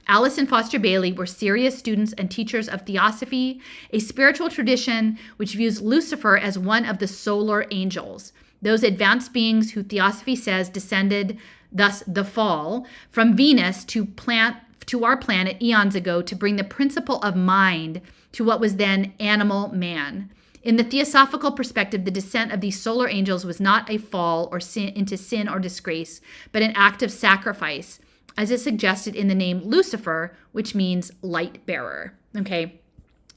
Alice and Foster Bailey were serious students and teachers of theosophy, a spiritual tradition which views Lucifer as one of the solar angels, those advanced beings who theosophy says descended, thus the fall, from Venus to our planet eons ago to bring the principle of mind to what was then animal man. In the theosophical perspective, the descent of these solar angels was not a fall or into sin or disgrace, but an act of sacrifice, as is suggested in the name Lucifer, which means light bearer. Okay.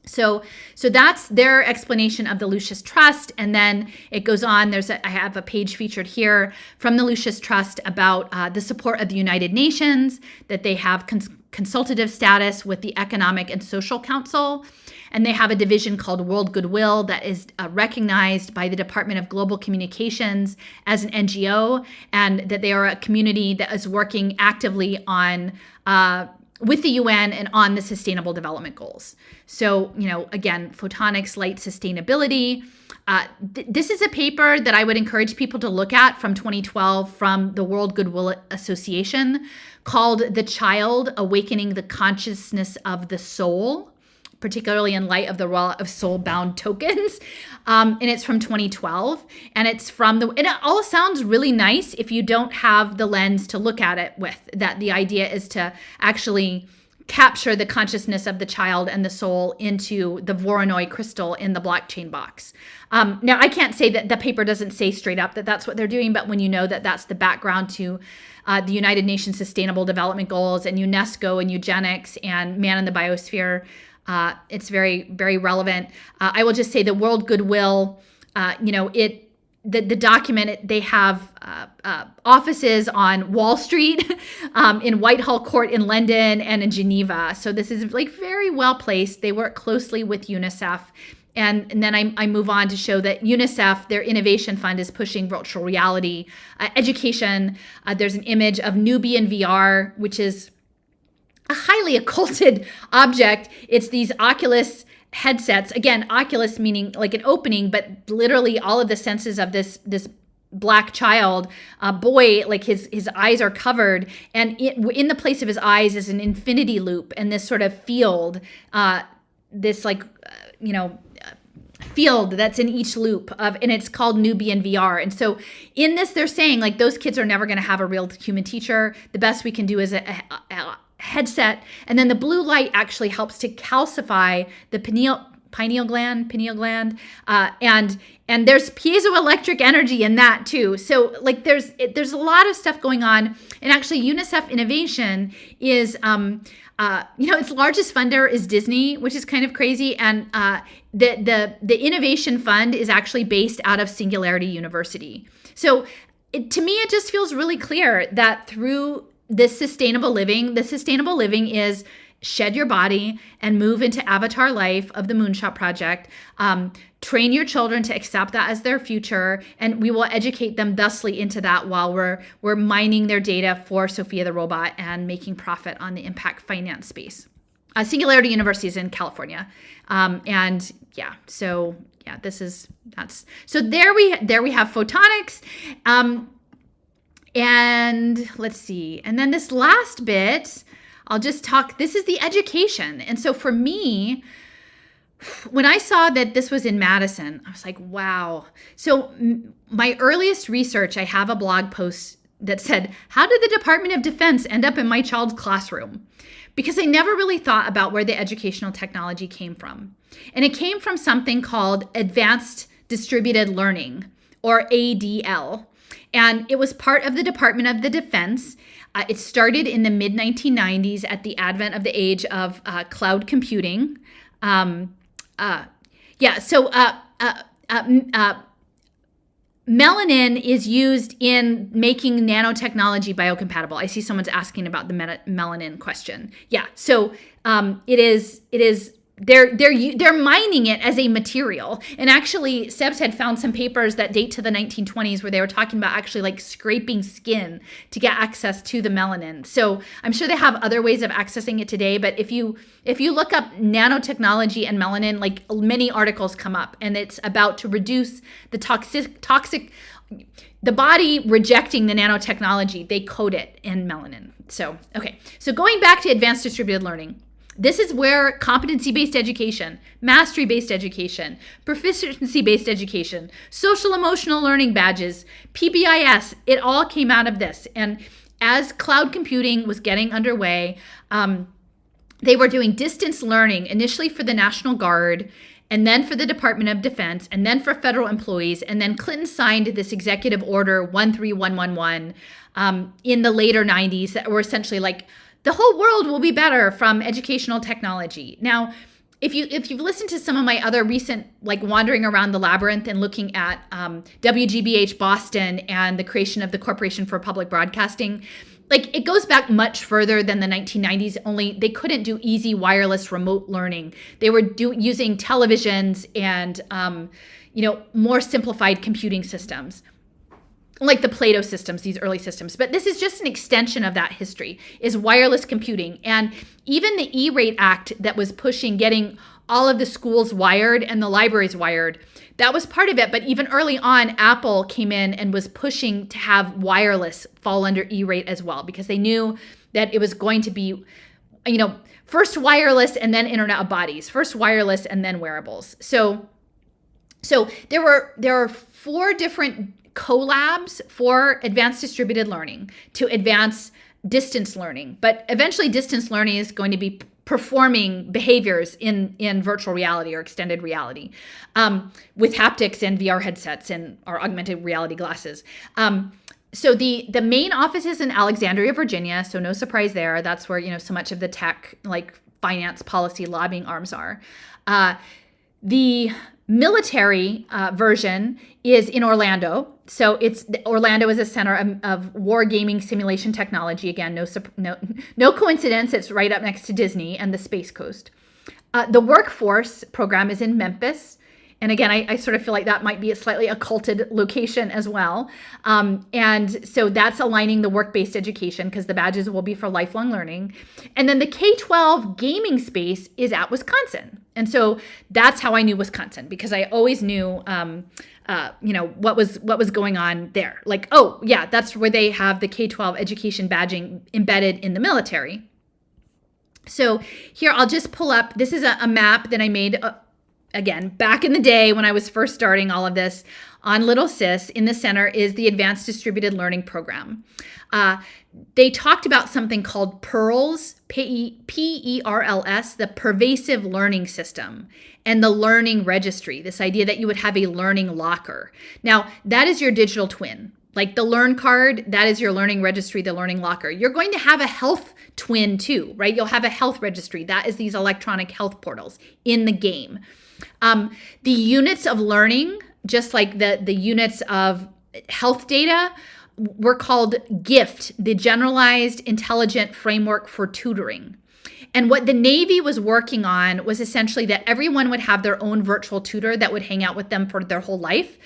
So that's their explanation of the Lucius Trust. And then it goes on. I have a page featured here from the Lucius Trust about the support of the United Nations, that they have consultative status with the Economic and Social Council. And they have a division called World Goodwill that is recognized by the Department of Global Communications as an NGO, and that they are a community that is working actively on with the UN and on the Sustainable Development Goals. So, again, photonics, light sustainability. This is a paper that I would encourage people to look at from 2012 from the World Goodwill Association called The Child Awakening the Consciousness of the Soul, particularly in light of the role of soul-bound tokens. And it's from 2012. And it's and it all sounds really nice if you don't have the lens to look at it with, that the idea is to actually capture the consciousness of the child and the soul into the Voronoi crystal in the blockchain box. Now, I can't say that the paper doesn't say straight up that that's what they're doing, but when you know that that's the background to the United Nations Sustainable Development Goals and UNESCO and eugenics and man in the biosphere, it's very, very relevant. I will just say the World Goodwill, the document, they have offices on Wall Street, in Whitehall Court in London, and in Geneva. So this is very well placed. They work closely with UNICEF. And then I move on to show that UNICEF, their innovation fund, is pushing virtual reality education. There's an image of Nubian VR, which is a highly occulted object. It's these Oculus headsets. Again, Oculus meaning like an opening, but literally all of the senses of this black child, boy, like his eyes are covered, and in the place of his eyes is an infinity loop and this sort of field, field that's in each loop and it's called Nubian VR. And so in this, they're saying those kids are never going to have a real human teacher. The best we can do is a headset, and then the blue light actually helps to calcify the pineal gland, and there's piezoelectric energy in that too. So there's a lot of stuff going on, and actually UNICEF Innovation is its largest funder is Disney, which is kind of crazy, and the Innovation Fund is actually based out of Singularity University. So to me, it just feels really clear that through this sustainable living is shed your body and move into avatar life of the Moonshot Project. Train your children to accept that as their future, and we will educate them thusly into that while we're mining their data for Sophia the robot and making profit on the impact finance space. Singularity University is in California, so there we have photonics. And let's see. And then this last bit, I'll just talk. This is the education. And so for me, when I saw that this was in Madison, I was like, wow. So my earliest research, I have a blog post that said, how did the Department of Defense end up in my child's classroom? Because I never really thought about where the educational technology came from. And it came from something called Advanced Distributed Learning, or ADL. And it was part of the Department of the Defense. It started in the mid-1990s at the advent of the age of cloud computing. Melanin is used in making nanotechnology biocompatible. I see someone's asking about the melanin question. Yeah, so it is. They're mining it as a material. And actually, Sebs had found some papers that date to the 1920s where they were talking about actually scraping skin to get access to the melanin. So I'm sure they have other ways of accessing it today. But if you look up nanotechnology and melanin, many articles come up, and it's about to reduce the toxic. The body rejecting the nanotechnology, they code it in melanin. So, okay. So going back to advanced distributed learning. This is where competency-based education, mastery-based education, proficiency-based education, social-emotional learning badges, PBIS, it all came out of this. And as cloud computing was getting underway, they were doing distance learning initially for the National Guard, and then for the Department of Defense, and then for federal employees. And then Clinton signed this executive order 13111 in the later 90s that were essentially the whole world will be better from educational technology. Now, if you've listened to some of my other recent, like wandering around the labyrinth and looking at WGBH Boston and the creation of the Corporation for Public Broadcasting, like it goes back much further than the 1990s. Only they couldn't do easy wireless remote learning. They were using televisions and more simplified computing systems, like the Plato systems, these early systems. But this is just an extension of that history, is wireless computing. And even the E-Rate Act that was pushing getting all of the schools wired and the libraries wired, that was part of it. But even early on, Apple came in and was pushing to have wireless fall under E-Rate as well, because they knew that it was going to be, first wireless and then Internet of Bodies, first wireless and then wearables. So there are 4 different collabs for advanced distributed learning to advance distance learning. But eventually distance learning is going to be performing behaviors in virtual reality or extended reality with haptics and VR headsets and our augmented reality glasses. So the main office is in Alexandria, Virginia. So no surprise there. That's where, so much of the tech, like finance, policy, lobbying arms are. The military version is in Orlando. So Orlando is a center of war gaming simulation technology. Again, no coincidence. It's right up next to Disney and the Space Coast. The workforce program is in Memphis. And again, I sort of feel like that might be a slightly occulted location as well. And so that's aligning the work-based education, because the badges will be for lifelong learning. And then the K-12 gaming space is at Wisconsin. And so that's how I knew Wisconsin, because I always knew, what was going on there. Like, oh yeah, that's where they have the K-12 education badging embedded in the military. So here I'll just pull up, this is a map that I made again, back in the day when I was first starting all of this. On Little Sis, in the center, is the Advanced Distributed Learning Program. They talked about something called PEARLS, P-E-R-L-S, the Pervasive Learning System, and the Learning Registry, this idea that you would have a learning locker. Now, that is your digital twin. Like the Learn card, that is your learning registry, the learning locker. You're going to have a health twin too, right? You'll have a health registry. That is these electronic health portals in the game. The units of learning, just like the units of health data, were called GIFT, the Generalized Intelligent Framework for Tutoring. And what the Navy was working on was essentially that everyone would have their own virtual tutor that would hang out with them for their whole life.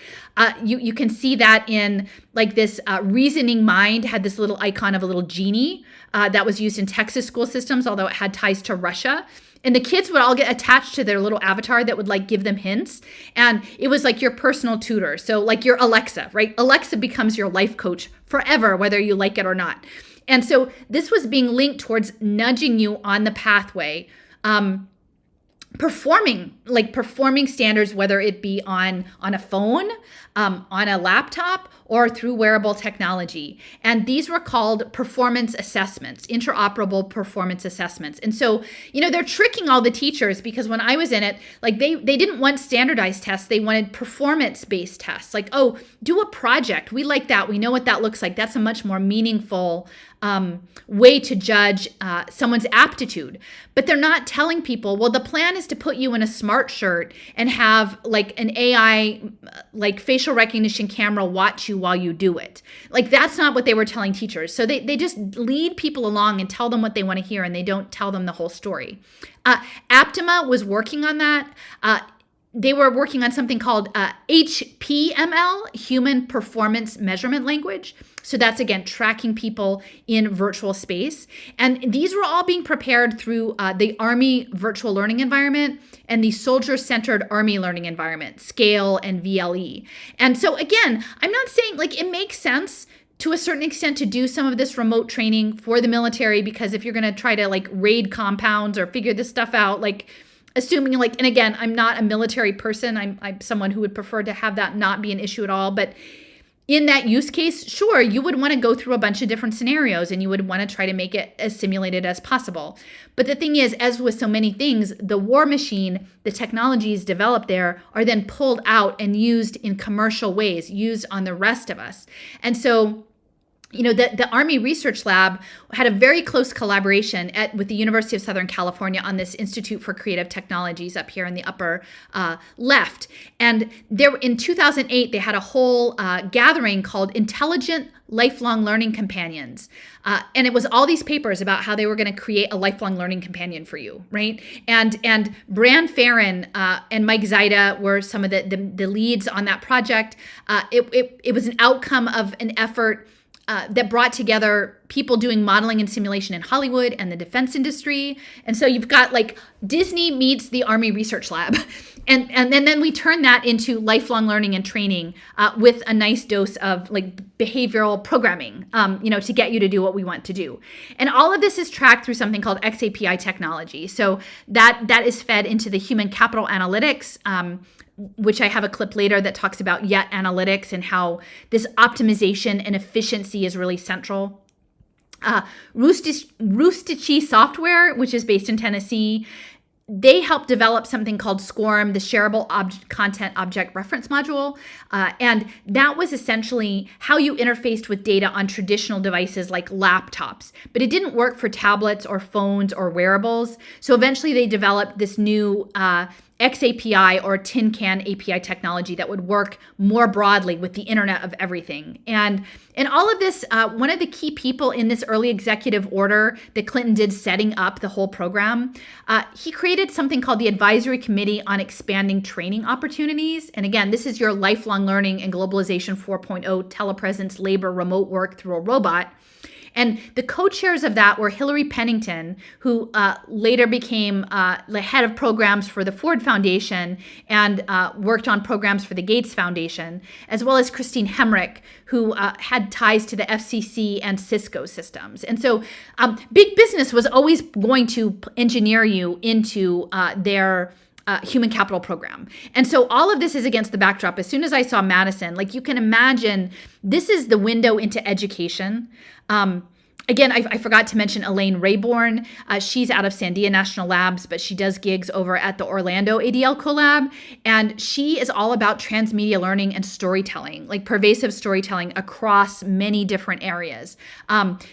You can see that in like this Reasoning Mind had this little icon of a little genie that was used in Texas school systems, although it had ties to Russia. And the kids would all get attached to their little avatar that would like give them hints. And it was like your personal tutor. So like your Alexa, right? Alexa becomes your life coach forever, whether you like it or not. And so this was being linked towards nudging you on the pathway, performing standards, whether it be on a phone, on a laptop, or through wearable technology. And these were called performance assessments, interoperable performance assessments. And so, they're tricking all the teachers, because when I was in it, like they didn't want standardized tests. They wanted performance-based tests. Like, oh, do a project. We like that. We know what that looks like. That's a much more meaningful way to judge someone's aptitude. But they're not telling people, well, the plan is to put you in a smart shirt and have like an AI, like facial recognition camera watch you while you do it. Like that's not what they were telling teachers. So they just lead people along and tell them what they want to hear, and they don't tell them the whole story. Aptima was working on that. They were working on something called HPML, Human Performance Measurement Language. So that's, again, tracking people in virtual space. And these were all being prepared through the Army Virtual Learning Environment and the Soldier-Centered Army Learning Environment, SCALE and VLE. And so, again, I'm not saying, like, it makes sense to a certain extent to do some of this remote training for the military, because if you're going to try to, like, raid compounds or figure this stuff out, like, assuming like, and again, I'm not a military person. I'm someone who would prefer to have that not be an issue at all. But in that use case, sure, you would want to go through a bunch of different scenarios and you would want to try to make it as simulated as possible. But the thing is, as with so many things, the war machine, the technologies developed there are then pulled out and used in commercial ways, used on the rest of us. And so the Army Research Lab had a very close collaboration with the University of Southern California on this Institute for Creative Technologies up here in the upper left. And there, in 2008, they had a whole gathering called Intelligent Lifelong Learning Companions. And it was all these papers about how they were going to create a lifelong learning companion for you, right? And Bran Farron and Mike Zaida were some of the leads on that project. It was an outcome of an effort that brought together people doing modeling and simulation in Hollywood and the defense industry. And so you've got like Disney meets the Army Research Lab. And then we turn that into lifelong learning and training with a nice dose of like behavioral programming, to get you to do what we want to do. And all of this is tracked through something called XAPI technology. So that is fed into the human capital analytics, which I have a clip later that talks about yet analytics and how this optimization and efficiency is really central. Rustici Software, which is based in Tennessee, they helped develop something called SCORM, the Shareable Content Object Reference Module. And that was essentially how you interfaced with data on traditional devices like laptops. But it didn't work for tablets or phones or wearables. So eventually they developed this new XAPI or Tin Can API technology that would work more broadly with the Internet of Everything. And in all of this, one of the key people in this early executive order that Clinton did setting up the whole program, he created something called the Advisory Committee on Expanding Training Opportunities. And again, this is your lifelong learning and globalization 4.0 telepresence, labor, remote work through a robot. And the co-chairs of that were Hillary Pennington, who later became the head of programs for the Ford Foundation and worked on programs for the Gates Foundation, as well as Christine Hemrick, who had ties to the FCC and Cisco systems. And so big business was always going to engineer you into their human capital program. And so all of this is against the backdrop. As soon as I saw Madison, like you can imagine, this is the window into education. Again, I forgot to mention Elaine Rayborn. She's out of Sandia National Labs, but she does gigs over at the Orlando ADL Collab. And she is all about transmedia learning and storytelling, like pervasive storytelling across many different areas.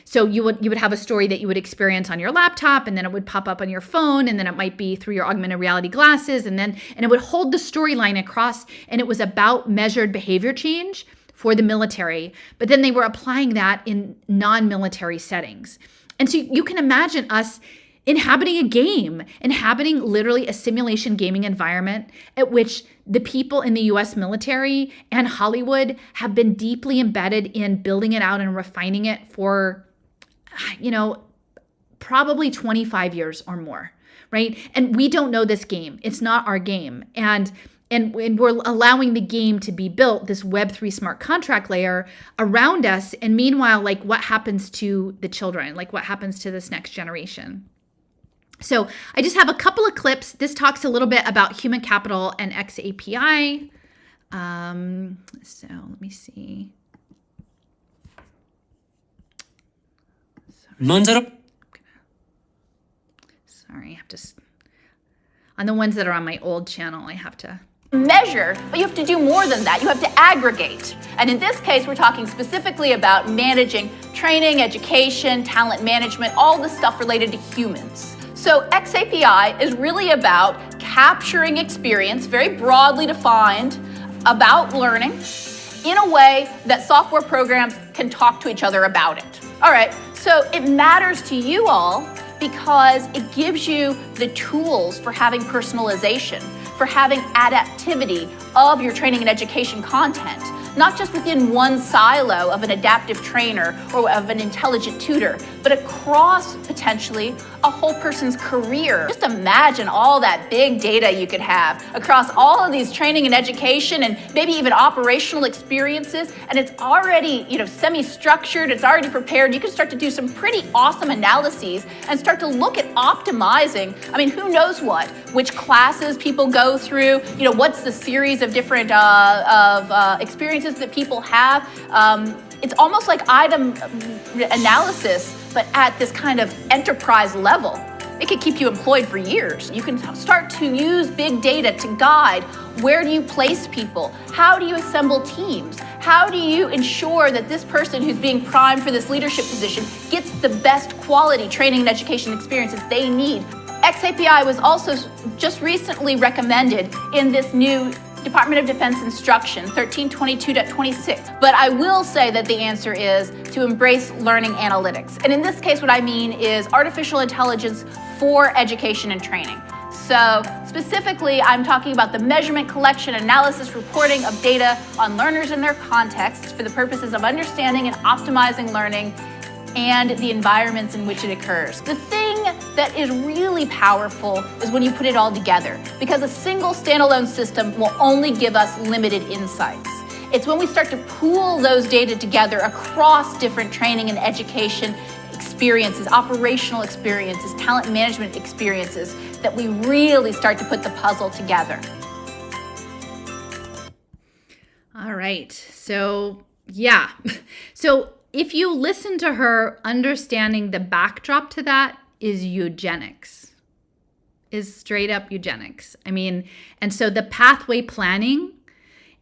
So you would have a story that you would experience on your laptop, and then it would pop up on your phone, and then it might be through your augmented reality glasses, and it would hold the storyline across, and it was about measured behavior change for the military, but then they were applying that in non-military settings. And so you can imagine us inhabiting a game, inhabiting literally a simulation gaming environment at which the people in the US military and Hollywood have been deeply embedded in building it out and refining it for, probably 25 years or more, right? And we don't know this game. It's not our game. And we're allowing the game to be built, this Web3 smart contract layer around us. And meanwhile, like what happens to the children? Like what happens to this next generation? So I just have a couple of clips. This talks a little bit about human capital and XAPI. So let me see. Sorry, I have to, on the ones that are on my old channel, I have to measure, but you have to do more than that. You have to aggregate. And in this case, we're talking specifically about managing training, education, talent management, all the stuff related to humans. So XAPI is really about capturing experience, very broadly defined, about learning in a way that software programs can talk to each other about it. All right, so it matters to you all because it gives you the tools for having personalization, for having adaptivity of your training and education content, not just within one silo of an adaptive trainer or of an intelligent tutor, but across potentially a whole person's career. Just imagine all that big data you could have across all of these training and education and maybe even operational experiences, and it's already, semi-structured, it's already prepared. You can start to do some pretty awesome analyses and start to look at optimizing, who knows which classes people go through, what's the series of different experiences that people have. It's almost like item analysis, but at this kind of enterprise level. It could keep you employed for years. You can start to use big data to guide where do you place people? How do you assemble teams? How do you ensure that this person who's being primed for this leadership position gets the best quality training and education experiences they need? XAPI was also just recently recommended in this new Department of Defense Instruction 1322.26. But I will say that the answer is to embrace learning analytics. And in this case, what I mean is artificial intelligence for education and training. So specifically, I'm talking about the measurement, collection, analysis, reporting of data on learners and their contexts for the purposes of understanding and optimizing learning and the environments in which it occurs. The thing that is really powerful is when you put it all together, because a single standalone system will only give us limited insights. It's when we start to pool those data together across different training and education experiences, operational experiences, talent management experiences, that we really start to put the puzzle together. All right. So, yeah. So if you listen to her, understanding the backdrop to that is eugenics, is straight up eugenics. I mean, and so the pathway planning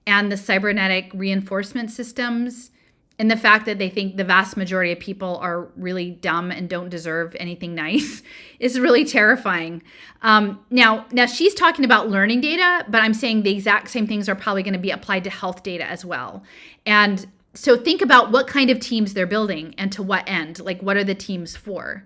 and the cybernetic reinforcement systems and the fact that they think the vast majority of people are really dumb and don't deserve anything nice is really terrifying. Now she's talking about learning data, but I'm saying the exact same things are probably going to be applied to health data as well. And so think about what kind of teams they're building and to what end, like what are the teams for?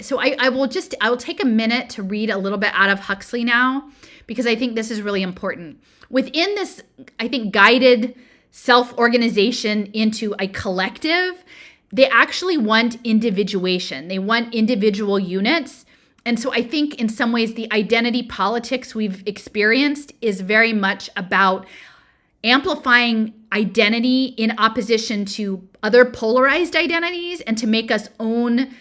So I will take a minute to read a little bit out of Huxley now, because I think this is really important. Within this, I think, guided self-organization into a collective, they actually want individuation. They want individual units. And so I think in some ways the identity politics we've experienced is very much about amplifying identity in opposition to other polarized identities and to make us own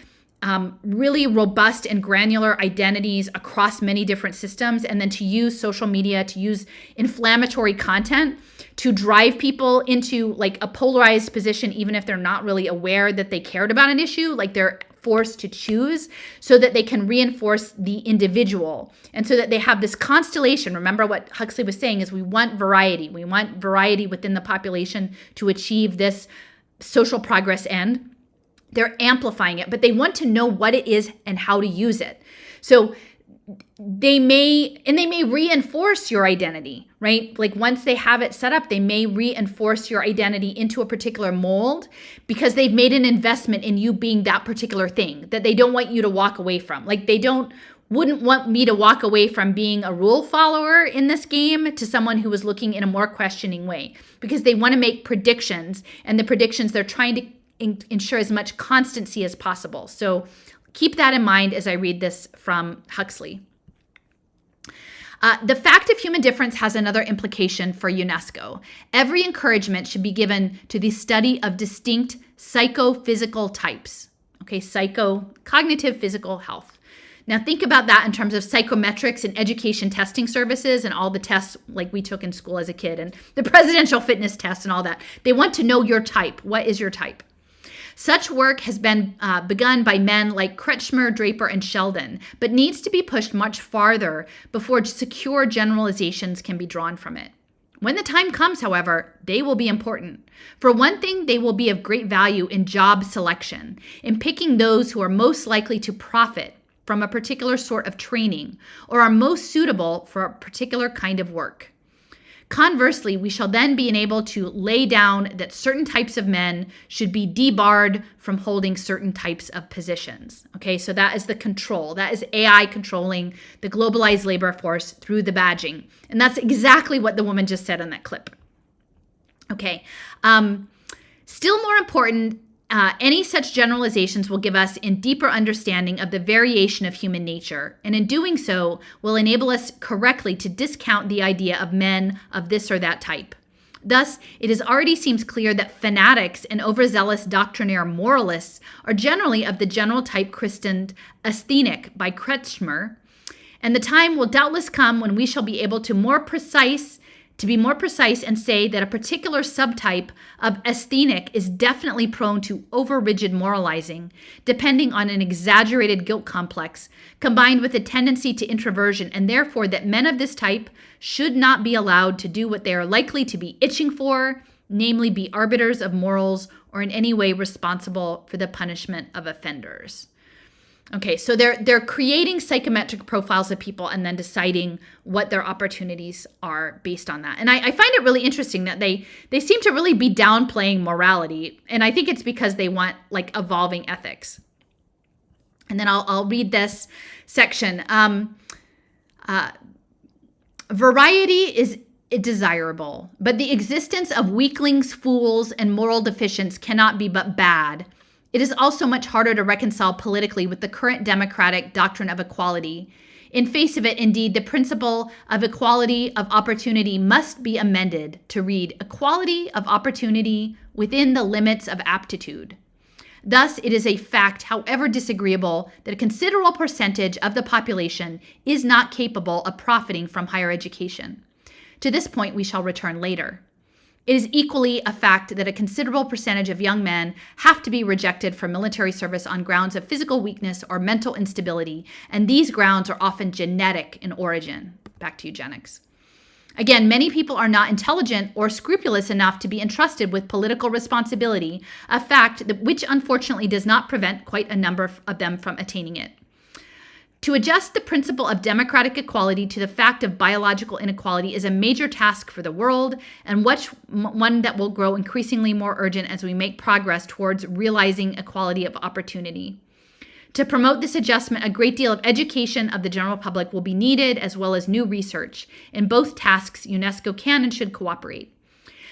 really robust and granular identities across many different systems, and then to use social media, to use inflammatory content to drive people into like a polarized position, even if they're not really aware that they cared about an issue, like they're forced to choose so that they can reinforce the individual. And so that they have this constellation. Remember what Huxley was saying is we want variety. We want variety within the population to achieve this social progress end. They're amplifying it, but they want to know what it is and how to use it. So they may reinforce your identity, right? Like once they have it set up, they may reinforce your identity into a particular mold because they've made an investment in you being that particular thing that they don't want you to walk away from. Like they wouldn't want me to walk away from being a rule follower in this game to someone who was looking in a more questioning way, because they want to make predictions, and the predictions they're trying to ensure as much constancy as possible. So keep that in mind as I read this from Huxley. The fact of human difference has another implication for UNESCO. Every encouragement should be given to the study of distinct psychophysical types. Okay, cognitive physical health. Now think about that in terms of psychometrics and education testing services and all the tests like we took in school as a kid and the presidential fitness test and all that. They want to know your type. What is your type? Such work has been begun by men like Kretschmer, Draper, and Sheldon, but needs to be pushed much farther before secure generalizations can be drawn from it. When the time comes, however, they will be important. For one thing, they will be of great value in job selection, in picking those who are most likely to profit from a particular sort of training or are most suitable for a particular kind of work. Conversely, we shall then be enabled to lay down that certain types of men should be debarred from holding certain types of positions. Okay, so that is the control. That is AI controlling the globalized labor force through the badging. And that's exactly what the woman just said in that clip. Okay, still more important, any such generalizations will give us a deeper understanding of the variation of human nature, and in doing so will enable us correctly to discount the idea of men of this or that type. Thus, it already seems clear that fanatics and overzealous doctrinaire moralists are generally of the general type christened asthenic by Kretschmer, and the time will doubtless come when we shall be able to more precise To be more precise and say that a particular subtype of asthenic is definitely prone to over-rigid moralizing, depending on an exaggerated guilt complex, combined with a tendency to introversion, and therefore that men of this type should not be allowed to do what they are likely to be itching for, namely be arbiters of morals or in any way responsible for the punishment of offenders. Okay, so they're creating psychometric profiles of people and then deciding what their opportunities are based on that. And I find it really interesting that they seem to really be downplaying morality, and I think it's because they want like evolving ethics. And then I'll read this section. Variety is desirable, but the existence of weaklings, fools, and moral deficients cannot be but bad. It is also much harder to reconcile politically with the current democratic doctrine of equality. In face of it, indeed, the principle of equality of opportunity must be amended to read equality of opportunity within the limits of aptitude. Thus, it is a fact, however disagreeable, that a considerable percentage of the population is not capable of profiting from higher education. To this point, we shall return later. It is equally a fact that a considerable percentage of young men have to be rejected from military service on grounds of physical weakness or mental instability, and these grounds are often genetic in origin. Back to eugenics. Again, many people are not intelligent or scrupulous enough to be entrusted with political responsibility, a fact that which unfortunately does not prevent quite a number of them from attaining it. To adjust the principle of democratic equality to the fact of biological inequality is a major task for the world, and one that will grow increasingly more urgent as we make progress towards realizing equality of opportunity. To promote this adjustment, a great deal of education of the general public will be needed, as well as new research. In both tasks, UNESCO can and should cooperate.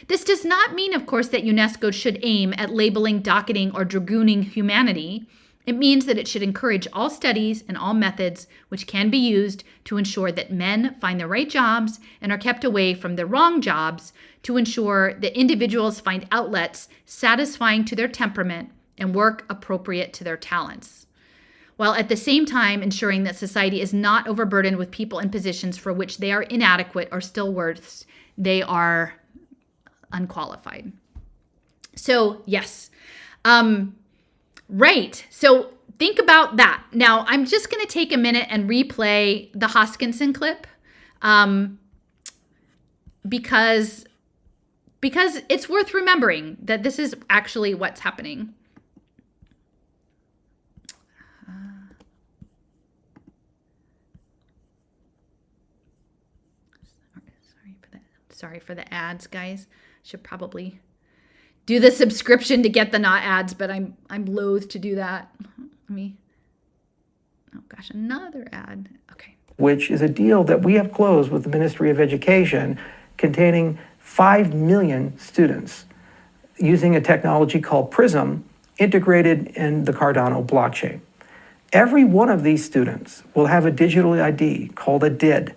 This does not mean, of course, that UNESCO should aim at labeling, docketing, or dragooning humanity. It means that it should encourage all studies and all methods which can be used to ensure that men find the right jobs and are kept away from the wrong jobs, to ensure that individuals find outlets satisfying to their temperament and work appropriate to their talents, while at the same time ensuring that society is not overburdened with people in positions for which they are inadequate, or still worse, they are unqualified. So, yes. Right. So think about that. Now, I'm just going to take a minute and replay the Hoskinson clip because it's worth remembering that this is actually what's happening. Sorry for the ads, guys. Should probably do the subscription to get the not ads, but I'm loath to do that. Oh gosh, another ad. Okay. Which is a deal that we have closed with the Ministry of Education, containing 5 million students using a technology called PRISM, integrated in the Cardano blockchain. Every one of these students will have a digital ID called a DID,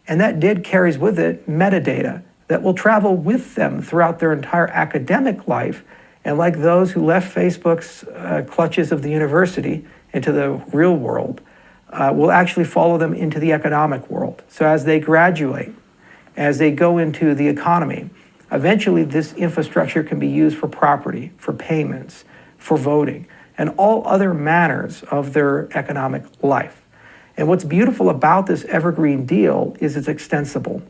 and that DID carries with it metadata that will travel with them throughout their entire academic life, and like those who left Facebook's clutches of the university into the real world, will actually follow them into the economic world. So as they graduate, as they go into the economy, eventually this infrastructure can be used for property, for payments, for voting, and all other manners of their economic life. And what's beautiful about this evergreen deal is it's extensible.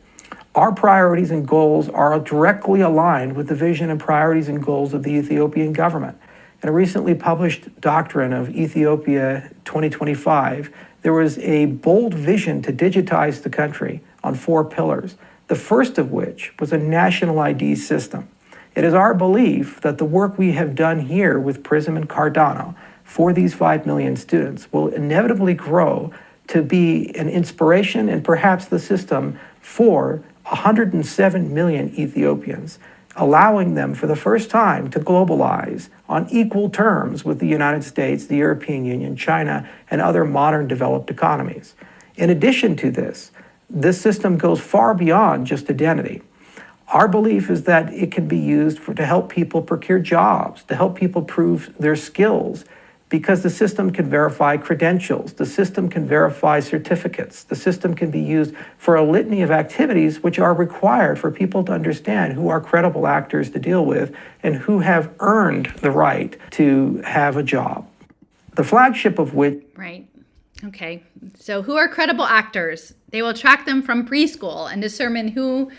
Our priorities and goals are directly aligned with the vision and priorities and goals of the Ethiopian government. In a recently published doctrine of Ethiopia 2025, there was a bold vision to digitize the country on 4 pillars, the first of which was a national ID system. It is our belief that the work we have done here with PRISM and Cardano for these 5 million students will inevitably grow to be an inspiration and perhaps the system for 107 million Ethiopians, allowing them for the first time to globalize on equal terms with the United States, the European Union, China, and other modern developed economies. In addition to this system goes far beyond just identity. Our belief is that it can be used to help people procure jobs, to help people prove their skills, because the system can verify credentials, the system can verify certificates, the system can be used for a litany of activities which are required for people to understand who are credible actors to deal with and who have earned the right to have a job. The flagship of which... Right. Okay. So who are credible actors? They will track them from preschool and determine who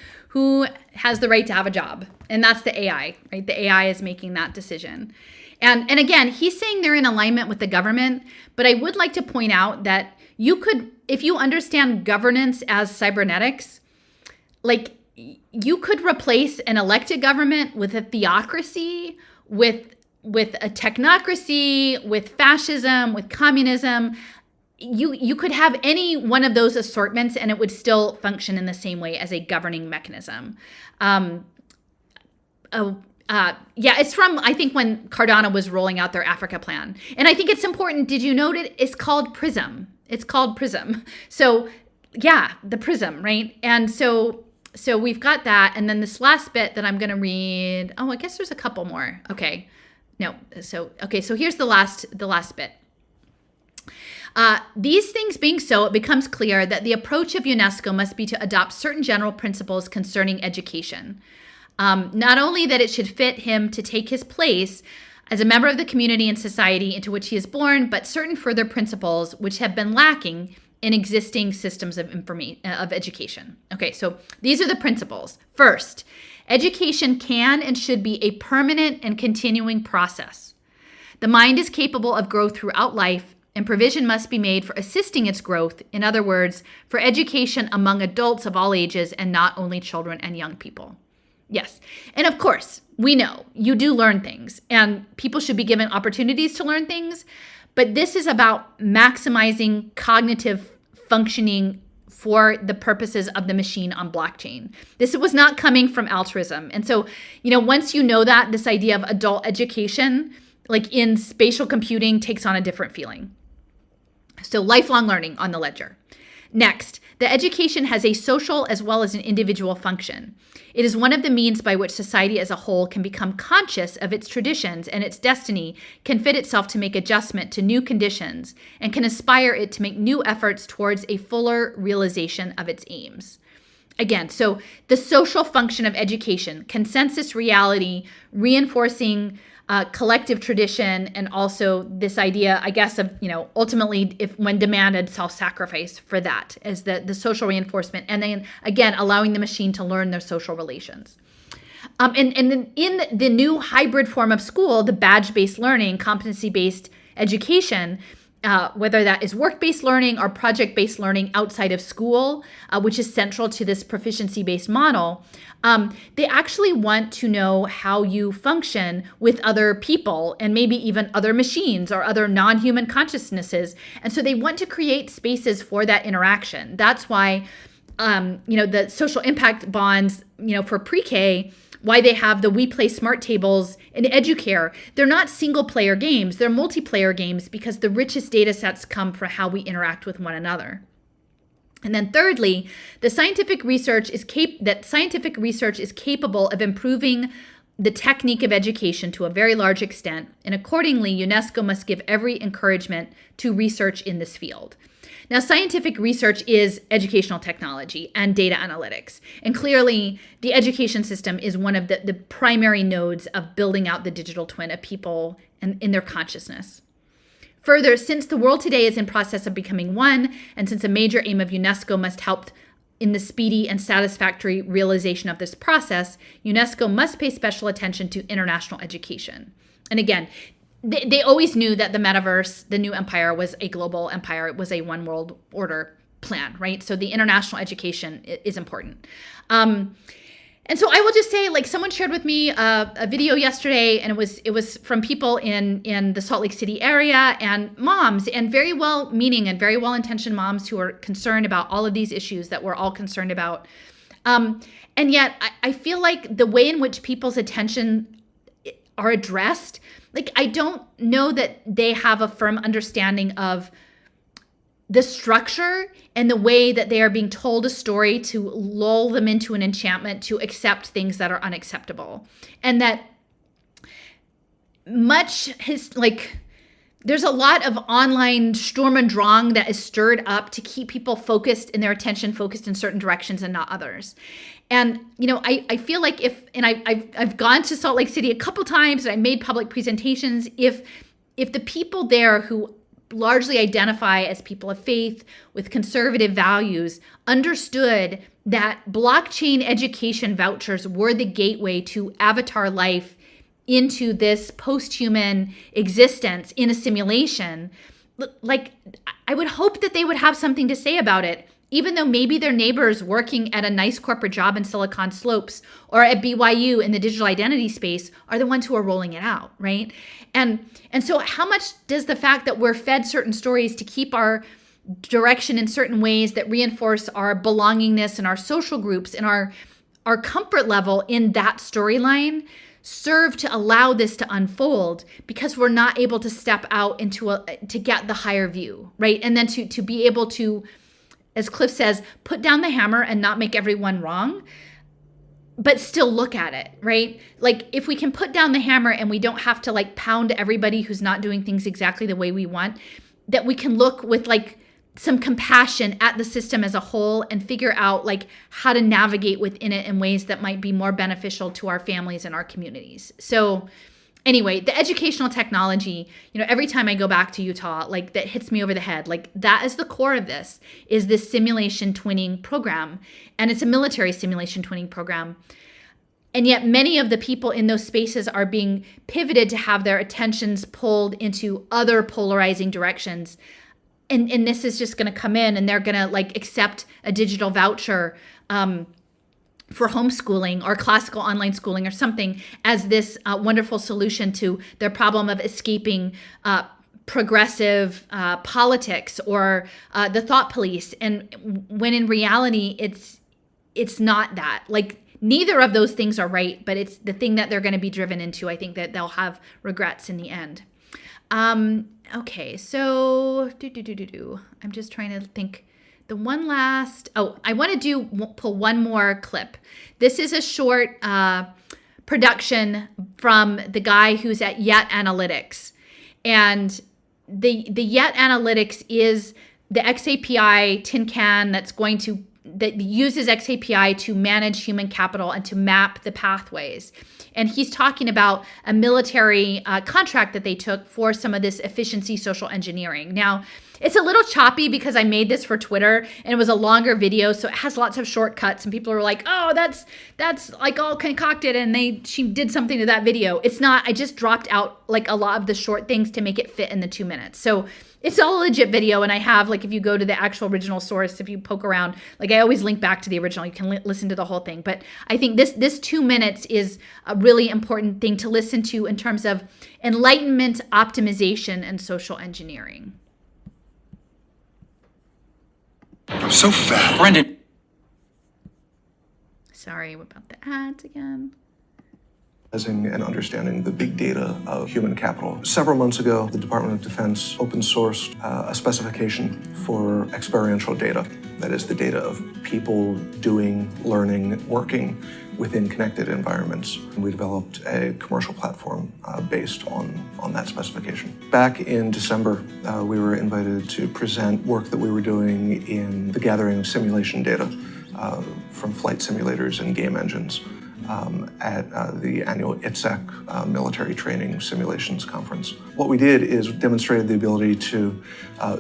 has the right to have a job. And that's the AI, right? The AI is making that decision. And again, he's saying they're in alignment with the government, but I would like to point out that you could, if you understand governance as cybernetics, like you could replace an elected government with a theocracy, with a technocracy, with fascism, with communism. You could have any one of those assortments and it would still function in the same way as a governing mechanism. It's from, I think, when Cardano was rolling out their Africa plan. And I think it's important. Did you note it? It's called PRISM. It's called PRISM. So yeah, the PRISM, right? And so we've got that. And then this last bit that I'm going to read. Oh, I guess there's a couple more. Okay. No. So here's the last bit. These things being so, it becomes clear that the approach of UNESCO must be to adopt certain general principles concerning education. Not only that it should fit him to take his place as a member of the community and society into which he is born, but certain further principles which have been lacking in existing systems of education. Okay, so these are the principles. First, education can and should be a permanent and continuing process. The mind is capable of growth throughout life, and provision must be made for assisting its growth. In other words, for education among adults of all ages and not only children and young people. Yes. And of course, we know you do learn things and people should be given opportunities to learn things, but this is about maximizing cognitive functioning for the purposes of the machine on blockchain. This was not coming from altruism. And so, once you know that, this idea of adult education, like in spatial computing, takes on a different feeling. So lifelong learning on the ledger. Next, the education has a social as well as an individual function. It is one of the means by which society as a whole can become conscious of its traditions and its destiny, can fit itself to make adjustment to new conditions, and can aspire it to make new efforts towards a fuller realization of its aims. Again, so the social function of education, consensus reality, reinforcing collective tradition, and also this idea, I guess, of, ultimately, if when demanded, self-sacrifice for that as the social reinforcement. And then again, allowing the machine to learn their social relations. And then in the new hybrid form of school, the badge-based learning, competency-based education, whether that is work-based learning or project-based learning outside of school, which is central to this proficiency-based model, they actually want to know how you function with other people and maybe even other machines or other non-human consciousnesses. And so they want to create spaces for that interaction. That's why, the social impact bonds, for pre-K, why they have the We Play Smart tables in EduCare. They're not single player games, they're multiplayer games because the richest data sets come from how we interact with one another. And then thirdly, the scientific research is capable of improving the technique of education to a very large extent, and accordingly, UNESCO must give every encouragement to research in this field. Now, scientific research is educational technology and data analytics. And clearly, the education system is one of the primary nodes of building out the digital twin of people and in their consciousness. Further, since the world today is in process of becoming one, and since a major aim of UNESCO must help in the speedy and satisfactory realization of this process, UNESCO must pay special attention to international education. And again, they always knew that the metaverse, the new empire, was a global empire. It was a one world order plan, right? So the international education is important. And so I will just say, someone shared with me a video yesterday, and it was from people in the Salt Lake City area, and moms, and very well-meaning and very well-intentioned moms who are concerned about all of these issues that we're all concerned about. And yet I feel like the way in which people's attention are addressed, I don't know that they have a firm understanding of the structure and the way that they are being told a story to lull them into an enchantment to accept things that are unacceptable. And that much there's a lot of online Sturm und Drang that is stirred up to keep people focused and their attention focused in certain directions and not others. And, I feel like I've gone to Salt Lake City a couple times and I made public presentations. If the people there who largely identify as people of faith with conservative values understood that blockchain education vouchers were the gateway to avatar life into this post-human existence in a simulation, like, I would hope that they would have something to say about it, even though maybe their neighbors working at a nice corporate job in Silicon Slopes or at BYU in the digital identity space are the ones who are rolling it out, right? And so how much does the fact that we're fed certain stories to keep our direction in certain ways that reinforce our belongingness and our social groups and our comfort level in that storyline serve to allow this to unfold, because we're not able to step out to get the higher view, right? And then to be able to, as Cliff says, put down the hammer and not make everyone wrong, but still look at it, right? Like, if we can put down the hammer and we don't have to like pound everybody who's not doing things exactly the way we want, that we can look with like some compassion at the system as a whole and figure out like how to navigate within it in ways that might be more beneficial to our families and our communities. So anyway, the educational technology, every time I go back to Utah, like, that hits me over the head. Like, that is the core of this, is this simulation twinning program. And it's a military simulation twinning program. And yet many of the people in those spaces are being pivoted to have their attentions pulled into other polarizing directions. And this is just going to come in and they're going to like accept a digital voucher for homeschooling or classical online schooling or something as this wonderful solution to their problem of escaping progressive politics or the thought police. And when in reality, it's not that. Like, neither of those things are right, but it's the thing that they're going to be driven into. I think that they'll have regrets in the end. Okay, so I'm just trying to think. The one last, I want to pull one more clip. This is a short production from the guy who's at Yet Analytics. And the Yet Analytics is the XAPI tin can that uses XAPI to manage human capital and to map the pathways. And he's talking about a military contract that they took for some of this efficiency social engineering. Now, it's a little choppy because I made this for Twitter and it was a longer video, so it has lots of shortcuts and people are like, oh, that's like all concocted and she did something to that video. It's not. I just dropped out like a lot of the short things to make it fit in the 2 minutes. So it's all a legit video, and I have, like, if you go to the actual original source, if you poke around, like, I always link back to the original. You can listen to the whole thing. But I think this 2 minutes is a really important thing to listen to in terms of enlightenment, optimization, and social engineering. I'm so fat. Brendan. Sorry about the ads again. And understanding the big data of human capital. Several months ago, the Department of Defense open sourced a specification for experiential data. That is the data of people doing, learning, working within connected environments. We developed a commercial platform based on that specification. Back in December, we were invited to present work that we were doing in the gathering of simulation data from flight simulators and game engines. At the annual ITSEC Military Training Simulations Conference. What we did is demonstrated the ability to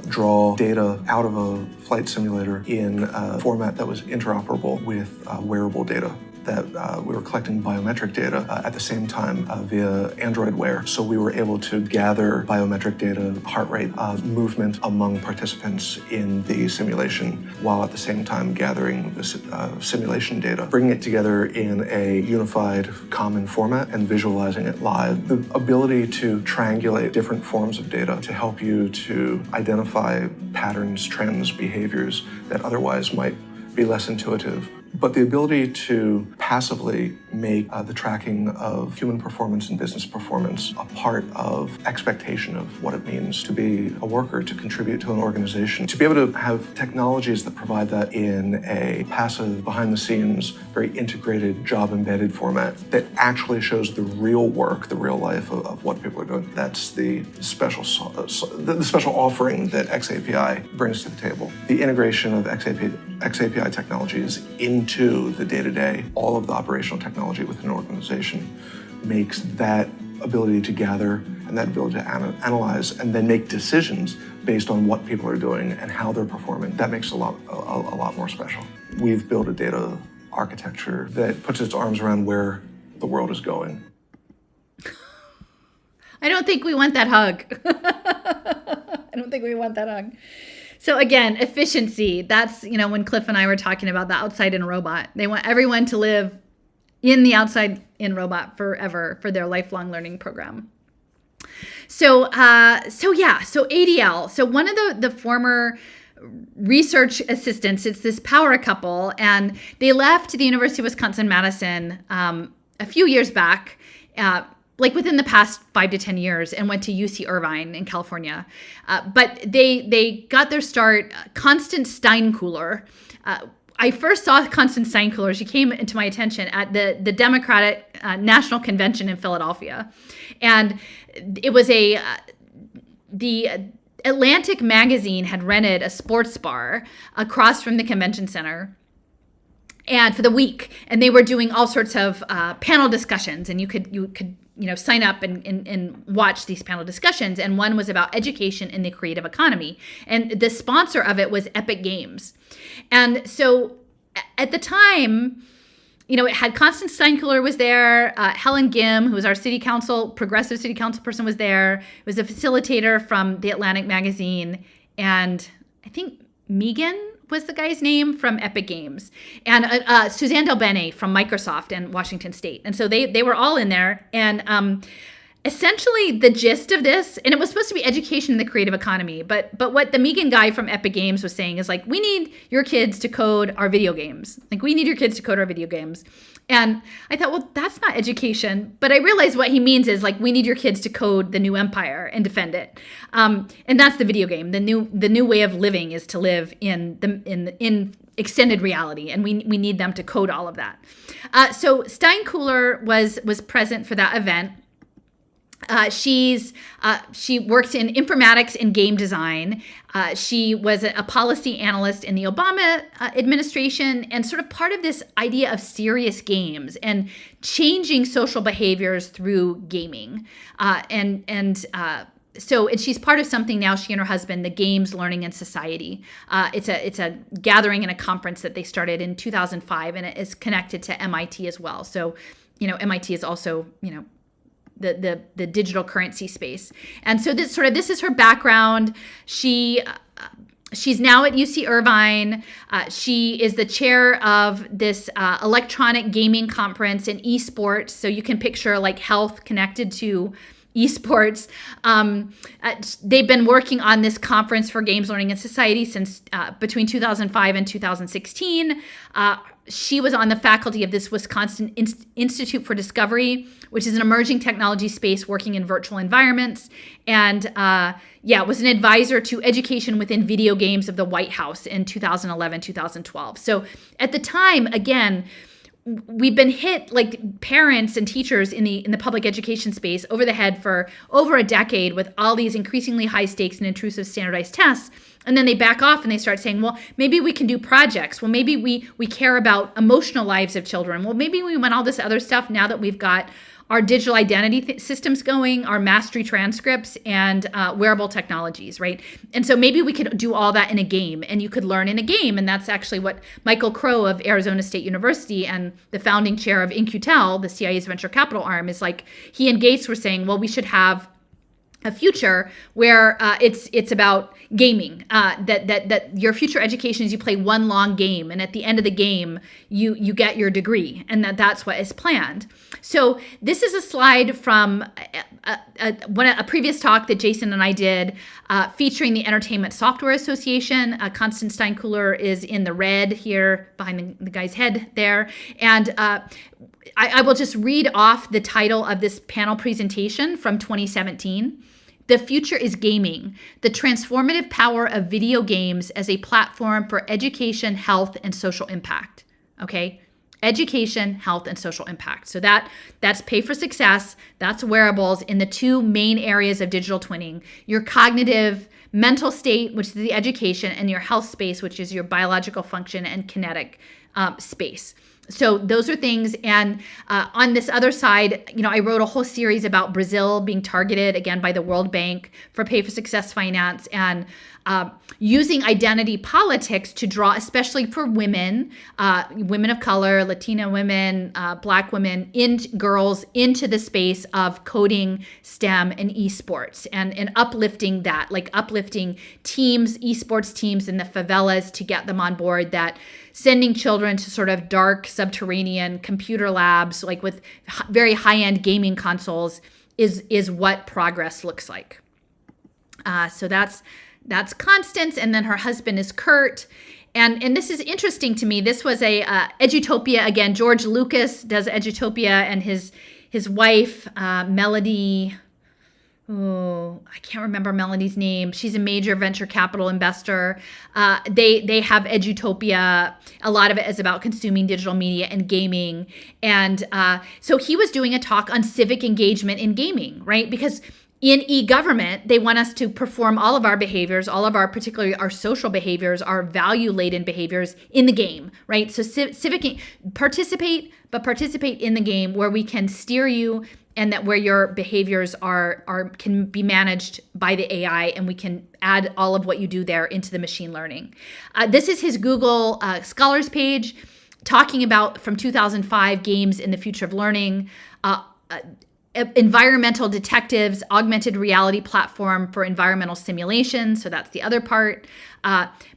draw data out of a flight simulator in a format that was interoperable with wearable data. That we were collecting biometric data at the same time via Android Wear. So we were able to gather biometric data, heart rate, movement among participants in the simulation, while at the same time gathering the simulation data, bringing it together in a unified common format and visualizing it live. The ability to triangulate different forms of data to help you to identify patterns, trends, behaviors that otherwise might be less intuitive. But the ability to passively make the tracking of human performance and business performance a part of expectation of what it means to be a worker, to contribute to an organization. To be able to have technologies that provide that in a passive, behind-the-scenes, very integrated, job-embedded format that actually shows the real work, the real life of what people are doing. That's the special offering that XAPI brings to the table. The integration of XAPI technologies into the day-to-day, all of the operational technology within an organization makes that ability to gather and that ability to analyze and then make decisions based on what people are doing and how they're performing. That makes a lot more special. We've built a data architecture that puts its arms around where the world is going. I don't think we want that hug. I don't think we want that hug. So again, efficiency. That's, when Cliff and I were talking about the outside in robot, they want everyone to live in the outside in robot forever for their lifelong learning program. So ADL. So one of the former research assistants, it's this power couple, and they left the University of Wisconsin Madison a few years back, like within the past 5 to 10 years, and went to UC Irvine in California. But they got their start. Constance Steinkuhler. I first saw Constance Steinkuhler. She came into my attention at the Democratic National Convention in Philadelphia, and it was the Atlantic magazine had rented a sports bar across from the convention center, and for the week, and they were doing all sorts of panel discussions, and you could sign up and watch these panel discussions. And one was about education in the creative economy. And the sponsor of it was Epic Games. And so at the time, it had Constance Steinkuhler was there, Helen Gim, who was our progressive city council person, was there. It was a facilitator from the Atlantic magazine. And I think Megan was the guy's name from Epic Games, and Suzanne Del Bene from Microsoft and Washington State. And so they were all in there. And essentially the gist of this, and it was supposed to be education in the creative economy, but what the Megan guy from Epic Games was saying is like, we need your kids to code our video games. And I thought, well, that's not education. But I realized what he means is like, we need your kids to code the new empire and defend it. And that's the video game. The new way of living is to live in extended reality, and we need them to code all of that. So Steinkuhler was present for that event. She works in informatics and game design. She was a policy analyst in the Obama administration, and sort of part of this idea of serious games and changing social behaviors through gaming. So she's part of something now, she and her husband, the Games Learning and Society. It's a gathering and a conference that they started in 2005, and it is connected to MIT as well. So, MIT is also, the digital currency space. And so this is her background. She's now at UC Irvine. She is the chair of this electronic gaming conference in esports. So you can picture like health connected to esports. They've been working on this conference for Games Learning and Society since between 2005 and 2016. She was on the faculty of this Wisconsin Institute for Discovery, which is an emerging technology space working in virtual environments. And was an advisor to education within video games of the White House in 2011, 2012. So at the time, again, we've been hit, like parents and teachers in the public education space, over the head for over a decade with all these increasingly high stakes and intrusive standardized tests. And then they back off and they start saying, well, maybe we can do projects. Well, maybe we care about emotional lives of children. Well, maybe we want all this other stuff now that we've got our digital identity systems going, our mastery transcripts, and wearable technologies, right? And so maybe we could do all that in a game, and you could learn in a game. And that's actually what Michael Crow of Arizona State University and the founding chair of InQtel, the CIA's venture capital arm, is like. He and Gates were saying, well, we should have a future where it's about gaming, that your future education is you play one long game, and at the end of the game you get your degree, and that's what is planned. So this is a slide from a previous talk that Jason and I did featuring the Entertainment Software Association. Constance Steinkuhler is in the red here behind the guy's head there, and I will just read off the title of this panel presentation from 2017. The future is gaming, the transformative power of video games as a platform for education, health, and social impact. Okay? Education, health, and social impact. So that's pay for success, that's wearables in the two main areas of digital twinning. Your cognitive mental state, which is the education, and your health space, which is your biological function and kinetic space. So those are things. And on this other side, I wrote a whole series about Brazil being targeted again by the World Bank for pay for success finance, and using identity politics to draw, especially for women, women of color, Latina women, Black women, girls into the space of coding, STEM, and esports, and uplifting that, like uplifting teams, esports teams in the favelas to get them on board, that sending children to sort of dark subterranean computer labs, like with very high-end gaming consoles, is what progress looks like. So that's Constance, and then her husband is Kurt. And this is interesting to me. This was a Edutopia, again, George Lucas does Edutopia, and his wife, Melody, I can't remember Melody's name. She's a major venture capital investor. They have Edutopia. A lot of it is about consuming digital media and gaming. And so he was doing a talk on civic engagement in gaming, right? Because in e-government, they want us to perform all of our behaviors, particularly our social behaviors, our value-laden behaviors in the game, right? So participate in the game where we can steer you, and that where your behaviors can be managed by the AI, and we can add all of what you do there into the machine learning. This is his Google Scholars page, talking about, from 2005, games in the future of learning. Environmental detectives, augmented reality platform for environmental simulation. So that's the other part.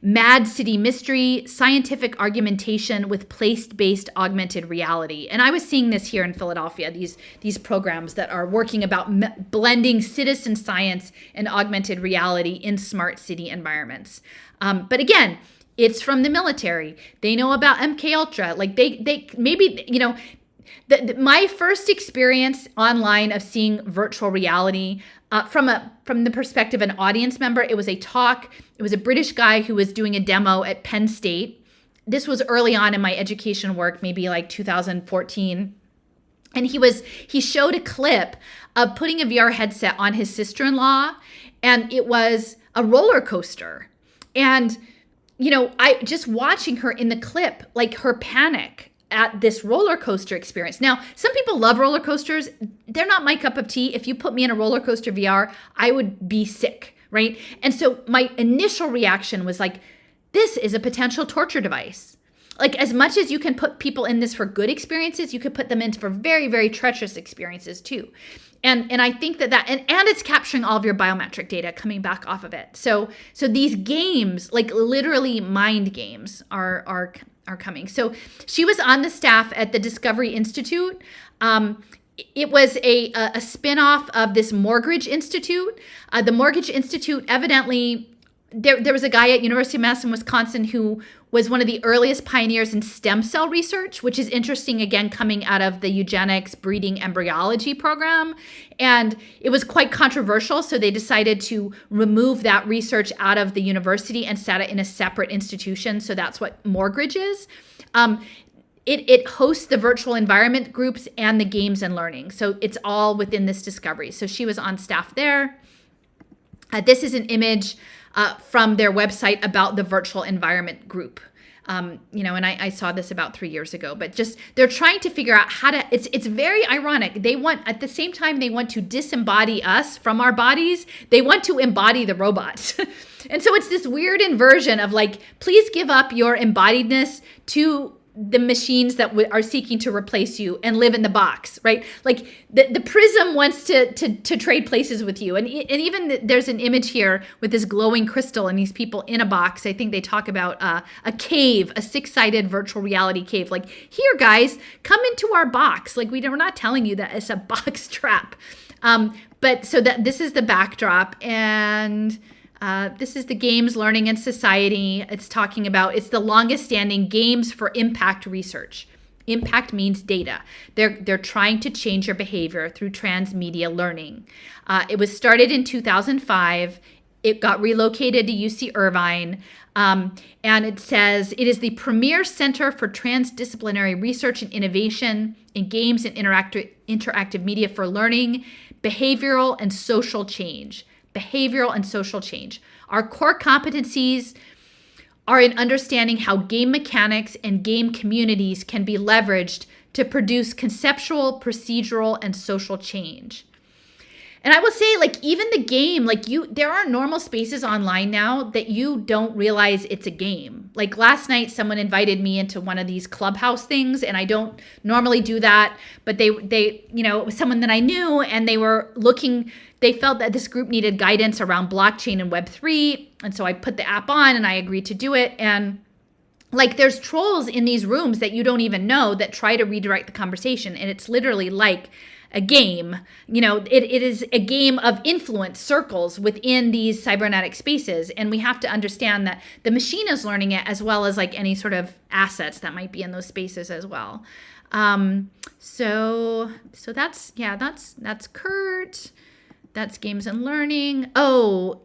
Mad City Mystery, scientific argumentation with place-based augmented reality. And I was seeing this here in Philadelphia, these programs that are working about blending citizen science and augmented reality in smart city environments. But again, it's from the military. They know about MK Ultra. Like they maybe, my first experience online of seeing virtual reality from the perspective of an audience member, it was a talk. It was a British guy who was doing a demo at Penn State. This was early on in my education work, maybe like 2014. And he showed a clip of putting a VR headset on his sister-in-law, and it was a roller coaster. And, I just watching her in the clip, like her panic at this roller coaster experience. Now, some people love roller coasters. They're not my cup of tea. If you put me in a roller coaster VR, I would be sick, right? And so my initial reaction was like, this is a potential torture device. Like, as much as you can put people in this for good experiences, you could put them in for very, very treacherous experiences too. And I think that and it's capturing all of your biometric data coming back off of it. So these games, like literally mind games, are coming. So she was on the staff at the Discovery Institute. It was a spin-off of this Mortgage Institute. The Mortgage Institute, evidently, there was a guy at University of Madison, Wisconsin, who was one of the earliest pioneers in stem cell research, which is interesting, again, coming out of the eugenics breeding embryology program. And it was quite controversial, so they decided to remove that research out of the university and set it in a separate institution. So that's what Mortgage is. It hosts the virtual environment groups and the games and learning. So it's all within this Discovery. So she was on staff there. This is an image from their website about the virtual environment group. And I saw this about 3 years ago, but just they're trying to figure out how to, it's very ironic. They want, at the same time, they want to disembody us from our bodies. They want to embody the robots. And so it's this weird inversion of like, please give up your embodiedness to the machines that are seeking to replace you and live in the box, right? Like the prism wants to trade places with you. And even there's an image here with this glowing crystal and these people in a box. I think they talk about a cave, a 6-sided virtual reality cave. Like, here, guys, come into our box. Like, we're not telling you that it's a box trap. But so that this is the backdrop, and this is the Games, Learning, and Society. It's talking about, it's the longest standing Games for Impact research. Impact means data. They're trying to change your behavior through transmedia learning. It was started in 2005. It got relocated to UC Irvine. And it says, it is the premier center for transdisciplinary research and innovation in games and interactive media for learning, behavioral and social change. Behavioral and social change. Our core competencies are in understanding how game mechanics and game communities can be leveraged to produce conceptual, procedural, and social change. And I will say, like, even the game, like, there are normal spaces online now that you don't realize it's a game. Like, last night, someone invited me into one of these Clubhouse things, and I don't normally do that, but they, it was someone that I knew, and they felt that this group needed guidance around blockchain and Web3, and so I put the app on, and I agreed to do it, and like, there's trolls in these rooms that you don't even know that try to redirect the conversation, and it's literally like a game. It is a game of influence circles within these cybernetic spaces. And we have to understand that the machine is learning it as well as like any sort of assets that might be in those spaces as well. So that's Kurt. That's Games and Learning. Oh,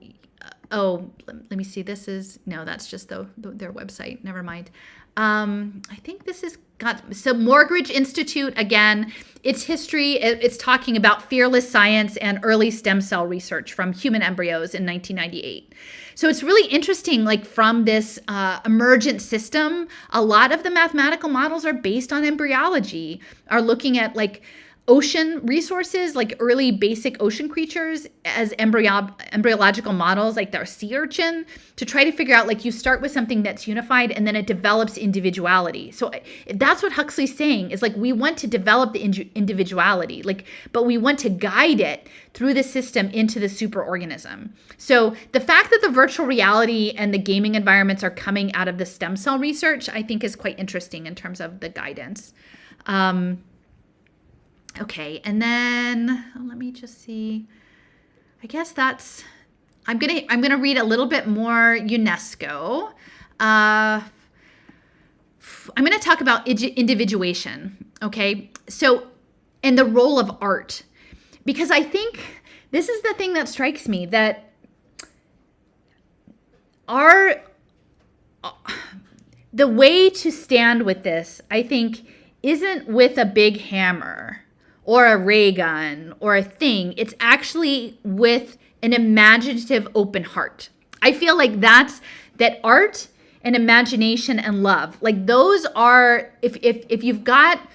let me see. That's just their website. Never mind. I think this is Morgridge Institute, again, its history, it's talking about fearless science and early stem cell research from human embryos in 1998. So it's really interesting, like, from this emergent system, a lot of the mathematical models are based on embryology, are looking at like ocean resources, like early basic ocean creatures as embryological models, like their sea urchin, to try to figure out, like, you start with something that's unified and then it develops individuality. So that's what Huxley's saying, is like, we want to develop the individuality, like, but we want to guide it through the system into the superorganism. So the fact that the virtual reality and the gaming environments are coming out of the stem cell research, I think, is quite interesting in terms of the guidance. Okay, and then let me just see. I guess I'm gonna read a little bit more UNESCO. I'm gonna talk about individuation. Okay, so, and the role of art, because I think this is the thing that strikes me, that the way to stand with this, I think, isn't with a big hammer or a ray gun or a thing. It's actually with an imaginative open heart. I feel like that art and imagination and love, like, those are, if you've got,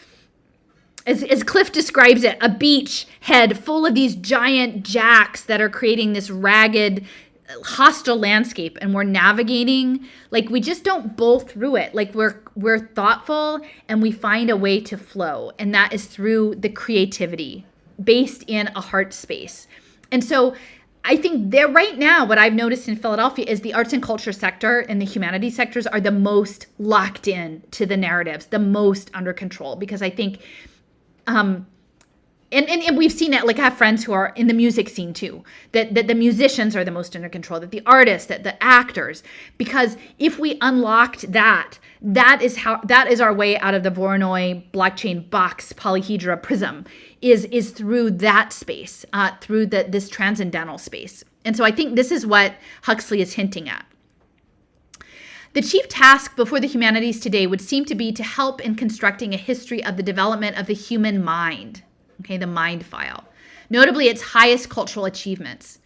as Cliff describes it, a beach head full of these giant jacks that are creating this ragged, hostile landscape, and we're navigating, like, we just don't bowl through it. Like, we're thoughtful and we find a way to flow, and that is through the creativity based in a heart space. And so I think there right now, what I've noticed in Philadelphia is the arts and culture sector and the humanities sectors are the most locked in to the narratives, the most under control, because I think and we've seen it, like, I have friends who are in the music scene too, that the musicians are the most under control, that the artists, that the actors, because if we unlocked that is our way out of the Voronoi blockchain box polyhedra prism, is through that space, through this transcendental space. And so I think this is what Huxley is hinting at. The chief task before the humanities today would seem to be to help in constructing a history of the development of the human mind. Okay, the mind file, notably its highest cultural achievements.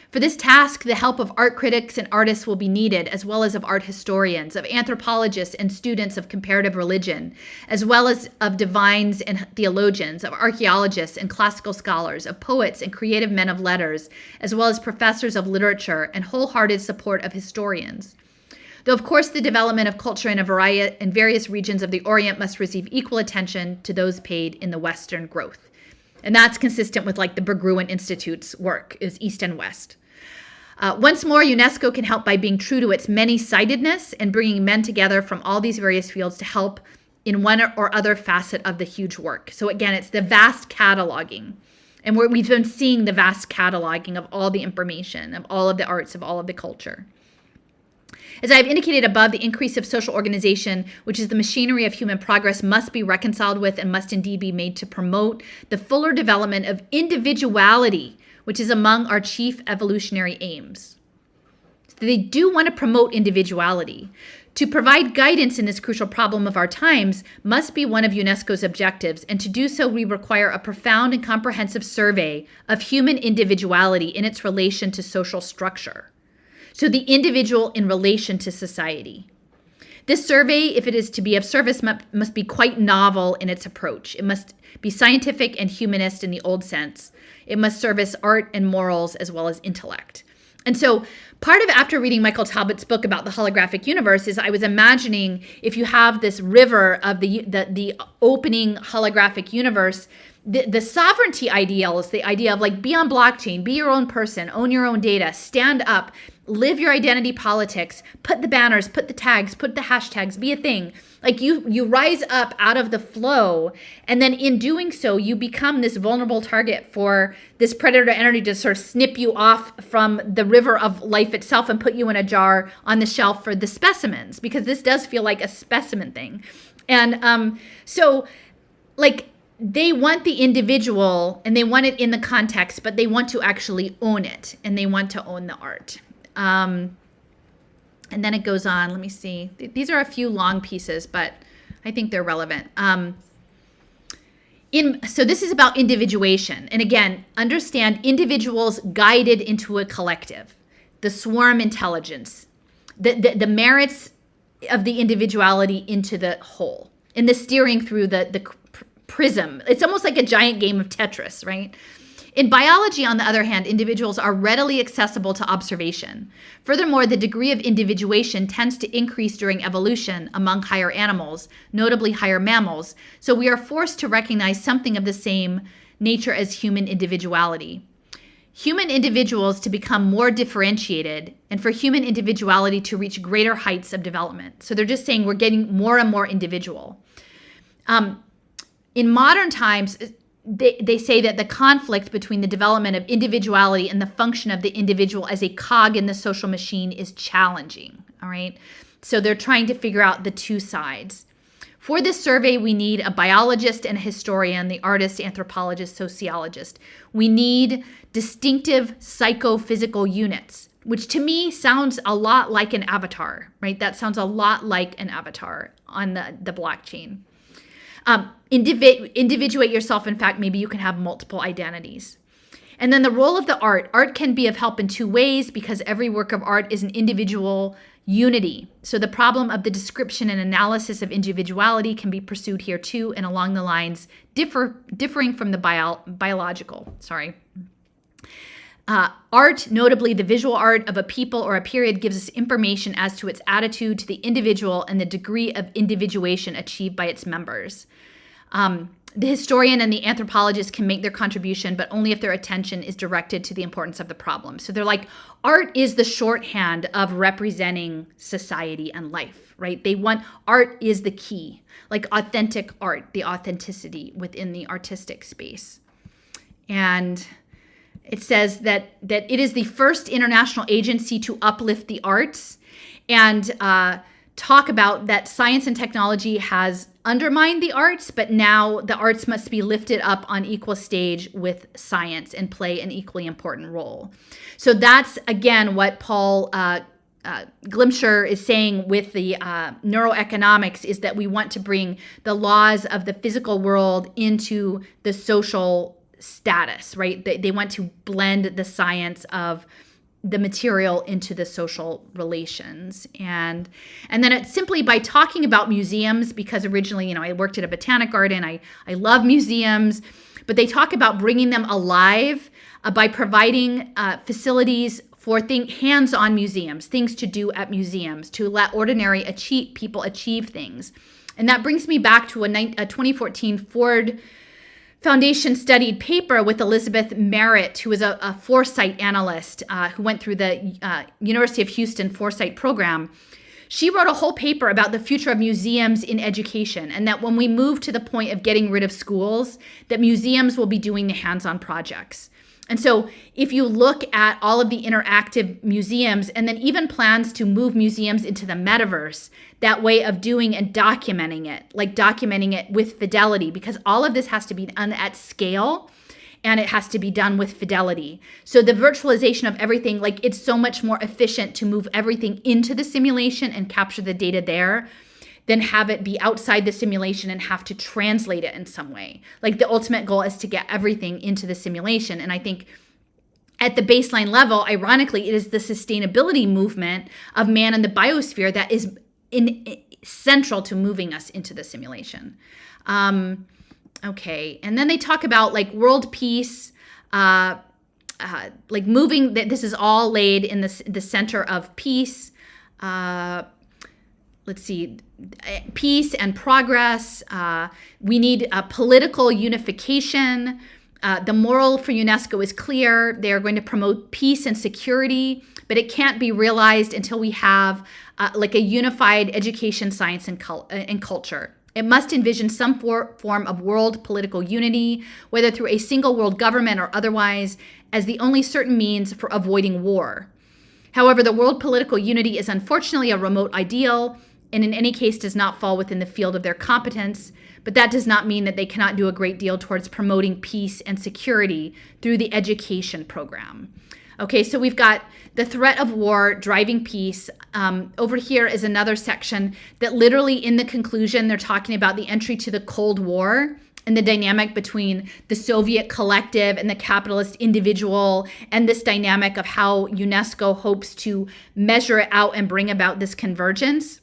For this task, the help of art critics and artists will be needed, as well as of art historians, of anthropologists and students of comparative religion, as well as of divines and theologians, of archaeologists and classical scholars, of poets and creative men of letters, as well as professors of literature, and wholehearted support of historians. Though, of course, the development of culture in various regions of the Orient must receive equal attention to those paid in the Western growth. And that's consistent with like the Berggruen Institute's work, is East and West. Once more, UNESCO can help by being true to its many-sidedness and bringing men together from all these various fields to help in one or other facet of the huge work. So again, it's the vast cataloging. And we've been seeing the vast cataloging of all the information, of all of the arts, of all of the culture. As I've indicated above, the increase of social organization, which is the machinery of human progress, must be reconciled with and must indeed be made to promote the fuller development of individuality, which is among our chief evolutionary aims. So they do want to promote individuality. To provide guidance in this crucial problem of our times must be one of UNESCO's objectives, and to do so we require a profound and comprehensive survey of human individuality in its relation to social structure. So the individual in relation to society. This survey, if it is to be of service, must be quite novel in its approach. It must be scientific and humanist in the old sense. It must service art and morals as well as intellect. And so part of after reading Michael Talbot's book about the holographic universe is I was imagining if you have this river of the opening holographic universe, the sovereignty ideal is the idea of like be on blockchain, be your own person, own your own data, stand up, live your identity politics, put the banners, put the tags, put the hashtags, be a thing. Like you rise up out of the flow, and then in doing so, you become this vulnerable target for this predator entity to sort of snip you off from the river of life itself and put you in a jar on the shelf for the specimens, because this does feel like a specimen thing. And so like they want the individual and they want it in the context, but they want to actually own it and they want to own the art. And then it goes on. Let me see. These are a few long pieces, but I think they're relevant. So this is about individuation. And again, understand individuals guided into a collective, the swarm intelligence, the merits of the individuality into the whole, and the steering through the prism. It's almost like a giant game of Tetris, right? In biology, on the other hand, individuals are readily accessible to observation. Furthermore, the degree of individuation tends to increase during evolution among higher animals, notably higher mammals, so we are forced to recognize something of the same nature as human individuality. Human individuals to become more differentiated, and for human individuality to reach greater heights of development. So they're just saying we're getting more and more individual. In modern times, they say that the conflict between the development of individuality and the function of the individual as a cog in the social machine is challenging, all right? So they're trying to figure out the two sides. For this survey, we need a biologist and a historian, the artist, anthropologist, sociologist. We need distinctive psychophysical units, which to me sounds a lot like an avatar, right? That sounds a lot like an avatar on the blockchain. Individuate yourself. In fact, maybe you can have multiple identities. And then the role of the art. Art can be of help in two ways because every work of art is an individual unity. So the problem of the description and analysis of individuality can be pursued here too, and along the lines differing from the biological. Art, notably the visual art of a people or a period, gives us information as to its attitude to the individual and the degree of individuation achieved by its members. The historian and the anthropologist can make their contribution, but only if their attention is directed to the importance of the problem. So they're like, art is the shorthand of representing society and life, right? They want, art is the key, like authentic art, the authenticity within the artistic space. And it says that it is the first international agency to uplift the arts and talk about that science and technology has undermined the arts, but now the arts must be lifted up on equal stage with science and play an equally important role. So that's, again, what Paul Glimcher is saying with the neuroeconomics, is that we want to bring the laws of the physical world into the social status, right? They want to blend the science of the material into the social relations. And then it's simply by talking about museums, because originally, I worked at a botanic garden. I love museums, but they talk about bringing them alive by providing facilities for hands-on museums, things to do at museums, to let ordinary people achieve things. And that brings me back to a 2014 Ford Foundation studied paper with Elizabeth Merritt, who is a foresight analyst who went through the University of Houston foresight program. She wrote a whole paper about the future of museums in education, and that when we move to the point of getting rid of schools, that museums will be doing the hands-on projects. And so if you look at all of the interactive museums, and then even plans to move museums into the metaverse, that way of doing and documenting it, like documenting it with fidelity, because all of this has to be done at scale and it has to be done with fidelity. So the virtualization of everything, like it's so much more efficient to move everything into the simulation and capture the data there than have it be outside the simulation and have to translate it in some way. Like the ultimate goal is to get everything into the simulation. And I think at the baseline level, ironically, it is the sustainability movement of man and the biosphere that is central to moving us into the simulation. Okay, and then they talk about like world peace, like moving, this is all laid in the center of peace. Let's see, peace and progress. We need a political unification. The moral for UNESCO is clear. They are going to promote peace and security, but it can't be realized until we have like a unified education, science, and culture. It must envision some form of world political unity, whether through a single world government or otherwise, as the only certain means for avoiding war. However, the world political unity is unfortunately a remote ideal, and in any case does not fall within the field of their competence, but that does not mean that they cannot do a great deal towards promoting peace and security through the education program. Okay, so we've got the threat of war driving peace. Over here is another section that literally in the conclusion, they're talking about the entry to the Cold War and the dynamic between the Soviet collective and the capitalist individual, and this dynamic of how UNESCO hopes to measure it out and bring about this convergence.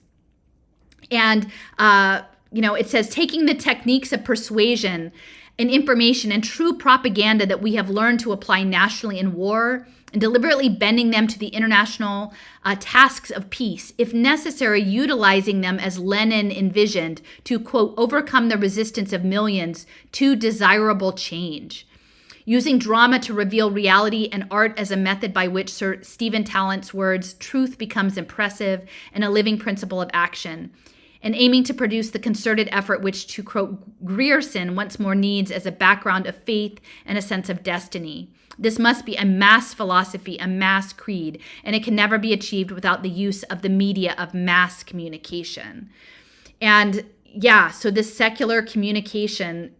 And, it says, taking the techniques of persuasion and information and true propaganda that we have learned to apply nationally in war and deliberately bending them to the international tasks of peace, if necessary, utilizing them as Lenin envisioned to, quote, overcome the resistance of millions to desirable change. Using drama to reveal reality and art as a method by which Sir Stephen Tallant's words, truth becomes impressive and a living principle of action. And aiming to produce the concerted effort which, to quote Grierson, once more needs as a background of faith and a sense of destiny. This must be a mass philosophy, a mass creed, and it can never be achieved without the use of the media of mass communication. And yeah, so this secular communication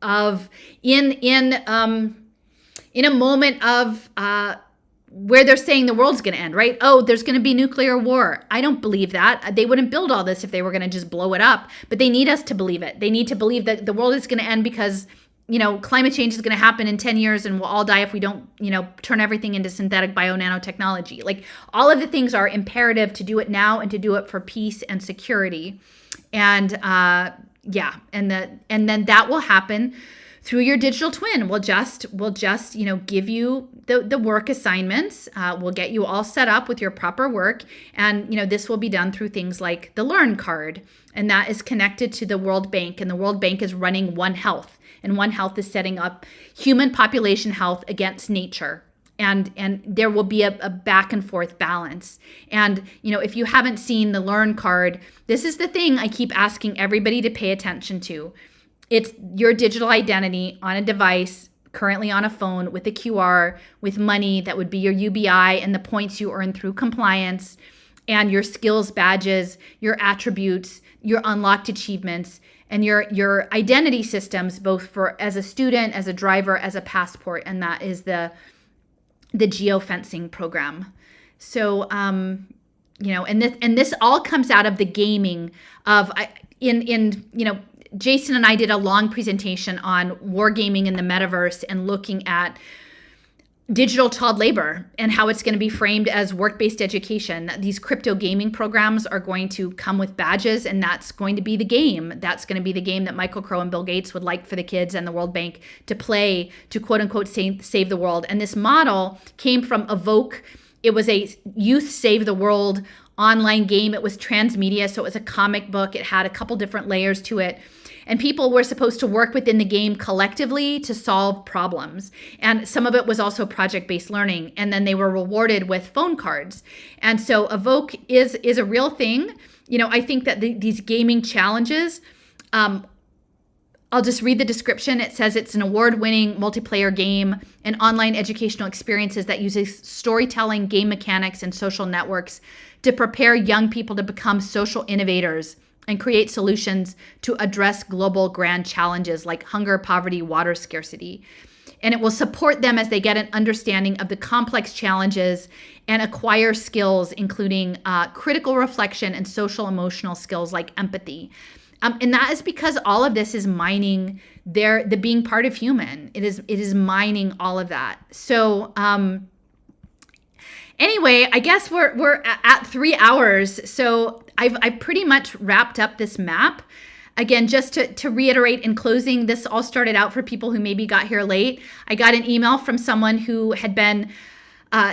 of in a moment of where they're saying the world's going to end, right? Oh, there's going to be nuclear war. I don't believe that. They wouldn't build all this if they were going to just blow it up. But they need us to believe it. They need to believe that the world is going to end because, climate change is going to happen in 10 years and we'll all die if we don't, turn everything into synthetic bio-nanotechnology. Like all of the things are imperative to do it now and to do it for peace and security. And and then that will happen through your digital twin. We'll just give you the work assignments. We'll get you all set up with your proper work. And, this will be done through things like the Learn card. And that is connected to the World Bank. And the World Bank is running One Health. And One Health is setting up human population health against nature. And there will be a back and forth balance. And, if you haven't seen the Learn card, this is the thing I keep asking everybody to pay attention to. It's your digital identity on a device, currently on a phone with a QR, with money that would be your UBI and the points you earn through compliance, and your skills badges, your attributes, your unlocked achievements, and your identity systems, both for as a student, as a driver, as a passport, and that is the geofencing program. So, and this all comes out of the gaming of Jason and I did a long presentation on wargaming in the metaverse and looking at digital child labor and how it's going to be framed as work-based education. These crypto gaming programs are going to come with badges, and that's going to be the game. That's going to be the game that Michael Crow and Bill Gates would like for the kids and the World Bank to play to quote-unquote save the world. And this model came from Evoke It was a Youth Save the World online game. It was transmedia, so it was a comic book. It had a couple different layers to it. And people were supposed to work within the game collectively to solve problems. And some of it was also project-based learning. And then they were rewarded with phone cards. And so Evoke is a real thing. I think that these gaming challenges, I'll just read the description. It says it's an award-winning multiplayer game and online educational experiences that uses storytelling, game mechanics, and social networks to prepare young people to become social innovators and create solutions to address global grand challenges like hunger, poverty, water scarcity. And it will support them as they get an understanding of the complex challenges and acquire skills, including critical reflection and social emotional skills like empathy. And that is because all of this is mining the being part of human. It is mining all of that. So anyway, I guess we're at 3 hours. So I've pretty much wrapped up this map. Again, just to reiterate in closing, this all started out for people who maybe got here late. I got an email from someone who had been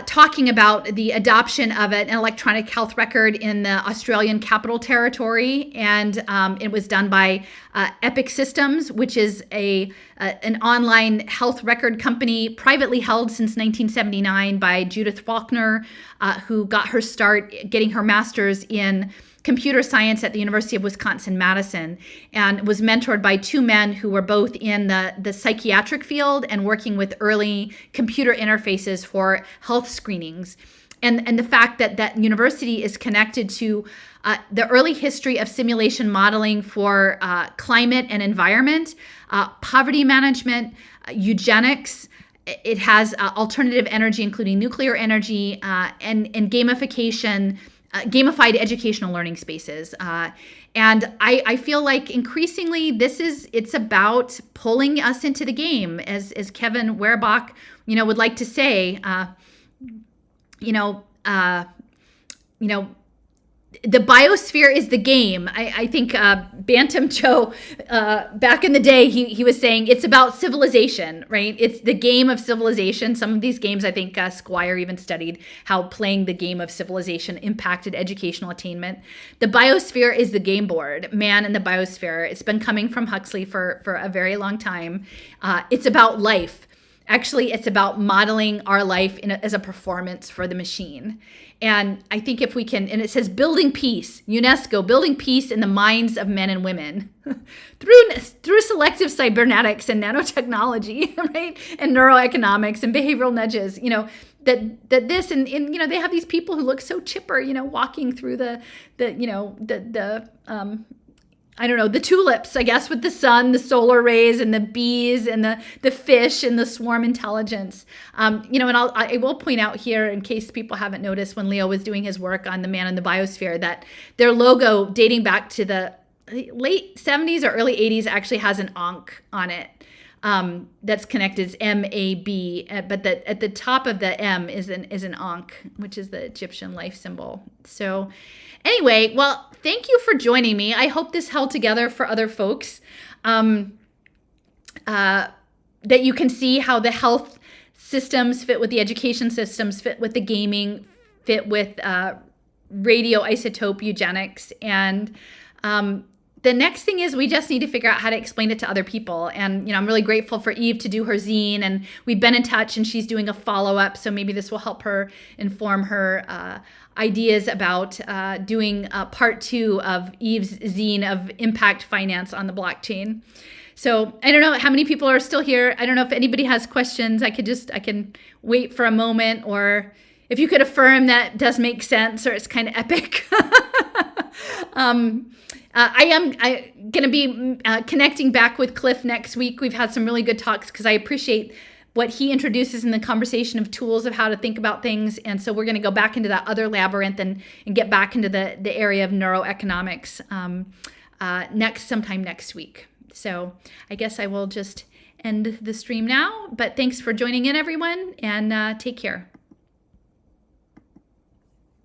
talking about the adoption of an electronic health record in the Australian Capital Territory, and it was done by Epic Systems, which is an online health record company privately held since 1979 by Judith Faulkner, who got her start getting her master's in computer science at the University of Wisconsin Madison, and was mentored by two men who were both in the psychiatric field and working with early computer interfaces for health screenings. And the fact that university is connected to the early history of simulation modeling for climate and environment, poverty management, eugenics. It has alternative energy, including nuclear energy, and gamification, gamified educational learning spaces. And I feel like increasingly it's about pulling us into the game, as Kevin Werbach, would like to say, the biosphere is the game. I think Bantam Joe, back in the day, he was saying it's about civilization, right? It's the game of civilization. Some of these games, I think Squire even studied how playing the game of civilization impacted educational attainment. The biosphere is the game board, man in the biosphere. It's been coming from Huxley for a very long time. It's about life. Actually, it's about modeling our life as a performance for the machine. And I think if we can, and it says building peace, UNESCO, building peace in the minds of men and women through selective cybernetics and nanotechnology, right? And neuroeconomics and behavioral nudges, that this, and they have these people who look so chipper, walking through the tulips, I guess, with the sun, the solar rays, and the bees, and the fish, and the swarm intelligence. And I will point out here, in case people haven't noticed, when Leo was doing his work on the man in the biosphere, that their logo, dating back to the late 70s or early 80s, actually has an ankh on it. That's connected as MAB, but at the top of the M is an ankh, which is the Egyptian life symbol. So anyway, well, thank you for joining me. I hope this held together for other folks, that you can see how the health systems fit with the education systems, fit with the gaming, fit with radioisotope eugenics. And the next thing is we just need to figure out how to explain it to other people. And, I'm really grateful for Eve to do her zine, and we've been in touch, and she's doing a follow-up. So maybe this will help her inform her ideas about doing part 2 of Eve's zine of impact finance on the blockchain. So I don't know how many people are still here. I don't know if anybody has questions. I can wait for a moment, or if you could affirm that does make sense or it's kind of epic. I am going to be connecting back with Cliff next week. We've had some really good talks because I appreciate what he introduces in the conversation of tools of how to think about things. And so we're going to go back into that other labyrinth and get back into the area of neuroeconomics sometime next week. So I guess I will just end the stream now. But thanks for joining in, everyone, and take care.